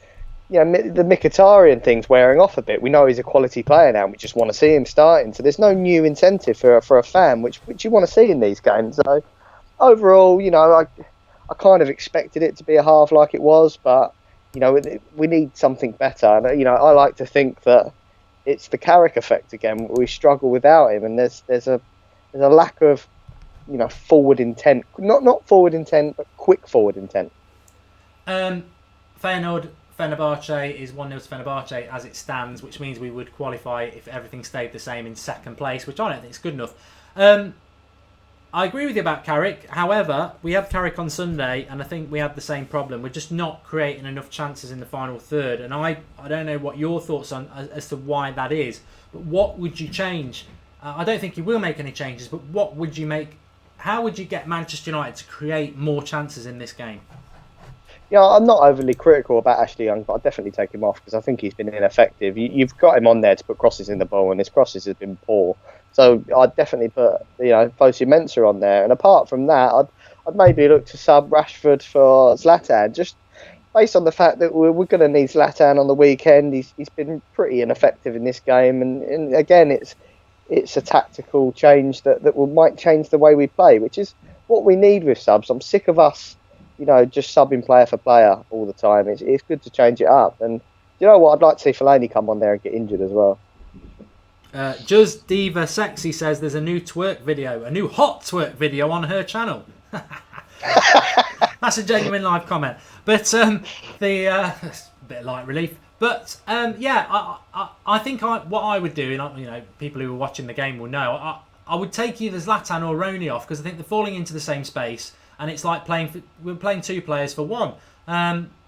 the Mkhitaryan thing's wearing off a bit. We know he's a quality player now, and we just want to see him starting. So there's no new incentive for a fan, which you want to see in these games. So overall, I kind of expected it to be a half like it was, but we need something better. And I like to think that it's the Carrick effect again. We struggle without him, and there's a lack of forward intent. Not forward intent, but quick forward intent. Fenerbahce is 1-0 to Fenerbahce as it stands, which means we would qualify if everything stayed the same in second place, which I don't think is good enough. I agree with you about Carrick. However, we had Carrick on Sunday, and I think we had the same problem. We're just not creating enough chances in the final third, and I don't know what your thoughts on as to why that is. But what would you change? I don't think you will make any changes, but what would you make? How would you get Manchester United to create more chances in this game? Yeah, I'm not overly critical about Ashley Young, but I'd definitely take him off because I think he's been ineffective. You've got him on there to put crosses in the ball, and his crosses have been poor. So I'd definitely put Fosu Mensah on there. And apart from that, I'd maybe look to sub Rashford for Zlatan, just based on the fact that we're going to need Zlatan on the weekend. He's been pretty ineffective in this game, and again, it's a tactical change that might change the way we play, which is what we need with subs. I'm sick of us just subbing player for player all the time. It's good to change it up. And you know what? I'd like to see Fellaini come on there and get injured as well. Just Diva Sexy says there's a new hot twerk video on her channel. That's a genuine live comment. But the that's a bit of light relief. But I think what I would do, and people who are watching the game will know, I would take either Zlatan or Rooney off because I think they're falling into the same space, and it's like we're playing two players for one.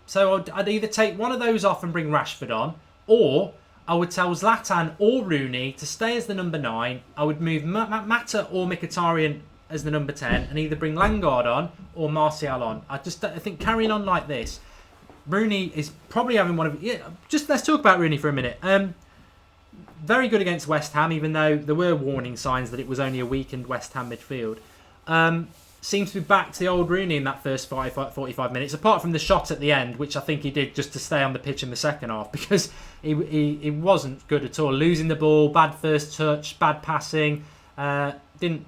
So I'd either take one of those off and bring Rashford on, or I would tell Zlatan or Rooney to stay as the number 9. I would move Mata or Mkhitaryan as the number 10, and either bring Lingard on or Martial on. I think carrying on like this, Rooney is probably having one of... Yeah, just let's talk about Rooney for a minute. Very good against West Ham, even though there were warning signs that it was only a weakened West Ham midfield. Seems to be back to the old Rooney in that first 45 minutes, apart from the shot at the end, which I think he did just to stay on the pitch in the second half, because he wasn't good at all. Losing the ball, bad first touch, bad passing, wasn't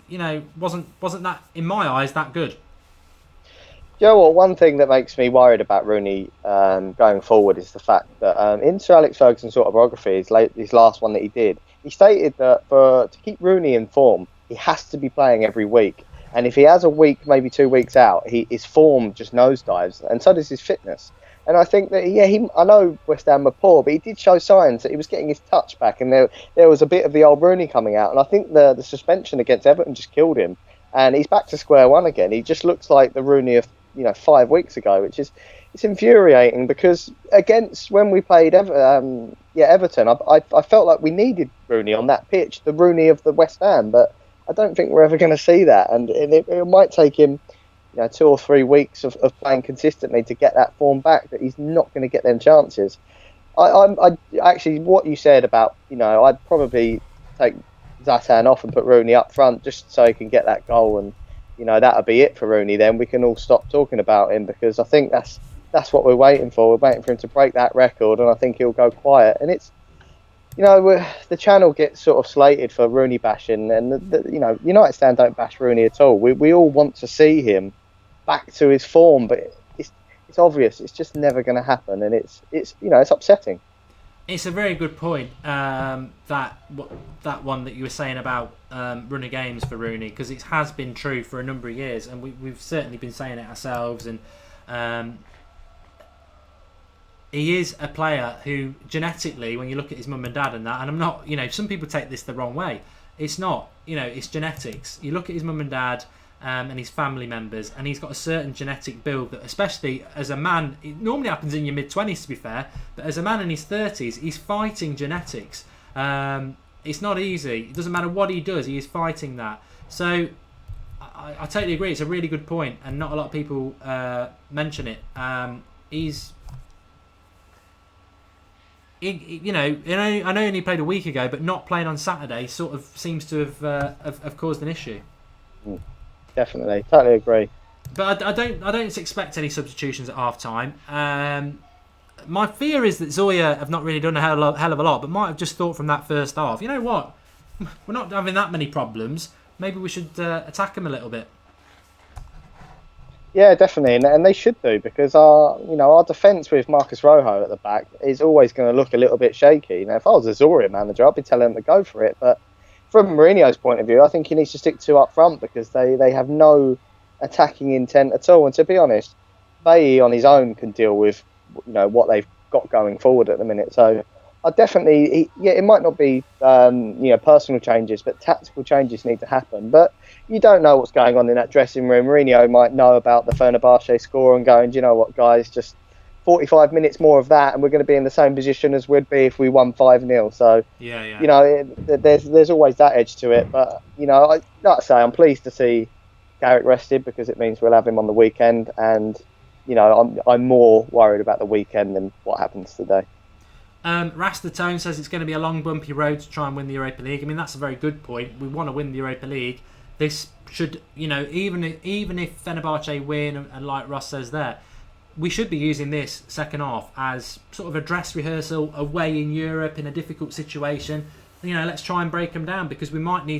that, in my eyes, that good. You know what? One thing that makes me worried about Rooney going forward is the fact that in Sir Alex Ferguson's autobiography, his last one that he did, he stated that to keep Rooney in form, he has to be playing every week. And if he has a week, maybe 2 weeks out, his form just nosedives, and so does his fitness. And I think that, I know West Ham were poor, but he did show signs that he was getting his touch back, and there was a bit of the old Rooney coming out. And I think the suspension against Everton just killed him, and he's back to square one again. He just looks like the Rooney of 5 weeks ago, which is it's infuriating, because against when we played Everton, I felt like we needed Rooney on that pitch, the Rooney of the West Ham, but I don't think we're ever going to see that, and it might take him 2 or 3 weeks of playing consistently to get that form back, that he's not going to get them chances. I actually, what you said about, I'd probably take Zlatan off and put Rooney up front just so he can get that goal, and that'll be it for Rooney. Then we can all stop talking about him, because I think that's what we're waiting for. We're waiting for him to break that record, and I think he'll go quiet. And it's the channel gets sort of slated for Rooney bashing, and United stand don't bash Rooney at all. We all want to see him back to his form, but it's obvious it's just never going to happen, and it's upsetting. It's a very good point, that one that you were saying about running games for Rooney, because it has been true for a number of years, and we've certainly been saying it ourselves. And he is a player who genetically, when you look at his mum and dad and that, and I'm not, some people take this the wrong way. It's not, it's genetics. You look at his mum and dad and his family members, and he's got a certain genetic build that, especially as a man, it normally happens in your mid-20s to be fair, but as a man in his 30s, he's fighting genetics. It's not easy. It doesn't matter what he does, he is fighting that. So I totally agree. It's a really good point, and not a lot of people mention it. I know he only played a week ago, but not playing on Saturday sort of seems to have caused an issue. Definitely, totally agree. But I don't expect any substitutions at half time. My fear is that ZORYA have not really done a hell of a lot, but might have just thought from that first half, you know what, we're not having that many problems. Maybe we should attack them a little bit. Yeah, definitely, and they should do, because our defence with Marcus Rojo at the back is always going to look a little bit shaky. If I was a ZORYA manager, I'd be telling them to go for it. But from Mourinho's point of view, I think he needs to stick 2 up front, because they have no attacking intent at all. And to be honest, Bailly on his own can deal with what they've got going forward at the minute. So I definitely, it might not be personal changes, but tactical changes need to happen. But you don't know what's going on in that dressing room. Mourinho might know about the Fenerbahce score and going, you know what, guys, just 45 minutes more of that, and we're going to be in the same position as we'd be if we won 5-0. So, there's always that edge to it. But, like I say, I'm pleased to see Garrick rested, because it means we'll have him on the weekend. And, I'm more worried about the weekend than what happens today. Rasta Tone says it's going to be a long, bumpy road to try and win the Europa League. I mean, that's a very good point. We want to win the Europa League. This should, even if Fenerbahce win, and like Ross says there, we should be using this second half as sort of a dress rehearsal away in Europe in a difficult situation. Let's try and break them down, because we might be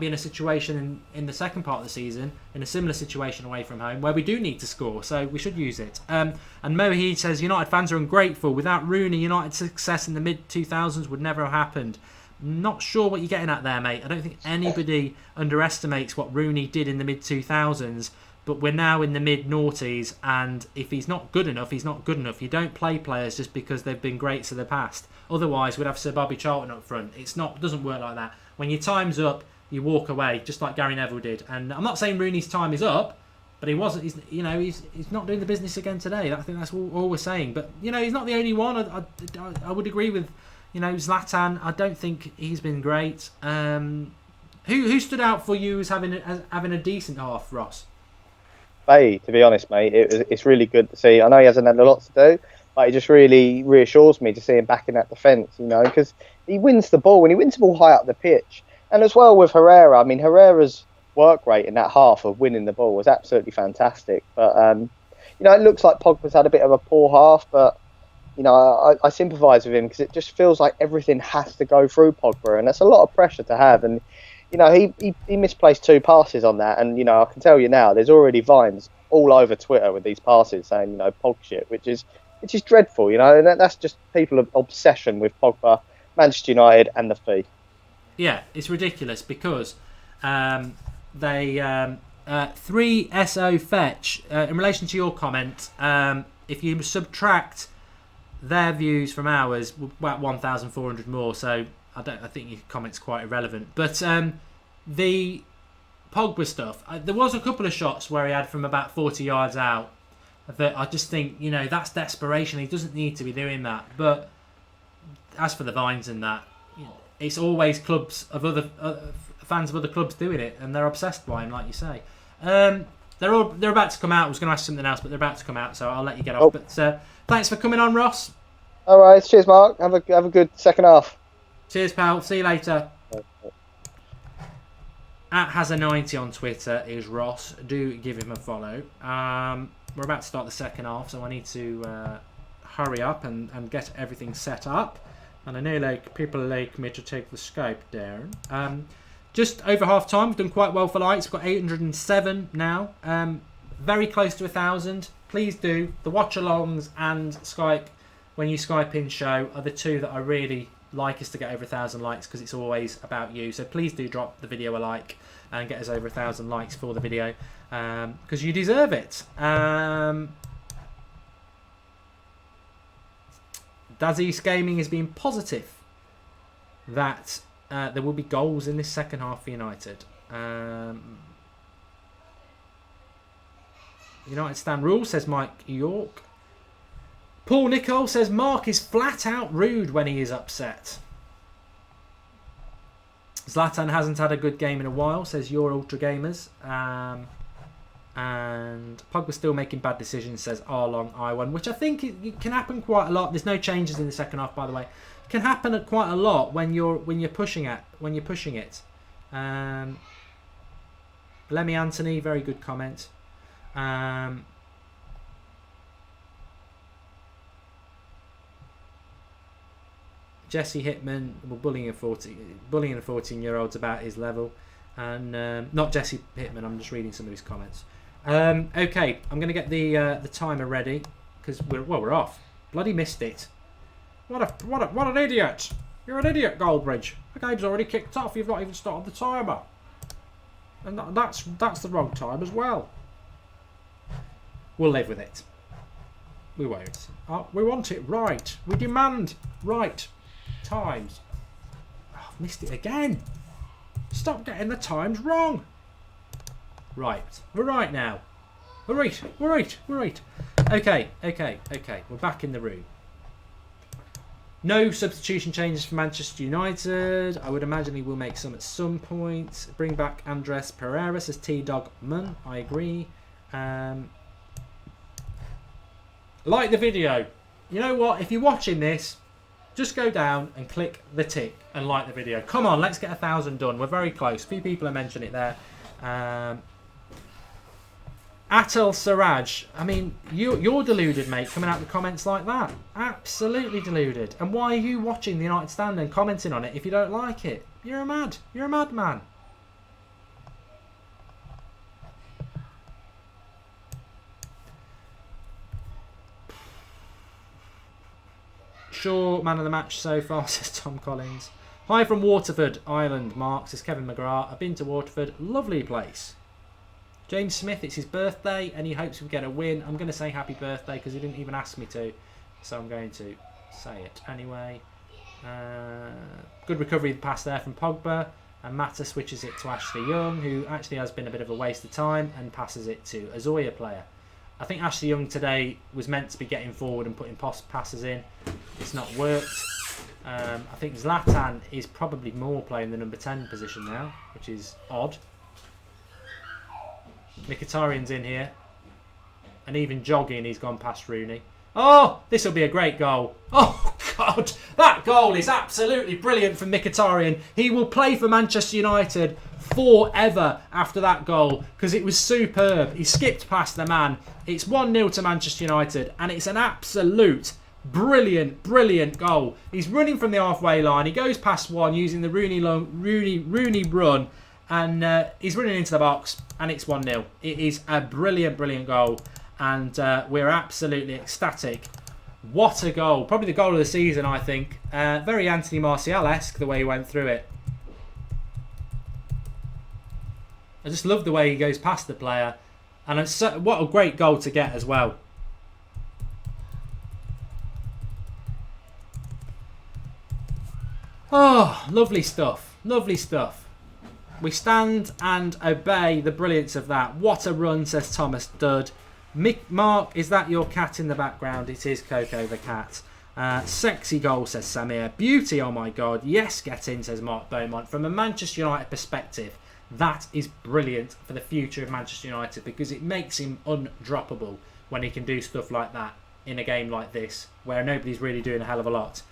in a situation in the second part of the season, in a similar situation away from home, where we do need to score. So we should use it. And Mohid says United fans are ungrateful. Without Rooney, United's success in the mid-2000s would never have happened. Not sure what you're getting at there, mate. I don't think anybody underestimates what Rooney did in the mid-2000s, but we're now in the mid-noughties, and if he's not good enough, he's not good enough. You don't play players just because they've been greats in the past. Otherwise, we'd have Sir Bobby Charlton up front. Doesn't work like that. When your time's up, you walk away, just like Gary Neville did. And I'm not saying Rooney's time is up, but he wasn't. He's not doing the business again today. I think that's all we're saying. But he's not the only one. I would agree with Zlatan. I don't think he's been great. Who stood out for you as having a decent half, Ross? Hey, to be honest, mate, it's really good to see. I know he hasn't had a lot to do, but it just really reassures me to see him back in that defence, because he wins the ball. When he wins the ball high up the pitch, and as well with Herrera, I mean, Herrera's work rate in that half of winning the ball was absolutely fantastic. But, it looks like Pogba's had a bit of a poor half, but, I sympathise with him because it just feels like everything has to go through Pogba, and that's a lot of pressure to have. And he misplaced 2 passes on that, and I can tell you now, there's already vines all over Twitter with these passes saying Pog shit, which is dreadful, and that's just people's obsession with Pogba, Manchester United, and the fee. Yeah, it's ridiculous because they 3SO Fetch in relation to your comment. If you subtract their views from ours, we're at 1,400 more, so I think your comment's quite irrelevant. But the Pogba stuff, there was a couple of shots where he had from about 40 yards out that I just think, that's desperation. He doesn't need to be doing that. But as for the vines and that, it's always clubs of other fans of other clubs doing it, and they're obsessed by him, like you say. They're about to come out. I was going to ask something else, but they're about to come out, so I'll let you get off. But thanks for coming on, Ross. All right, cheers, Mark. Have a good second half. Cheers, pal. See you later. At Has90 on Twitter is Ross. Do give him a follow. We're about to start the second half, so I need to hurry up and get everything set up. And I know people like me to take the Skype down. Just over half time, we've done quite well for likes. We've got 807 now. Very close to 1,000. Please do. The watch-alongs and Skype, when you Skype in show, are the two that I really like us to get over 1,000 likes, because it's always about you. So please do drop the video a like and get us over 1,000 likes for the video, because you deserve it. Dazzy's Gaming has been positive that there will be goals in this second half for United. United stand rule, says Mike York. Paul Nicole says Mark is flat out rude when he is upset. Zlatan hasn't had a good game in a while, says your Ultra Gamers. And Pogba's still making bad decisions, says Arlong I1, which I think it can happen quite a lot. There's no changes in the second half, by the way. It can happen quite a lot when you're pushing it. Lemmy Anthony, very good comment. Jesse Hitman, bullying a 14-year-old's about his level, and not Jesse Hitman. I'm just reading some of his comments. Okay, I'm going to get the timer ready because we're off. Bloody missed it. What an idiot! You're an idiot, Goldbridge. The game's already kicked off. You've not even started the timer, and that's the wrong time as well. We'll live with it. We won't. We want it right. We demand right times. Oh, I've missed it again. Stop getting the times wrong. Right. We're right now. We're right. Okay. We're back in the room. No substitution changes for Manchester United. I would imagine he will make some at some point. Bring back Andres Pereira, says T-Dog Mun. I agree. Like the video. You know what? If you're watching this, just go down and click the tick and like the video. Come on, let's get 1,000 done. We're very close. A few people have mentioned it there. Atel Siraj, I mean, you're deluded, mate, coming out in the comments like that. Absolutely deluded. And why are you watching the United Stand and commenting on it if you don't like it? You're a madman. Sure, man of the match so far, says Tom Collins. Hi from Waterford, Ireland, Mark, says Kevin McGrath. I've been to Waterford, lovely place. James Smith, it's his birthday and he hopes we get a win. I'm going to say happy birthday because he didn't even ask me to. So I'm going to say it anyway. Good recovery pass there from Pogba. And Mata switches it to Ashley Young, who actually has been a bit of a waste of time, and passes it to a ZORYA player. I think Ashley Young today was meant to be getting forward and putting passes in. It's not worked. I think Zlatan is probably more playing the number 10 position now, which is odd. Mkhitaryan's in here. And even jogging, he's gone past Rooney. Oh, this will be a great goal. Oh, God. That goal is absolutely brilliant from Mkhitaryan. He will play for Manchester United forever after that goal because it was superb. He skipped past the man. It's 1-0 to Manchester United and it's an absolute brilliant, brilliant goal. He's running from the halfway line. He goes past one using the Rooney run and he's running into the box and it's 1-0. It is a brilliant, brilliant goal. And we're absolutely ecstatic. What a goal. Probably the goal of the season, I think. Very Anthony Martial-esque, the way he went through it. I just love the way he goes past the player. And it's what a great goal to get as well. Oh, lovely stuff. Lovely stuff. We stand and obey the brilliance of that. What a run, says Thomas Dudd. Mark, is that your cat in the background? It is Coco the cat. Sexy goal, says Samir. Beauty, oh my God. Yes, get in, says Mark Beaumont. From a Manchester United perspective, that is brilliant for the future of Manchester United because it makes him undroppable when he can do stuff like that in a game like this where nobody's really doing a hell of a lot.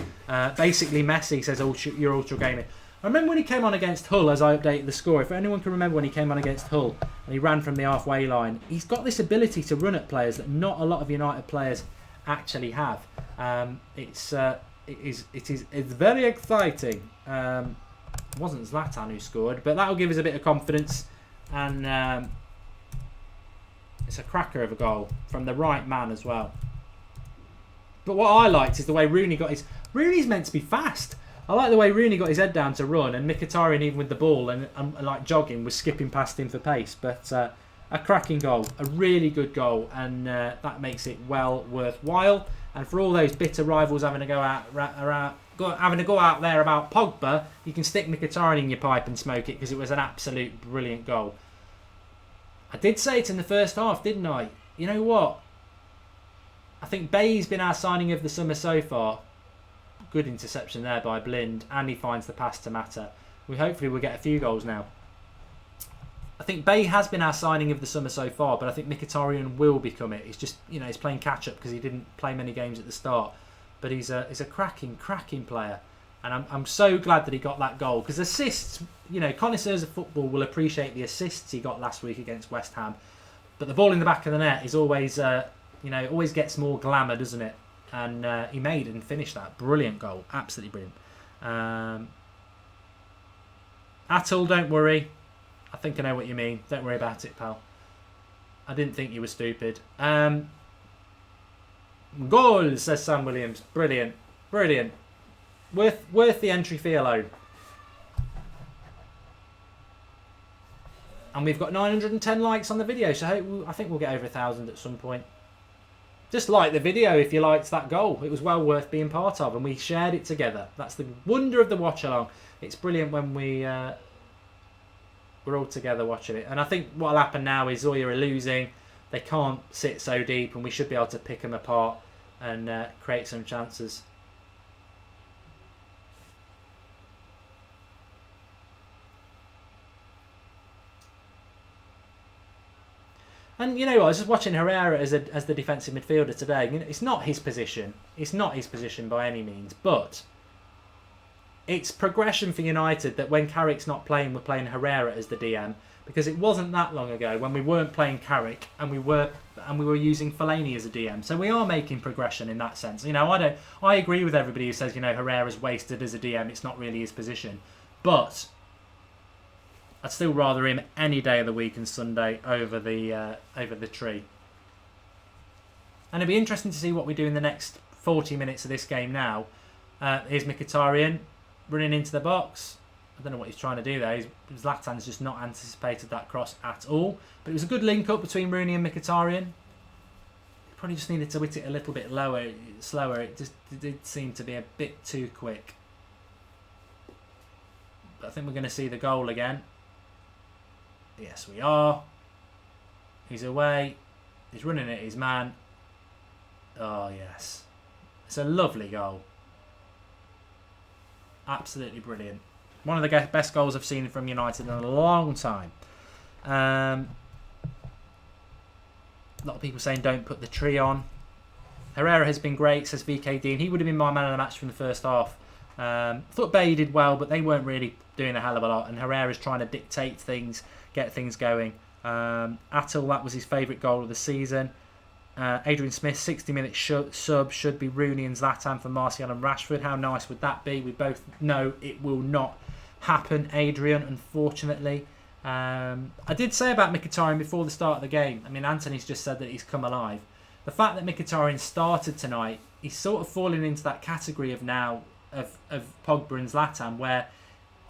Basically, Messi, says you're Ultra Gaming. I remember when he came on against Hull, as I updated the score. If anyone can remember when he came on against Hull and he ran from the halfway line, he's got this ability to run at players that not a lot of United players actually have. It's very exciting. It wasn't Zlatan who scored, but that'll give us a bit of confidence. And it's a cracker of a goal from the right man as well. But what I liked is the way Rooney got his... Rooney's meant to be fast. I like the way Rooney got his head down to run, and Mkhitaryan, even with the ball and like jogging, was skipping past him for pace. But a cracking goal, a really good goal, and that makes it well worthwhile. And for all those bitter rivals having to go out there about Pogba, you can stick Mkhitaryan in your pipe and smoke it because it was an absolute brilliant goal. I did say it in the first half, didn't I? You know what? I think Bay's been our signing of the summer so far. Good interception there by Blind, and he finds the pass to Mata. Hopefully we'll get a few goals now. I think Bay has been our signing of the summer so far, but I think Mkhitaryan will become it. He's just, he's playing catch up because he didn't play many games at the start. But he's a cracking player, and I'm so glad that he got that goal because assists. Connoisseurs of football will appreciate the assists he got last week against West Ham, but the ball in the back of the net is always, always gets more glamour, doesn't it? And he made and finished that brilliant goal, absolutely brilliant. Atul, don't worry. I think I know what you mean. Don't worry about it, pal. I didn't think you were stupid. Goal, says Sam Williams. Brilliant, brilliant. Worth the entry fee alone. And we've got 910 likes on the video, so I think we'll get over 1,000 at some point. Just like the video if you liked that goal. It was well worth being part of, and we shared it together. That's the wonder of the watch-along. It's brilliant when we're all together watching it. And I think what will happen now is ZORYA are losing. They can't sit so deep, and we should be able to pick them apart and create some chances. And I was just watching Herrera as the defensive midfielder today. It's not his position. It's not his position by any means. But it's progression for United that when Carrick's not playing, we're playing Herrera as the DM. Because it wasn't that long ago when we weren't playing Carrick and we were using Fellaini as a DM. So we are making progression in that sense. I agree with everybody who says Herrera's wasted as a DM. It's not really his position. But I'd still rather him any day of the week and Sunday over the tree. And it'll be interesting to see what we do in the next 40 minutes of this game now. Here's Mkhitaryan running into the box. I don't know what he's trying to do there. Zlatan's just not anticipated that cross at all. But it was a good link up between Rooney and Mkhitaryan. Probably just needed to hit it a little bit slower. It did seem to be a bit too quick. But I think we're going to see the goal again. Yes, we are. He's away. He's running at his man. Oh, yes. It's a lovely goal. Absolutely brilliant. One of the best goals I've seen from United in a long time. A lot of people saying don't put the tree on. Herrera has been great, says VK Dean. He would have been my man of the match from the first half. Thought Bailly did well, but they weren't really doing a hell of a lot. And Herrera's trying to dictate things, get things going. Attil, that was his favourite goal of the season. Adrian Smith, 60-minute sub, should be Rooney and Zlatan for Martial and Rashford. How nice would that be? We both know it will not happen, Adrian, unfortunately. I did say about Mkhitaryan before the start of the game. I mean, Anthony's just said that he's come alive. The fact that Mkhitaryan started tonight, he's sort of falling into that category of now of Pogba and Zlatan, where,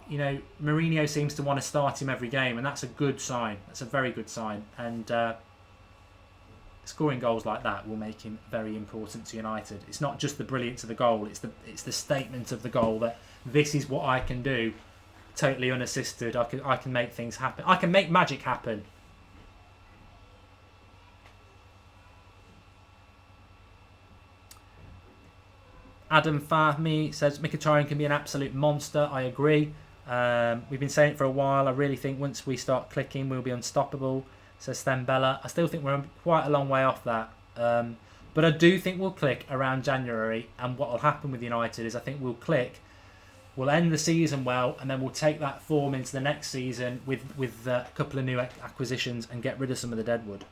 you know, Mourinho seems to want to start him every game, and that's a good sign. That's a very good sign. And scoring goals like that will make him very important to United. It's not just the brilliance of the goal, it's the statement of the goal that this is what I can do, totally unassisted. I can make things happen. I can make magic happen. Adam Fahmy says Mkhitaryan can be an absolute monster. I agree. We've been saying it for a while. I really think once we start clicking, we'll be unstoppable, says Stembella. I still think we're quite a long way off that. But I do think we'll click around January. And what will happen with United is I think we'll click. We'll end the season well, and then we'll take that form into the next season with a couple of new acquisitions and get rid of some of the deadwood.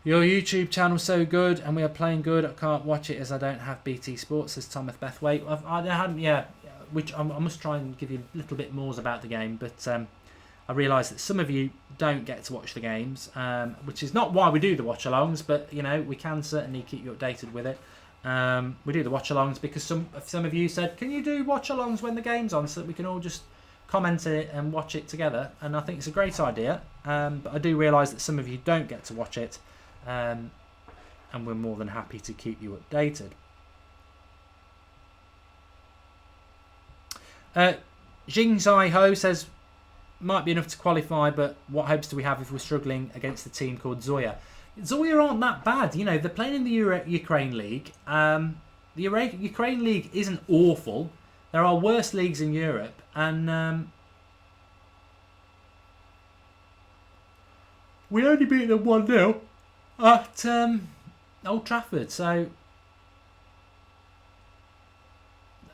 Your YouTube channel's so good, and we are playing good. I can't watch it as I don't have BT Sports, says Thomas Bethwaite. I haven't, yeah. Which I must try and give you a little bit more about the game, but I realise that some of you don't get to watch the games, which is not why we do the watch-alongs, but you know we can certainly keep you updated with it. We do the watch-alongs because some of you said, "Can you do watch-alongs when the game's on, so that we can all just comment it and watch it together?" And I think it's a great idea. But I do realise that some of you don't get to watch it. And we're more than happy to keep you updated. Jing Zai Ho says, might be enough to qualify, but what hopes do we have if we're struggling against a team called ZORYA? ZORYA aren't that bad. You know, they're playing in the Ukraine League. The Ukraine League isn't awful. There are worse leagues in Europe. And we only beat them 1-0. At Old Trafford, so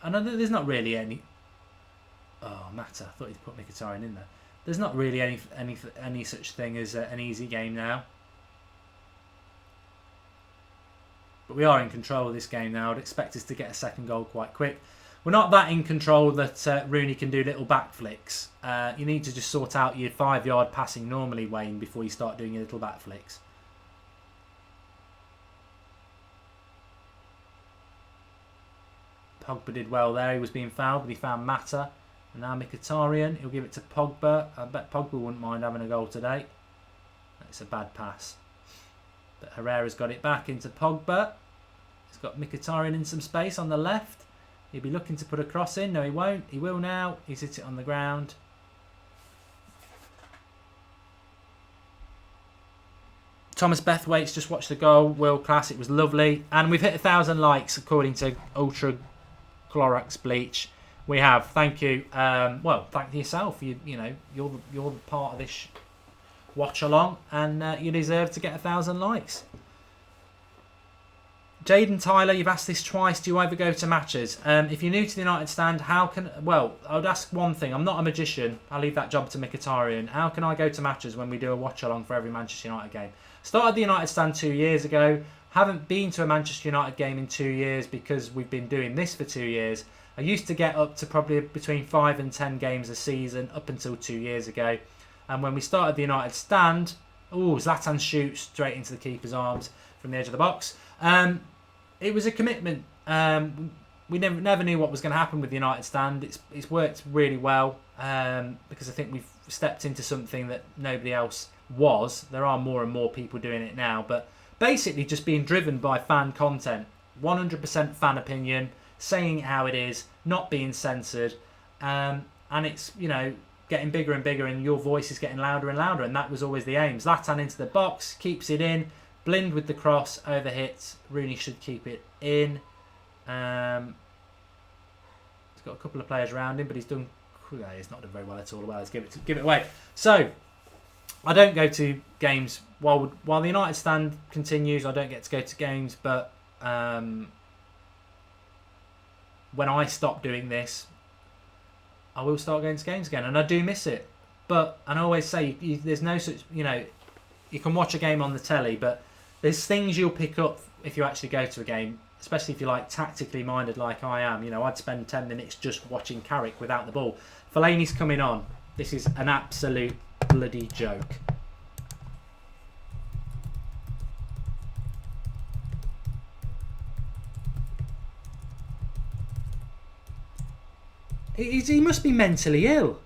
I know that there's not really any. Oh, Mata! I thought he'd put Mkhitaryan in there. There's not really any such thing as an easy game now, but we are in control of this game now. I'd expect us to get a second goal quite quick. We're not that in control that Rooney can do little back flicks. You need to just sort out your 5-yard passing normally, Wayne, before you start doing your little back flicks. Pogba did well there. He was being fouled, but he found Mata. And now Mkhitaryan. He'll give it to Pogba. I bet Pogba wouldn't mind having a goal today. It's a bad pass. But Herrera's got it back into Pogba. He's got Mkhitaryan in some space on the left. He'll be looking to put a cross in. No, he won't. He will now. He's hit it on the ground. Thomas Bethwaite's just watched the goal. World class. It was lovely. And we've hit 1,000 likes according to Ultra Clorox Bleach. We have. Thank you. Well, thank yourself. You know, you're the part of this watch along, and you deserve to get 1,000 likes. Jaden Tyler, you've asked this twice. Do you ever go to matches? If you're new to the United Stand, how can... Well, I would ask one thing. I'm not a magician. I'll leave that job to Mkhitaryan. How can I go to matches when we do a watch-along for every Manchester United game? Started the United Stand 2 years ago. Haven't been to a Manchester United game in 2 years because we've been doing this for 2 years. I used to get up to probably between 5 and 10 games a season up until 2 years ago. And when we started the United stand, Zlatan shoots straight into the keeper's arms from the edge of the box. It was a commitment. We never knew what was going to happen with the United stand. It's worked really well because I think we've stepped into something that nobody else was. There are more and more people doing it now, but basically just being driven by fan content, 100% fan opinion, saying how it is, not being censored, and it's, you know, getting bigger and bigger, and your voice is getting louder and louder, and that was always the aim. Zlatan into the box, keeps it in, Blind with the cross, overhits, Rooney should keep it in. He's got a couple of players around him, but he's not done very well at all. Well, let's give it away. So I don't go to games while the United stand continues. I don't get to go to games, but when I stop doing this, I will start going to games again, and I do miss it. And I always say there's no such, you know, you can watch a game on the telly, but there's things you'll pick up if you actually go to a game, especially if you're like tactically minded like I am. You know, I'd spend 10 minutes just watching Carrick without the ball. Fellaini's coming on. This is an absolute bloody joke. He must be mentally ill.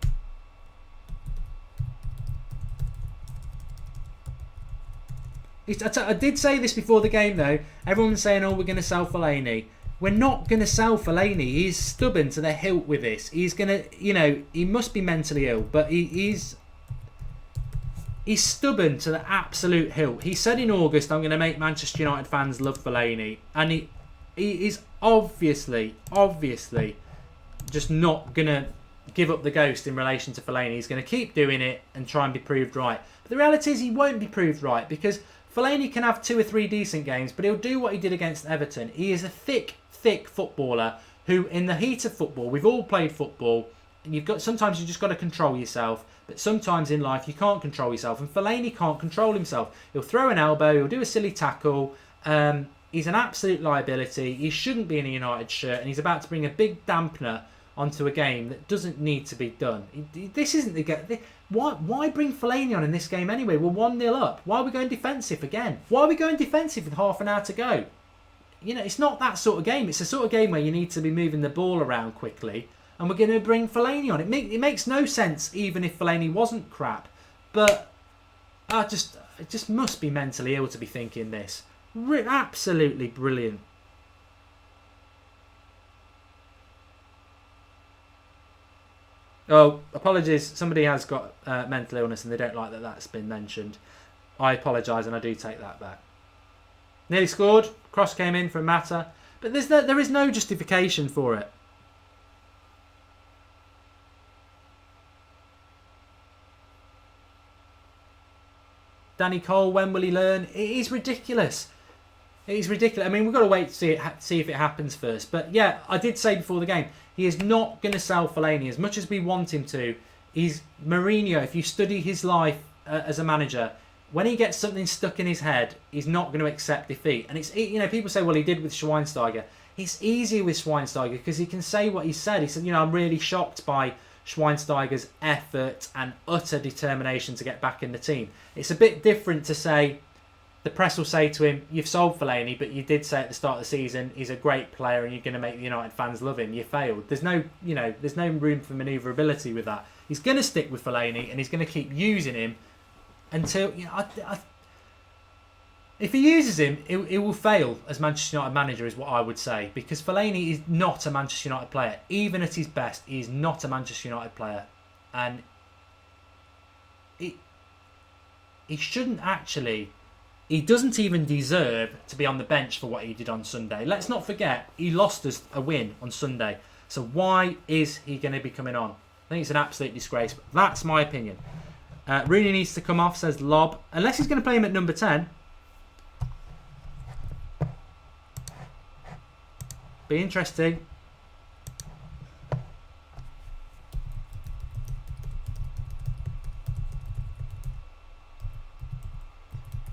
I did say this before the game though. Everyone's saying, "Oh, we're going to sell Fellaini." We're not going to sell Fellaini. He's stubborn to the hilt with this. He's going to, you know, he must be mentally ill, but he's stubborn to the absolute hilt. He said in August, "I'm going to make Manchester United fans love Fellaini," and he is obviously just not going to give up the ghost in relation to Fellaini. He's going to keep doing it and try and be proved right. But the reality is he won't be proved right, because Fellaini can have 2 or 3 decent games, but he'll do what he did against Everton. He is a thick footballer who, in the heat of football, we've all played football, and sometimes you just got to control yourself, but sometimes in life you can't control yourself, and Fellaini can't control himself. He'll throw an elbow, he'll do a silly tackle. He's an absolute liability. He shouldn't be in a United shirt, and he's about to bring a big dampener onto a game that doesn't need to be done. This isn't the game. Why bring Fellaini on in this game anyway? We're 1-0 up. Why are we going defensive again? Why are we going defensive with half an hour to go? You know, it's not that sort of game. It's the sort of game where you need to be moving the ball around quickly, and we're going to bring Fellaini on. It makes no sense, even if Fellaini wasn't crap. But it just must be mentally ill to be thinking this. Absolutely brilliant. Oh, apologies. Somebody has got mental illness and they don't like that that's been mentioned. I apologise and I do take that back. Nearly scored. Cross came in from Mata. But there is no justification for it. Danny Cole, when will he learn? It is ridiculous. It is ridiculous. I mean, we've got to wait to see if it happens first. But yeah, I did say before the game, he is not going to sell Fellaini as much as we want him to. He's Mourinho. If you study his life as a manager, when he gets something stuck in his head, he's not going to accept defeat. And it's, you know, people say, well, he did with Schweinsteiger. It's easier with Schweinsteiger because he can say what he said. He said, you know, I'm really shocked by Schweinsteiger's effort and utter determination to get back in the team. It's a bit different to say, the press will say to him, you've sold Fellaini, but you did say at the start of the season he's a great player and you're going to make the United fans love him. You failed. There's no room for manoeuvrability with that. He's going to stick with Fellaini and he's going to keep using him until, you know, if he uses him, it will fail as Manchester United manager, is what I would say, because Fellaini is not a Manchester United player. Even at his best, he is not a Manchester United player, and he shouldn't actually. He doesn't even deserve to be on the bench for what he did on Sunday. Let's not forget, he lost us a win on Sunday. So why is he going to be coming on? I think it's an absolute disgrace. But that's my opinion. Rooney needs to come off, says Lob. Unless he's going to play him at number 10. Be interesting.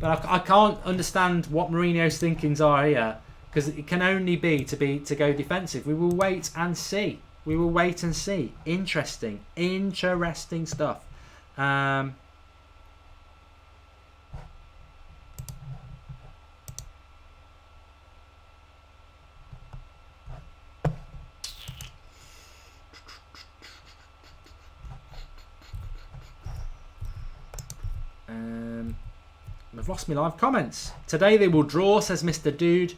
But I can't understand what Mourinho's thinkings are here, because it can only be to go defensive. We will wait and see. We will wait and see. Interesting stuff. I've lost my live comments. Today they will draw, says Mr. Dude.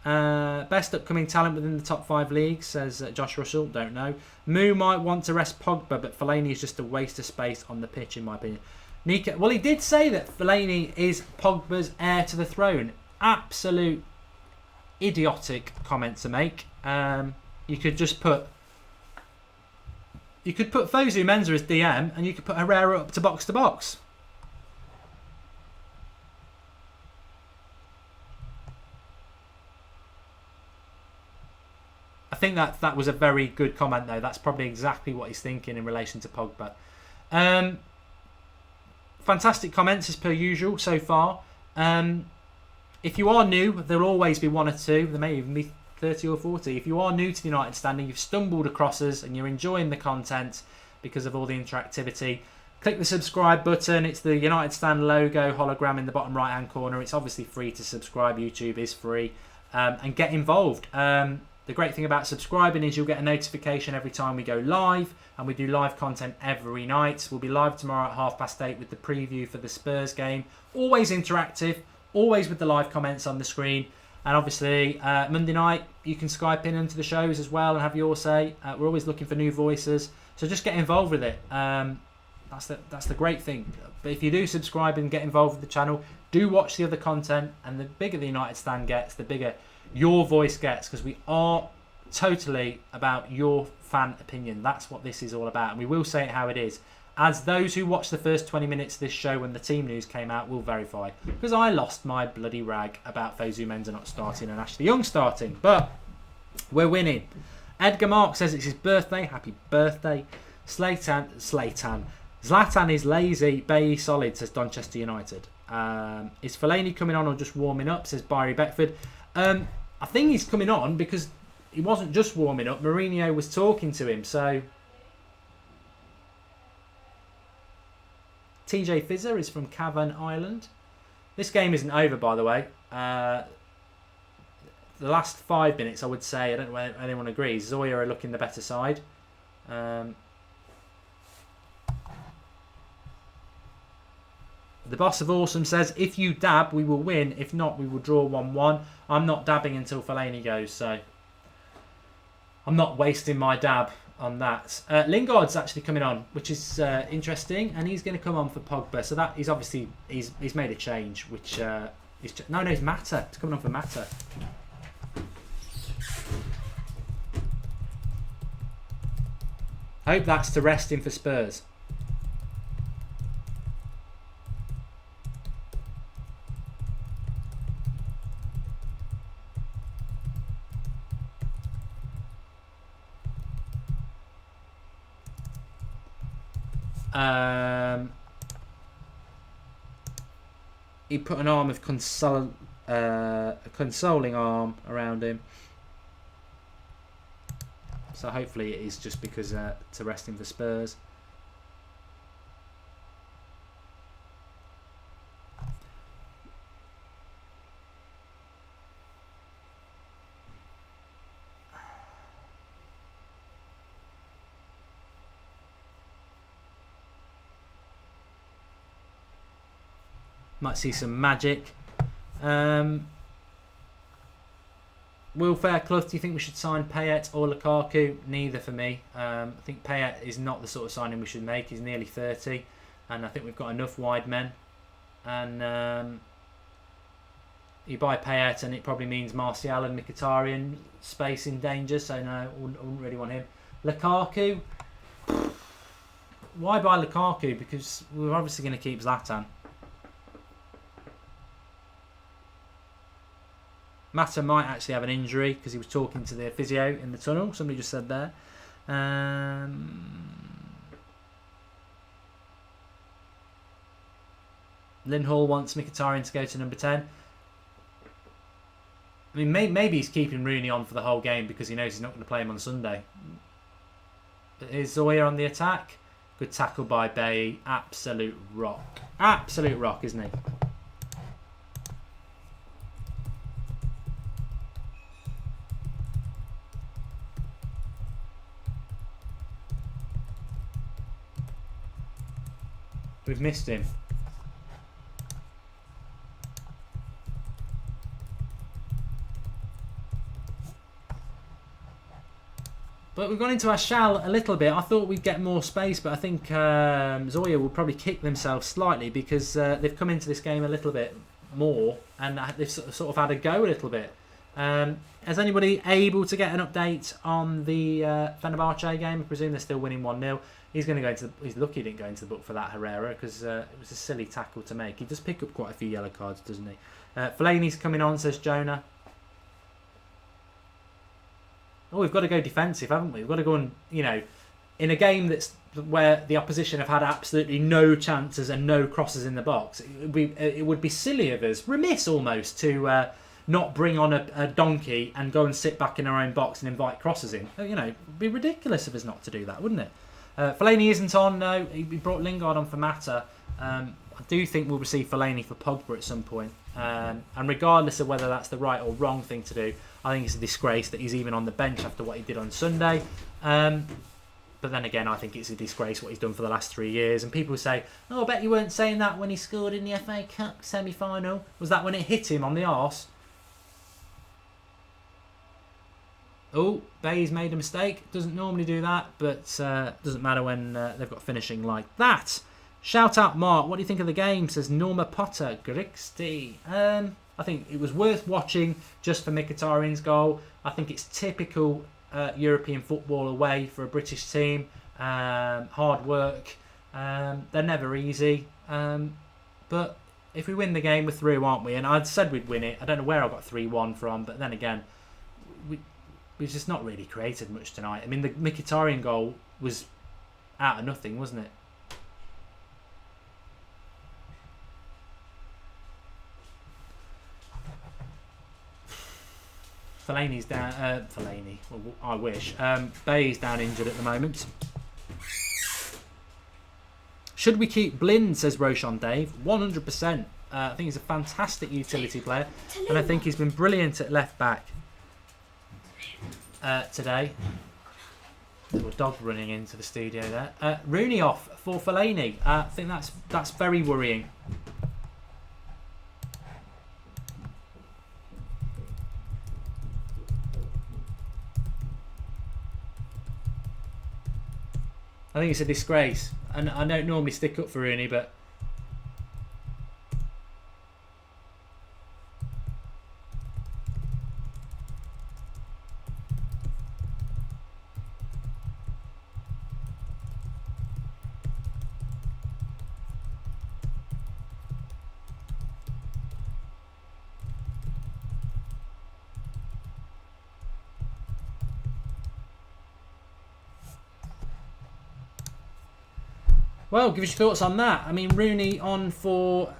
Best upcoming talent within the top 5 leagues, says Josh Russell. Don't know. Moo might want to rest Pogba, but Fellaini is just a waste of space on the pitch, in my opinion. Nika, well, he did say that Fellaini is Pogba's heir to the throne. Absolute idiotic comment to make. You could just put Fosu Mensah as DM, and you could put Herrera up to box. I think that was a very good comment, though. That's probably exactly what he's thinking in relation to Pogba. Fantastic comments as per usual so far. If you are new, there'll always be 1 or 2. There may even be 30 or 40. If you are new to the United Stand and you've stumbled across us and you're enjoying the content because of all the interactivity, click the subscribe button. It's the United Stand logo hologram in the bottom right hand corner. It's obviously free to subscribe. YouTube is free. And get involved. The great thing about subscribing is you'll get a notification every time we go live, and we do live content every night. We'll be live tomorrow at 8:30 with the preview for the Spurs game. Always interactive, always with the live comments on the screen. And obviously, Monday night, you can Skype in into the shows as well and have your say. We're always looking for new voices, so just get involved with it. That's the great thing. But if you do subscribe and get involved with the channel, do watch the other content, and the bigger the United Stand gets, the bigger your voice gets, because we are totally about your fan opinion. That's what this is all about, and we will say it how it is, as those who watched the first 20 minutes of this show when the team news came out will verify, because I lost my bloody rag about Fosu Mensah not starting and Ashley Young starting, but we're winning. Edgar Mark says it's his birthday. Happy birthday. Zlatan is lazy, Bailly solid, says Donchester United. Is Fellaini coming on or just warming up, says Byrie Beckford. I think he's coming on because he wasn't just warming up. Mourinho was talking to him. So TJ Fizzer is from Cavan Island. This game isn't over, by the way. The last 5 minutes, I would say, I don't know whether anyone agrees, ZORYA are looking the better side. The boss of awesome says, if you dab, we will win. If not, we will draw 1-1. I'm not dabbing until Fellaini goes, so I'm not wasting my dab on that. Lingard's actually coming on, which is interesting, and he's going to come on for Pogba. So that he's obviously he's made a change, which is no, it's Mata. It's coming on for Mata. Hope that's to rest him for Spurs. He put an arm of a consoling arm around him. So hopefully it is just because to rest him for Spurs. Might see some magic. Will Fairclough, do you think we should sign Payet or Lukaku? Neither for me. I think Payet is not the sort of signing we should make. He's nearly 30, and I think we've got enough wide men. And you buy Payet, and it probably means Martial and Mkhitaryan space in danger. So no, I wouldn't really want him. Lukaku. Why buy Lukaku? Because we're obviously going to keep Zlatan. Mata might actually have an injury because he was talking to the physio in the tunnel. Somebody just said there. Lindhall wants Mkhitaryan to go to number 10. I mean, maybe he's keeping Rooney on for the whole game because he knows he's not going to play him on Sunday. But is Zoya on the attack? Good tackle by Bay. Absolute rock. Absolute rock, isn't he? We've missed him. But we've gone into our shell a little bit. I thought we'd get more space, but I think Zoya will probably kick themselves slightly because they've come into this game a little bit more and they've sort of had a go a little bit. Is anybody able to get an update on the Fenerbahce game? I presume they're still winning 1-0. He's going to go into. He's lucky he didn't go into the book for that Herrera because it was a silly tackle to make. He does pick up quite a few yellow cards, doesn't he? Fellaini's coming on, says Jonah. Oh, we've got to go defensive, haven't we? We've got to go and, in a game that's where the opposition have had absolutely no chances and no crosses in the box. It would be silly of us, remiss almost, to not bring on a donkey and go and sit back in our own box and invite crosses in. It'd be ridiculous of us not to do that, wouldn't it? Fellaini isn't on, no. He brought Lingard on for Mata. I do think we'll receive Fellaini for Pogba at some point. And regardless of whether that's the right or wrong thing to do, I think it's a disgrace that he's even on the bench after what he did on Sunday. But then again, I think it's a disgrace what he's done for the last 3 years. And people say, oh, I bet you weren't saying that when he scored in the FA Cup semi-final. Was that when it hit him on the arse? Oh, Bay's made a mistake. Doesn't normally do that, but doesn't matter when they've got finishing like that. Shout out Mark, what do you think of the game? Says Norma Potter, Grixty. I think it was worth watching just for Mkhitaryan's goal. I think it's typical European football away for a British team. Hard work. They're never easy. But if we win the game, we're through, aren't we? And I'd said we'd win it. I don't know where I got 3-1 from, but then again, we've just not really created much tonight. I mean, the Mkhitaryan goal was out of nothing, wasn't it? Fellaini's down. Fellaini. Well, I wish. Bay's down injured at the moment. Should we keep Blind? Says Roshan Dave. 100%. I think he's a fantastic utility player, and I think he's been brilliant at left back today. Little dog running into the studio there. Rooney off for Fellaini. I think that's very worrying. I think it's a disgrace, and I don't normally stick up for Rooney, but well, give us your thoughts on that. I mean, Rooney on for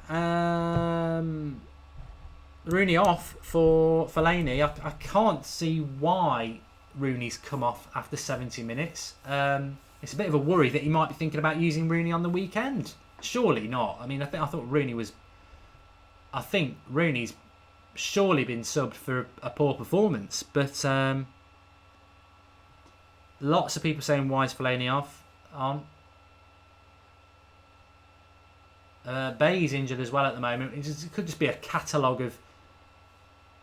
Rooney off for Fellaini. I can't see why Rooney's come off after 70 minutes. It's a bit of a worry that he might be thinking about using Rooney on the weekend. Surely not. I mean, I thought Rooney was. I think Rooney's surely been subbed for a poor performance, but lots of people saying why is Fellaini off on. Bay's injured as well at the moment. It could just be a catalogue of.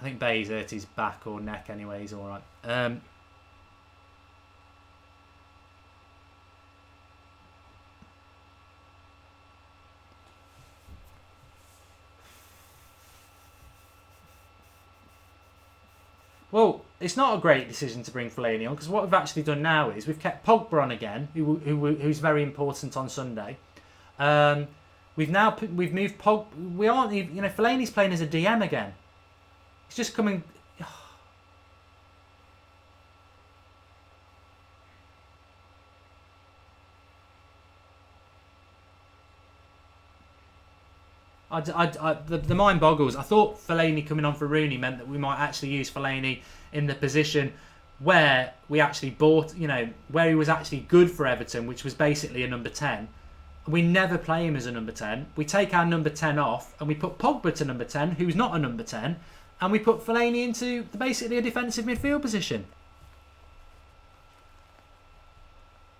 I think Bay's hurt his back or neck anyway. He's all right. Well, it's not a great decision to bring Fellaini on because what we've actually done now is we've kept Pogba on again, who's very important on Sunday. We've moved Pogba. We aren't even, Fellaini's playing as a DM again. He's just coming. The mind boggles. I thought Fellaini coming on for Rooney meant that we might actually use Fellaini in the position where we actually bought, where he was actually good for Everton, which was basically a number 10. We never play him as a number 10. We take our number 10 off and we put Pogba to number 10, who's not a number 10, and we put Fellaini into basically a defensive midfield position.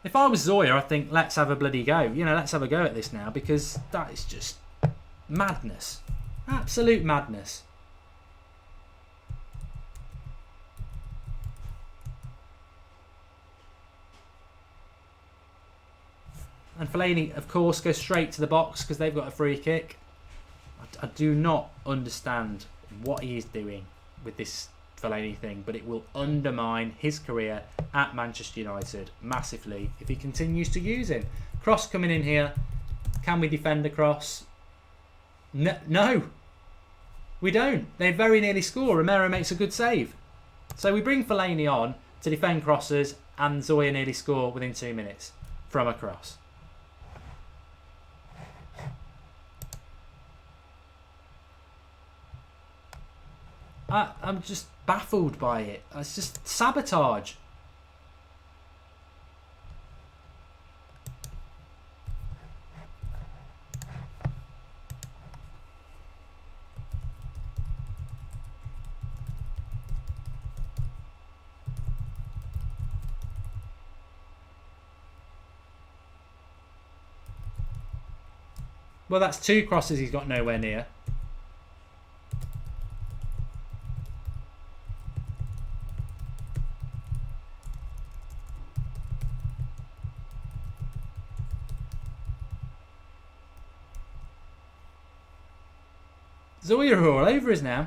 If I was Zoya, I'd think, let's have a bloody go. Let's have a go at this now, because that is just madness. Absolute madness. And Fellaini, of course, goes straight to the box because they've got a free kick. I do not understand what he is doing with this Fellaini thing, but it will undermine his career at Manchester United massively if he continues to use him. Cross coming in here. Can we defend the cross? No, we don't. They very nearly score. Romero makes a good save. So we bring Fellaini on to defend crosses, and Zoya nearly score within 2 minutes from a cross. I'm just baffled by it. It's just sabotage. Well, that's 2 crosses he's got nowhere near. Zoya are all over us now.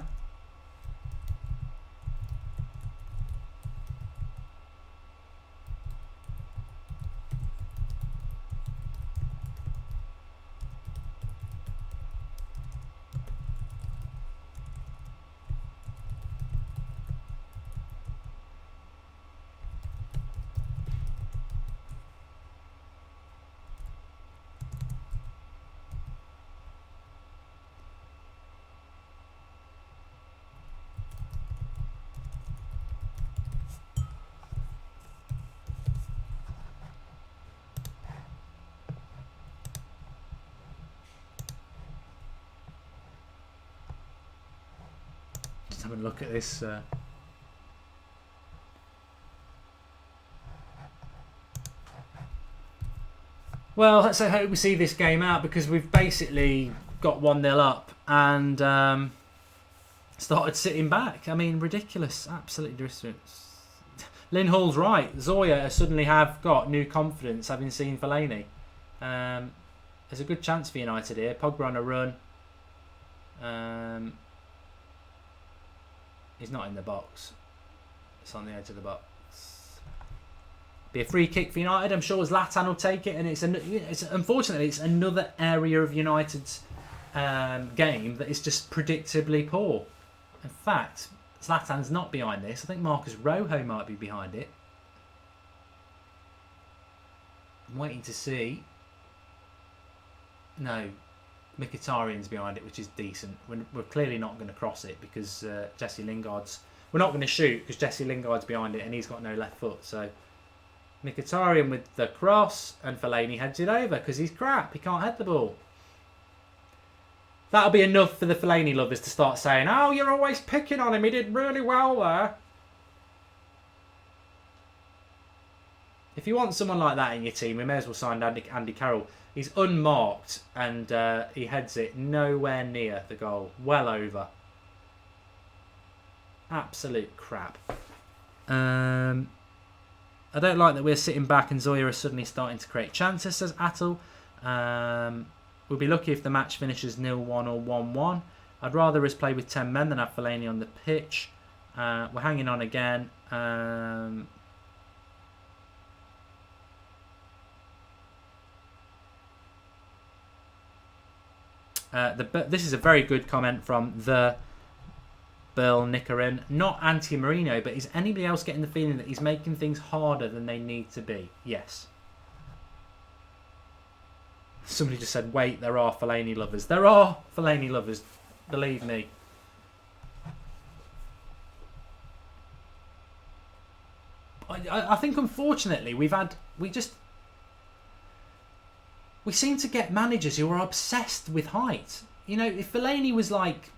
Have a look at this. Well, let's hope we see this game out, because we've basically got 1-0 up and started sitting back. I mean, ridiculous. Absolutely ridiculous. Lynn Hall's right. Zoya suddenly have got new confidence having seen Fellaini. There's a good chance for United here. Pogba on a run. He's not in the box. It's on the edge of the box. Be a free kick for United. I'm sure Zlatan will take it, and unfortunately it's another area of United's game that is just predictably poor. In fact, Zlatan's not behind this. I think Marcus Rojo might be behind it. I'm waiting to see. No, Mkhitaryan's behind it, which is decent. We're clearly not going to cross it because Jesse Lingard's... We're not going to shoot because Jesse Lingard's behind it and he's got no left foot. So Mkhitaryan with the cross, and Fellaini heads it over because he's crap. He can't head the ball. That'll be enough for the Fellaini lovers to start saying, oh, you're always picking on him. He did really well there. If you want someone like that in your team, we may as well sign Andy Carroll. He's unmarked and he heads it nowhere near the goal. Well over. Absolute crap. I don't like that we're sitting back and Zoya are suddenly starting to create chances, says Attel. We'll be lucky if the match finishes 0-1 or 1-1. I'd rather us play with 10 men than have Fellaini on the pitch. We're hanging on again. This is a very good comment from the Bill Nickerin. Not anti-Mourinho, but is anybody else getting the feeling that he's making things harder than they need to be? Yes. Somebody just said, wait, there are Fellaini lovers. There are Fellaini lovers, believe me. I think, unfortunately, we seem to get managers who are obsessed with height. You know, if Fellaini was like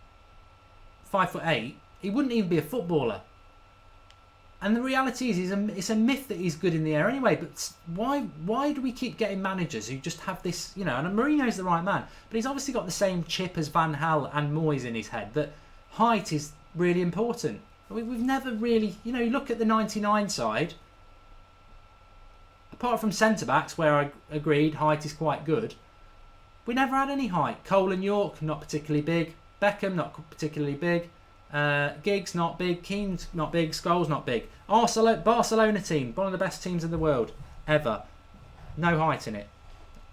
5'8", he wouldn't even be a footballer. And the reality is, it's a myth that he's good in the air anyway. But why do we keep getting managers who just have this, you know? And Mourinho's the right man, but he's obviously got the same chip as Van Gaal and Moyes in his head, that height is really important. We've never really, you know, you look at the 99 side. Apart from centre backs, where I agreed height is quite good, we never had any height. Cole and York, not particularly big. Beckham, not particularly big. Giggs, not big. Keane's not big. Scholes, not big. Barcelona team, one of the best teams in the world ever. No height in it.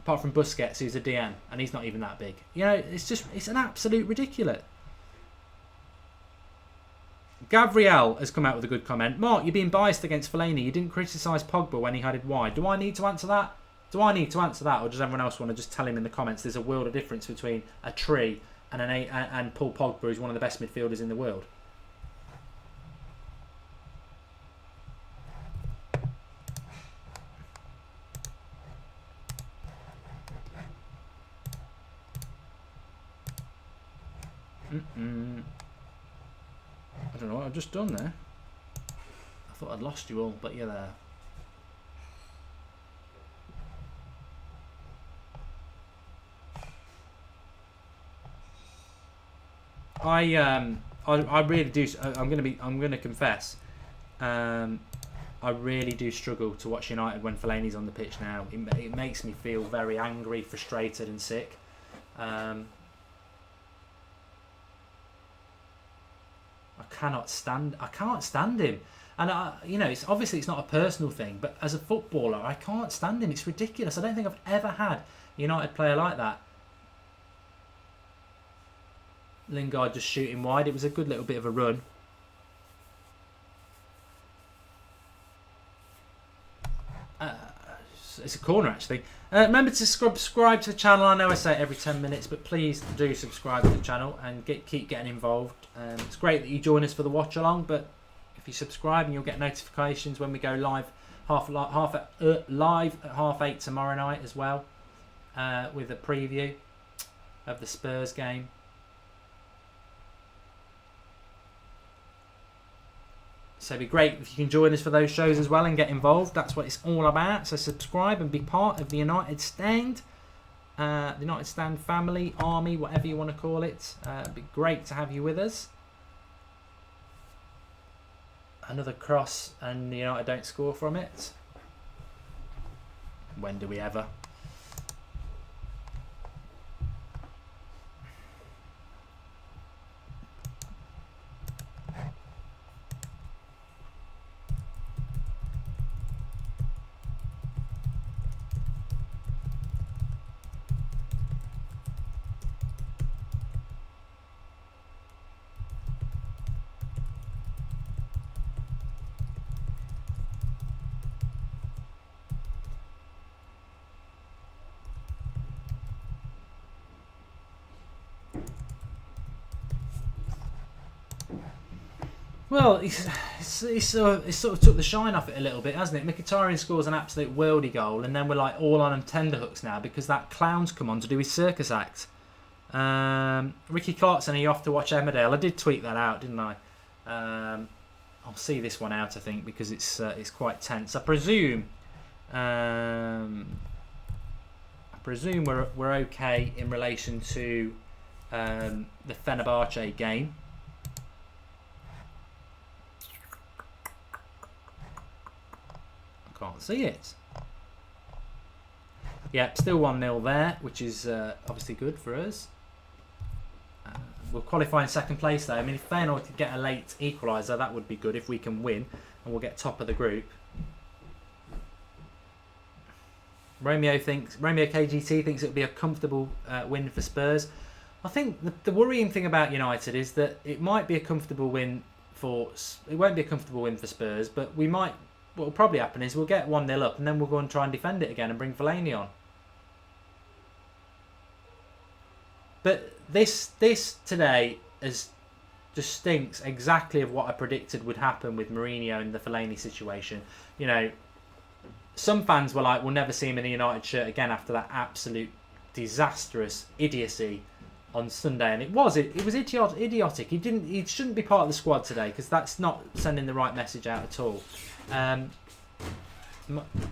Apart from Busquets, who's a DM, and he's not even that big. You know, it's an absolute ridiculous. Gabriel has come out with a good comment. Mark, you're being biased against Fellaini. You didn't criticise Pogba when he had it wide. Do I need to answer that? Or does everyone else want to just tell him in the comments there's a world of difference between a tree and Paul Pogba, who's one of the best midfielders in the world? I don't know what I've just done there. I thought I'd lost you all, but you're there. I really do. I'm gonna confess. I really do struggle to watch United when Fellaini's on the pitch now. It makes me feel very angry, frustrated, and sick. I can't stand him, and you know, it's not a personal thing, but as a footballer, I can't stand him. It's ridiculous. I don't think I've ever had a United player like that. Lingard just shooting wide. It was a good little bit of a run. It's a corner, actually. Remember to subscribe to the channel. I know I say it every 10 minutes, but please do subscribe to the channel and keep getting involved. It's great that you join us for the watch along, but if you subscribe, and you'll get notifications when we go live live at 8:30 tomorrow night as well, with a preview of the Spurs game. So it'd be great if you can join us for those shows as well and get involved. That's what it's all about. So subscribe and be part of the United Stand. The United Stand family, army, whatever you want to call it. It'd be great to have you with us. Another cross and United don't score from it. When do we ever? Well, it sort of took the shine off it a little bit, hasn't it? Mkhitaryan scores an absolute worldie goal, and then we're like all on tenterhooks now because that clown's come on to do his circus act. Ricky Clarkson, are you off to watch Emmerdale? I did tweet that out, didn't I? I'll see this one out, I think, because it's quite tense. I presume we're okay in relation to the Fenerbahce game. Can't see it. Yeah, still 1-0 there, which is obviously good for us. We'll qualify in second place though. I mean, if Feyenoord could get a late equaliser, that would be good if we can win, and we'll get top of the group. Romeo KGT thinks it would be a comfortable win for Spurs. I think the worrying thing about United is that it might be a comfortable win for. It won't be a comfortable win for Spurs, but we might. What will probably happen is we'll get 1-0 up and then we'll go and try and defend it again and bring Fellaini on. But this today is just stinks exactly of what I predicted would happen with Mourinho and the Fellaini situation. You know, some fans were like, we'll never see him in a United shirt again after that absolute disastrous idiocy on Sunday, and it was idiotic. He shouldn't be part of the squad today, because that's not sending the right message out at all.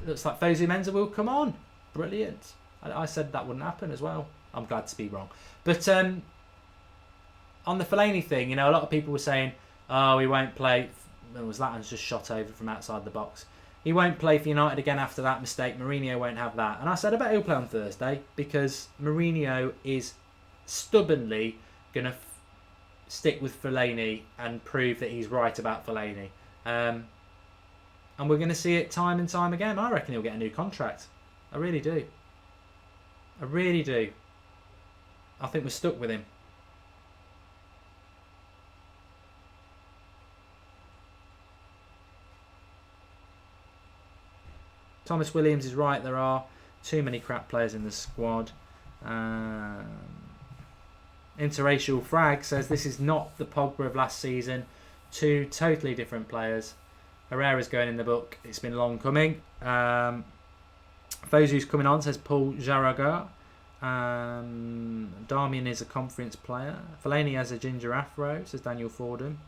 Looks like Fosu Mensah will come on. Brilliant. I said that wouldn't happen as well. I'm glad to be wrong. But on the Fellaini thing, you know, a lot of people were saying, oh, he won't play. Zlatan's just shot over from outside the box. He won't play for United again after that mistake. Mourinho won't have that. And I said, I bet he'll play on Thursday, because Mourinho is stubbornly going to stick with Fellaini and prove that he's right about Fellaini. And we're going to see it time and time again. I reckon he'll get a new contract. I really do. I really do. I think we're stuck with him. Thomas Williams is right. There are too many crap players in the squad. Interracial Frag says this is not the Pogba of last season. Two totally different players. Herrera's going in the book. It's been long coming. Fosu's coming on, says Paul Jaraga. Darmian is a conference player. Fellaini has a ginger afro, says Daniel Fordham.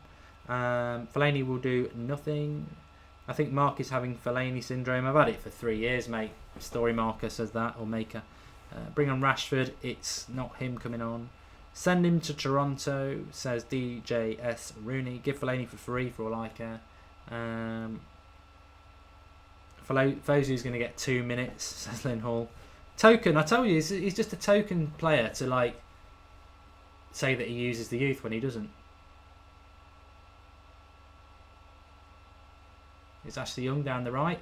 Fellaini will do nothing. I think Mark is having Fellaini syndrome. I've had it for 3 years, mate. Story Marker says that, or Maker. Bring on Rashford. It's not him coming on. Send him to Toronto, says DJS Rooney. Give Fellaini for free for all I care. Fosu's going to get 2 minutes, says Lynn Hall. Token, I told you, he's just a token player to like say that he uses the youth when he doesn't. It's Ashley Young down the right.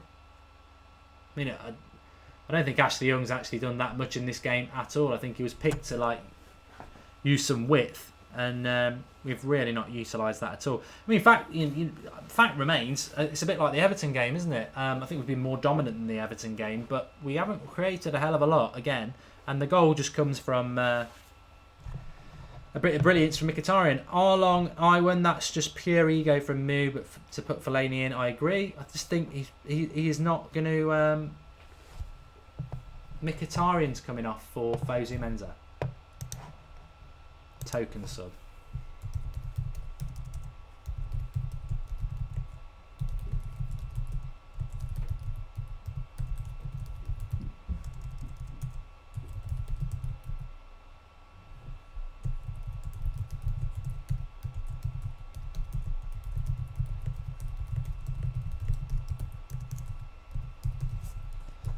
I mean, I don't think Ashley Young's actually done that much in this game at all. I think he was picked to like use some width, and we've really not utilised that at all. I mean, fact remains, it's a bit like the Everton game, isn't it? I think we've been more dominant than the Everton game, but we haven't created a hell of a lot again, and the goal just comes from a bit of brilliance from Mkhitaryan. Arlong, Iwan, that's just pure ego from Mu, but to put Fellaini in, I agree. I just think he is not going to... Mkhitaryan's coming off for Fosu Mensah. Token sub.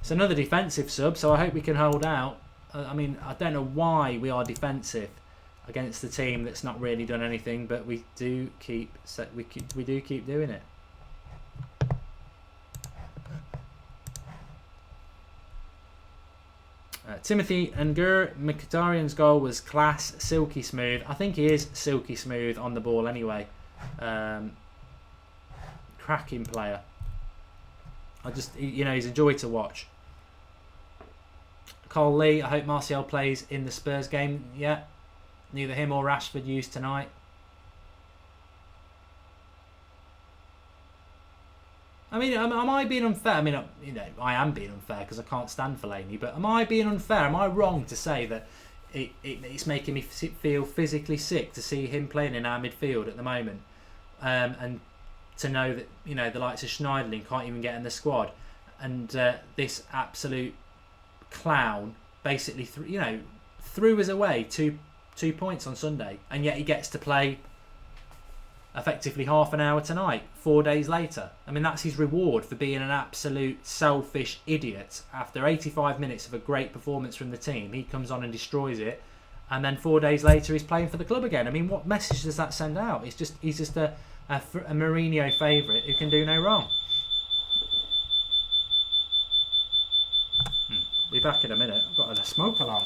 It's another defensive sub, so I hope we can hold out. I mean, I don't know why we are defensive against the team that's not really done anything, but we do keep doing it. Timothy Ngur, Mkhitaryan's goal was class, silky smooth. I think he is silky smooth on the ball anyway. Cracking player. He's a joy to watch. Cole Lee, I hope Martial plays in the Spurs game. Yeah, neither him or Rashford used tonight. I mean, am I being unfair? I mean, I am being unfair because I can't stand Fellaini. But am I being unfair? Am I wrong to say that it's making me feel physically sick to see him playing in our midfield at the moment, and to know that the likes of Schneiderlin can't even get in the squad, and this absolute clown basically threw us away two points on Sunday, and yet he gets to play effectively half an hour tonight, 4 days later. I mean, that's his reward for being an absolute selfish idiot. After 85 minutes of a great performance from the team, he comes on and destroys it, and then 4 days later he's playing for the club again. I mean, what message does that send out? He's just a Mourinho favourite who can do no wrong. Be back in a minute. I've got a smoke alarm.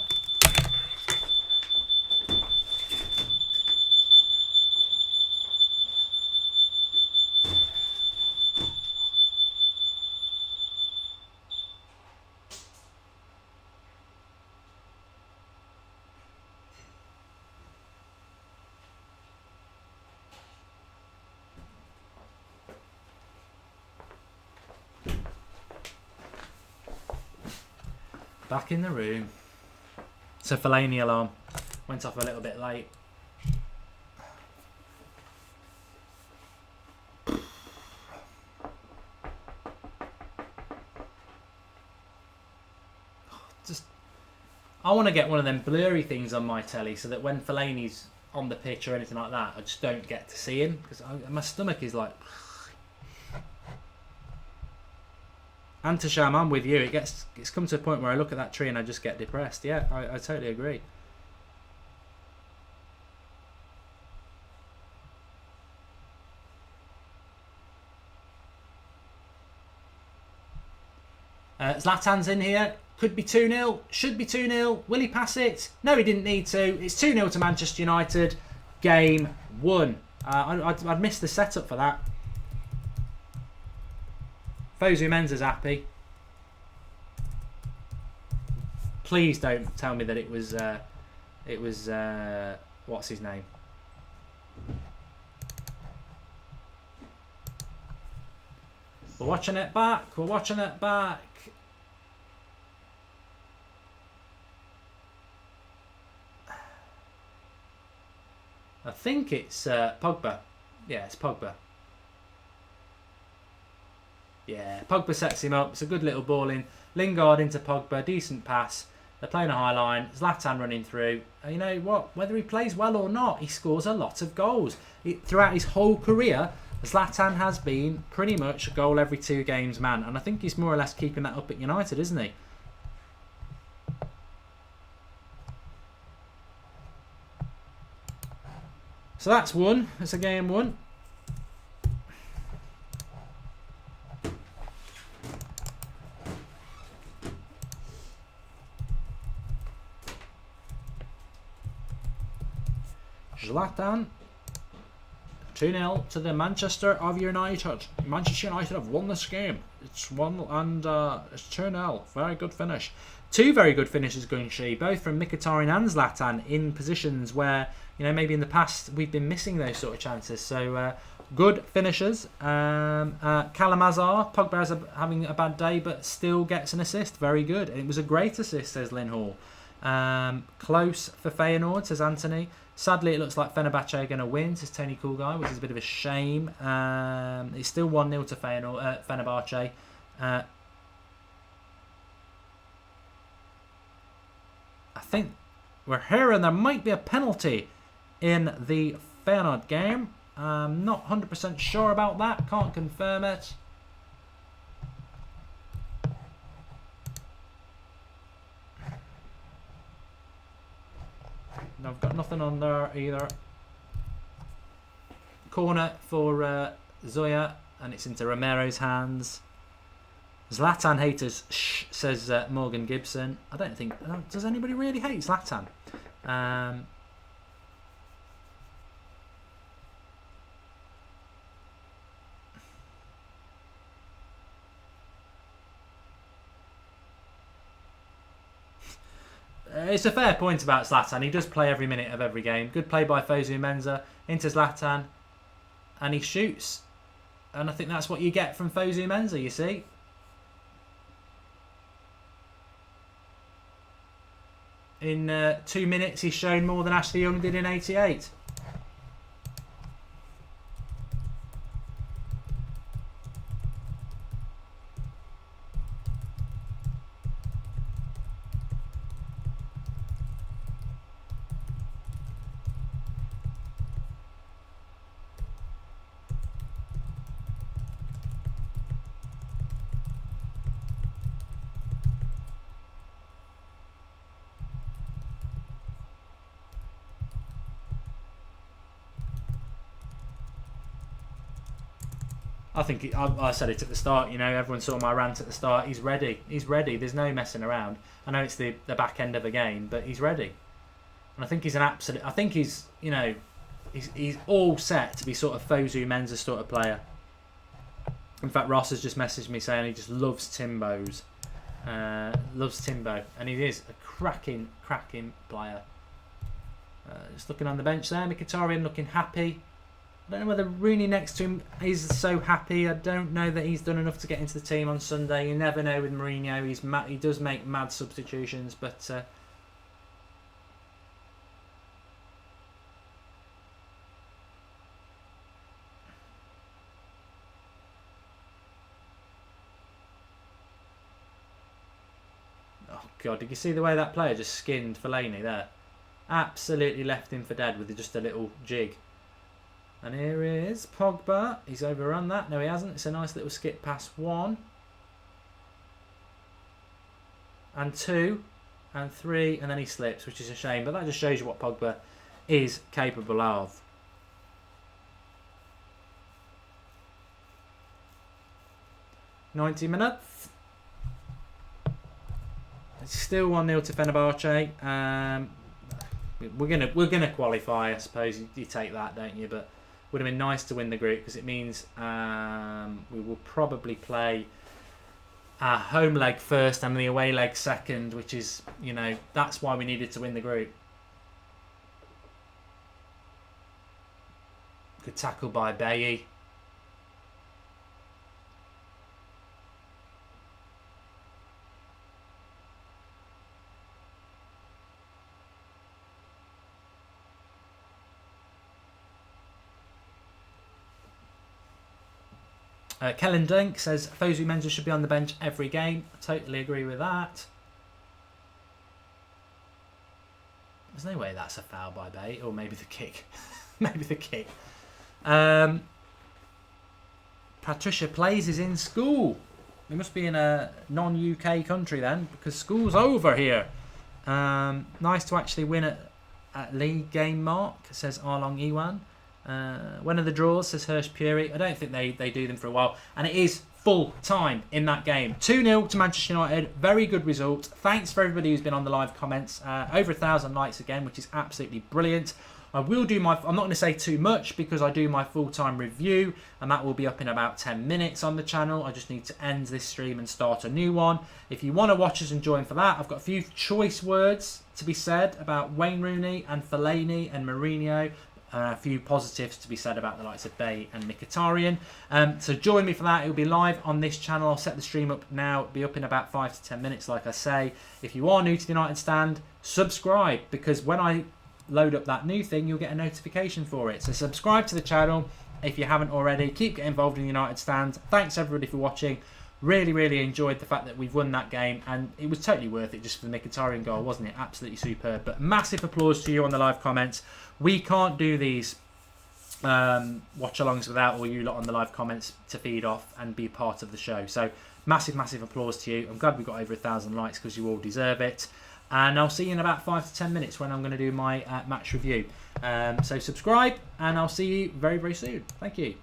Back in the room. So Fellaini alarm went off a little bit late. I want to get one of them blurry things on my telly so that when Fellaini's on the pitch or anything like that, I just don't get to see him because my stomach is like. And Tasham, I'm with you. It's come to a point where I look at that tree and I just get depressed. Yeah, I totally agree. Zlatan's in here. Could be 2-0. Should be 2-0. Will he pass it? No, he didn't need to. It's 2-0 to Manchester United. Game 1. I'd missed the setup for that. Fosu Mensah's happy. Please don't tell me that it was what's his name? We're watching it back. We're watching it back. I think it's Pogba. Yeah, it's Pogba. Yeah, Pogba sets him up. It's a good little ball in. Lingard into Pogba. Decent pass. They're playing a high line. Zlatan running through. You know what? Whether he plays well or not, he scores a lot of goals. Throughout his whole career, Zlatan has been pretty much a goal every 2 games man. And I think he's more or less keeping that up at United, isn't he? So that's 1. It's a game 1. Zlatan. 2-0 to the Manchester of United. Manchester United have won this game. It's 1 and it's 2-0. Very good finish. 2 very good finishes, Gunshi, both from Mkhitaryan and Zlatan in positions where, you know, maybe in the past we've been missing those sort of chances. So good finishes. Kalamazar, Pogba is having a bad day but still gets an assist. Very good. It was a great assist, says Lynn Hall. Close for Feyenoord, says Anthony. Sadly, it looks like Fenerbahce are going to win, says Tony Cool Guy, which is a bit of a shame. It's still 1-0 to Fenerbahce. I think we're hearing there might be a penalty in the Feyenoord game. I'm not 100% sure about that. Can't confirm it. I've got nothing on there either. Corner for ZORYA, and it's into Romero's hands. Zlatan haters, says Morgan Gibson. I don't think... does anybody really hate Zlatan? It's a fair point about Zlatan. He does play every minute of every game. Good play by Fosu Mensah into Zlatan, and he shoots. And I think that's what you get from Fosu Mensah, you see. In 2 minutes, he's shown more than Ashley Young did in 88. I think I said it at the start. You know, everyone saw my rant at the start. He's ready. He's ready. There's no messing around. I know it's the back end of the game, but he's ready. And I think he's an absolute. I think he's, you know, he's all set to be sort of Fosu Mensah sort of player. In fact, Ross has just messaged me saying he just loves Timbos. Loves Timbo, and he is a cracking player. Just looking on the bench there, Mkhitaryan looking happy. I don't know whether Rooney next to him is so happy. I don't know that he's done enough to get into the team on Sunday. You never know with Mourinho. He does make mad substitutions, but oh God, did you see the way that player just skinned Fellaini there? Absolutely left him for dead with just a little jig. And here is Pogba. He's overrun that. No, he hasn't. It's a nice little skip past 1. And 2. And 3. And then he slips, which is a shame. But that just shows you what Pogba is capable of. "90 minutes. It's still 1-0 to Fenerbahce. We're gonna qualify, I suppose. You take that, don't you? But would have been nice to win the group because it means we will probably play our home leg first and the away leg second, which is, you know, that's why we needed to win the group. Good tackle by Bailly. Kellen Dunk says Fosu Mensah should be on the bench every game. I totally agree with that. There's no way that's a foul by Bay, or maybe the kick. Maybe the kick. Patricia Plays is in school. We must be in a non-UK country then, because school's over here. Nice to actually win at league game mark, says Arlong Iwan. When are the draws, says Hirsch Puri. I don't think they do them for a while. And it is full time in that game. 2-0 to Manchester United. Very good result. Thanks for everybody who's been on the live comments. Over 1,000 likes again, which is absolutely brilliant. I will do I'm not going to say too much because I do my full-time review and that will be up in about 10 minutes on the channel. I just need to end this stream and start a new one. If you want to watch us and join for that, I've got a few choice words to be said about Wayne Rooney and Fellaini and Mourinho. A few positives to be said about the likes of Bay and Mkhitaryan. So join me for that. It will be live on this channel. I'll set the stream up now. It'll be up in about 5 to 10 minutes, like I say. If you are new to the United Stand, subscribe, because when I load up that new thing, you'll get a notification for it. So subscribe to the channel if you haven't already. Keep getting involved in the United Stand. Thanks everybody for watching. Really, really enjoyed the fact that we've won that game, and it was totally worth it just for the Mkhitaryan goal, wasn't it? Absolutely superb. But massive applause to you on the live comments. We can't do these watch-alongs without all you lot on the live comments to feed off and be part of the show. So massive, massive applause to you. I'm glad we got over 1,000 likes because you all deserve it. And I'll see you in about 5 to 10 minutes when I'm going to do my match review. So subscribe, and I'll see you very, very soon. Thank you.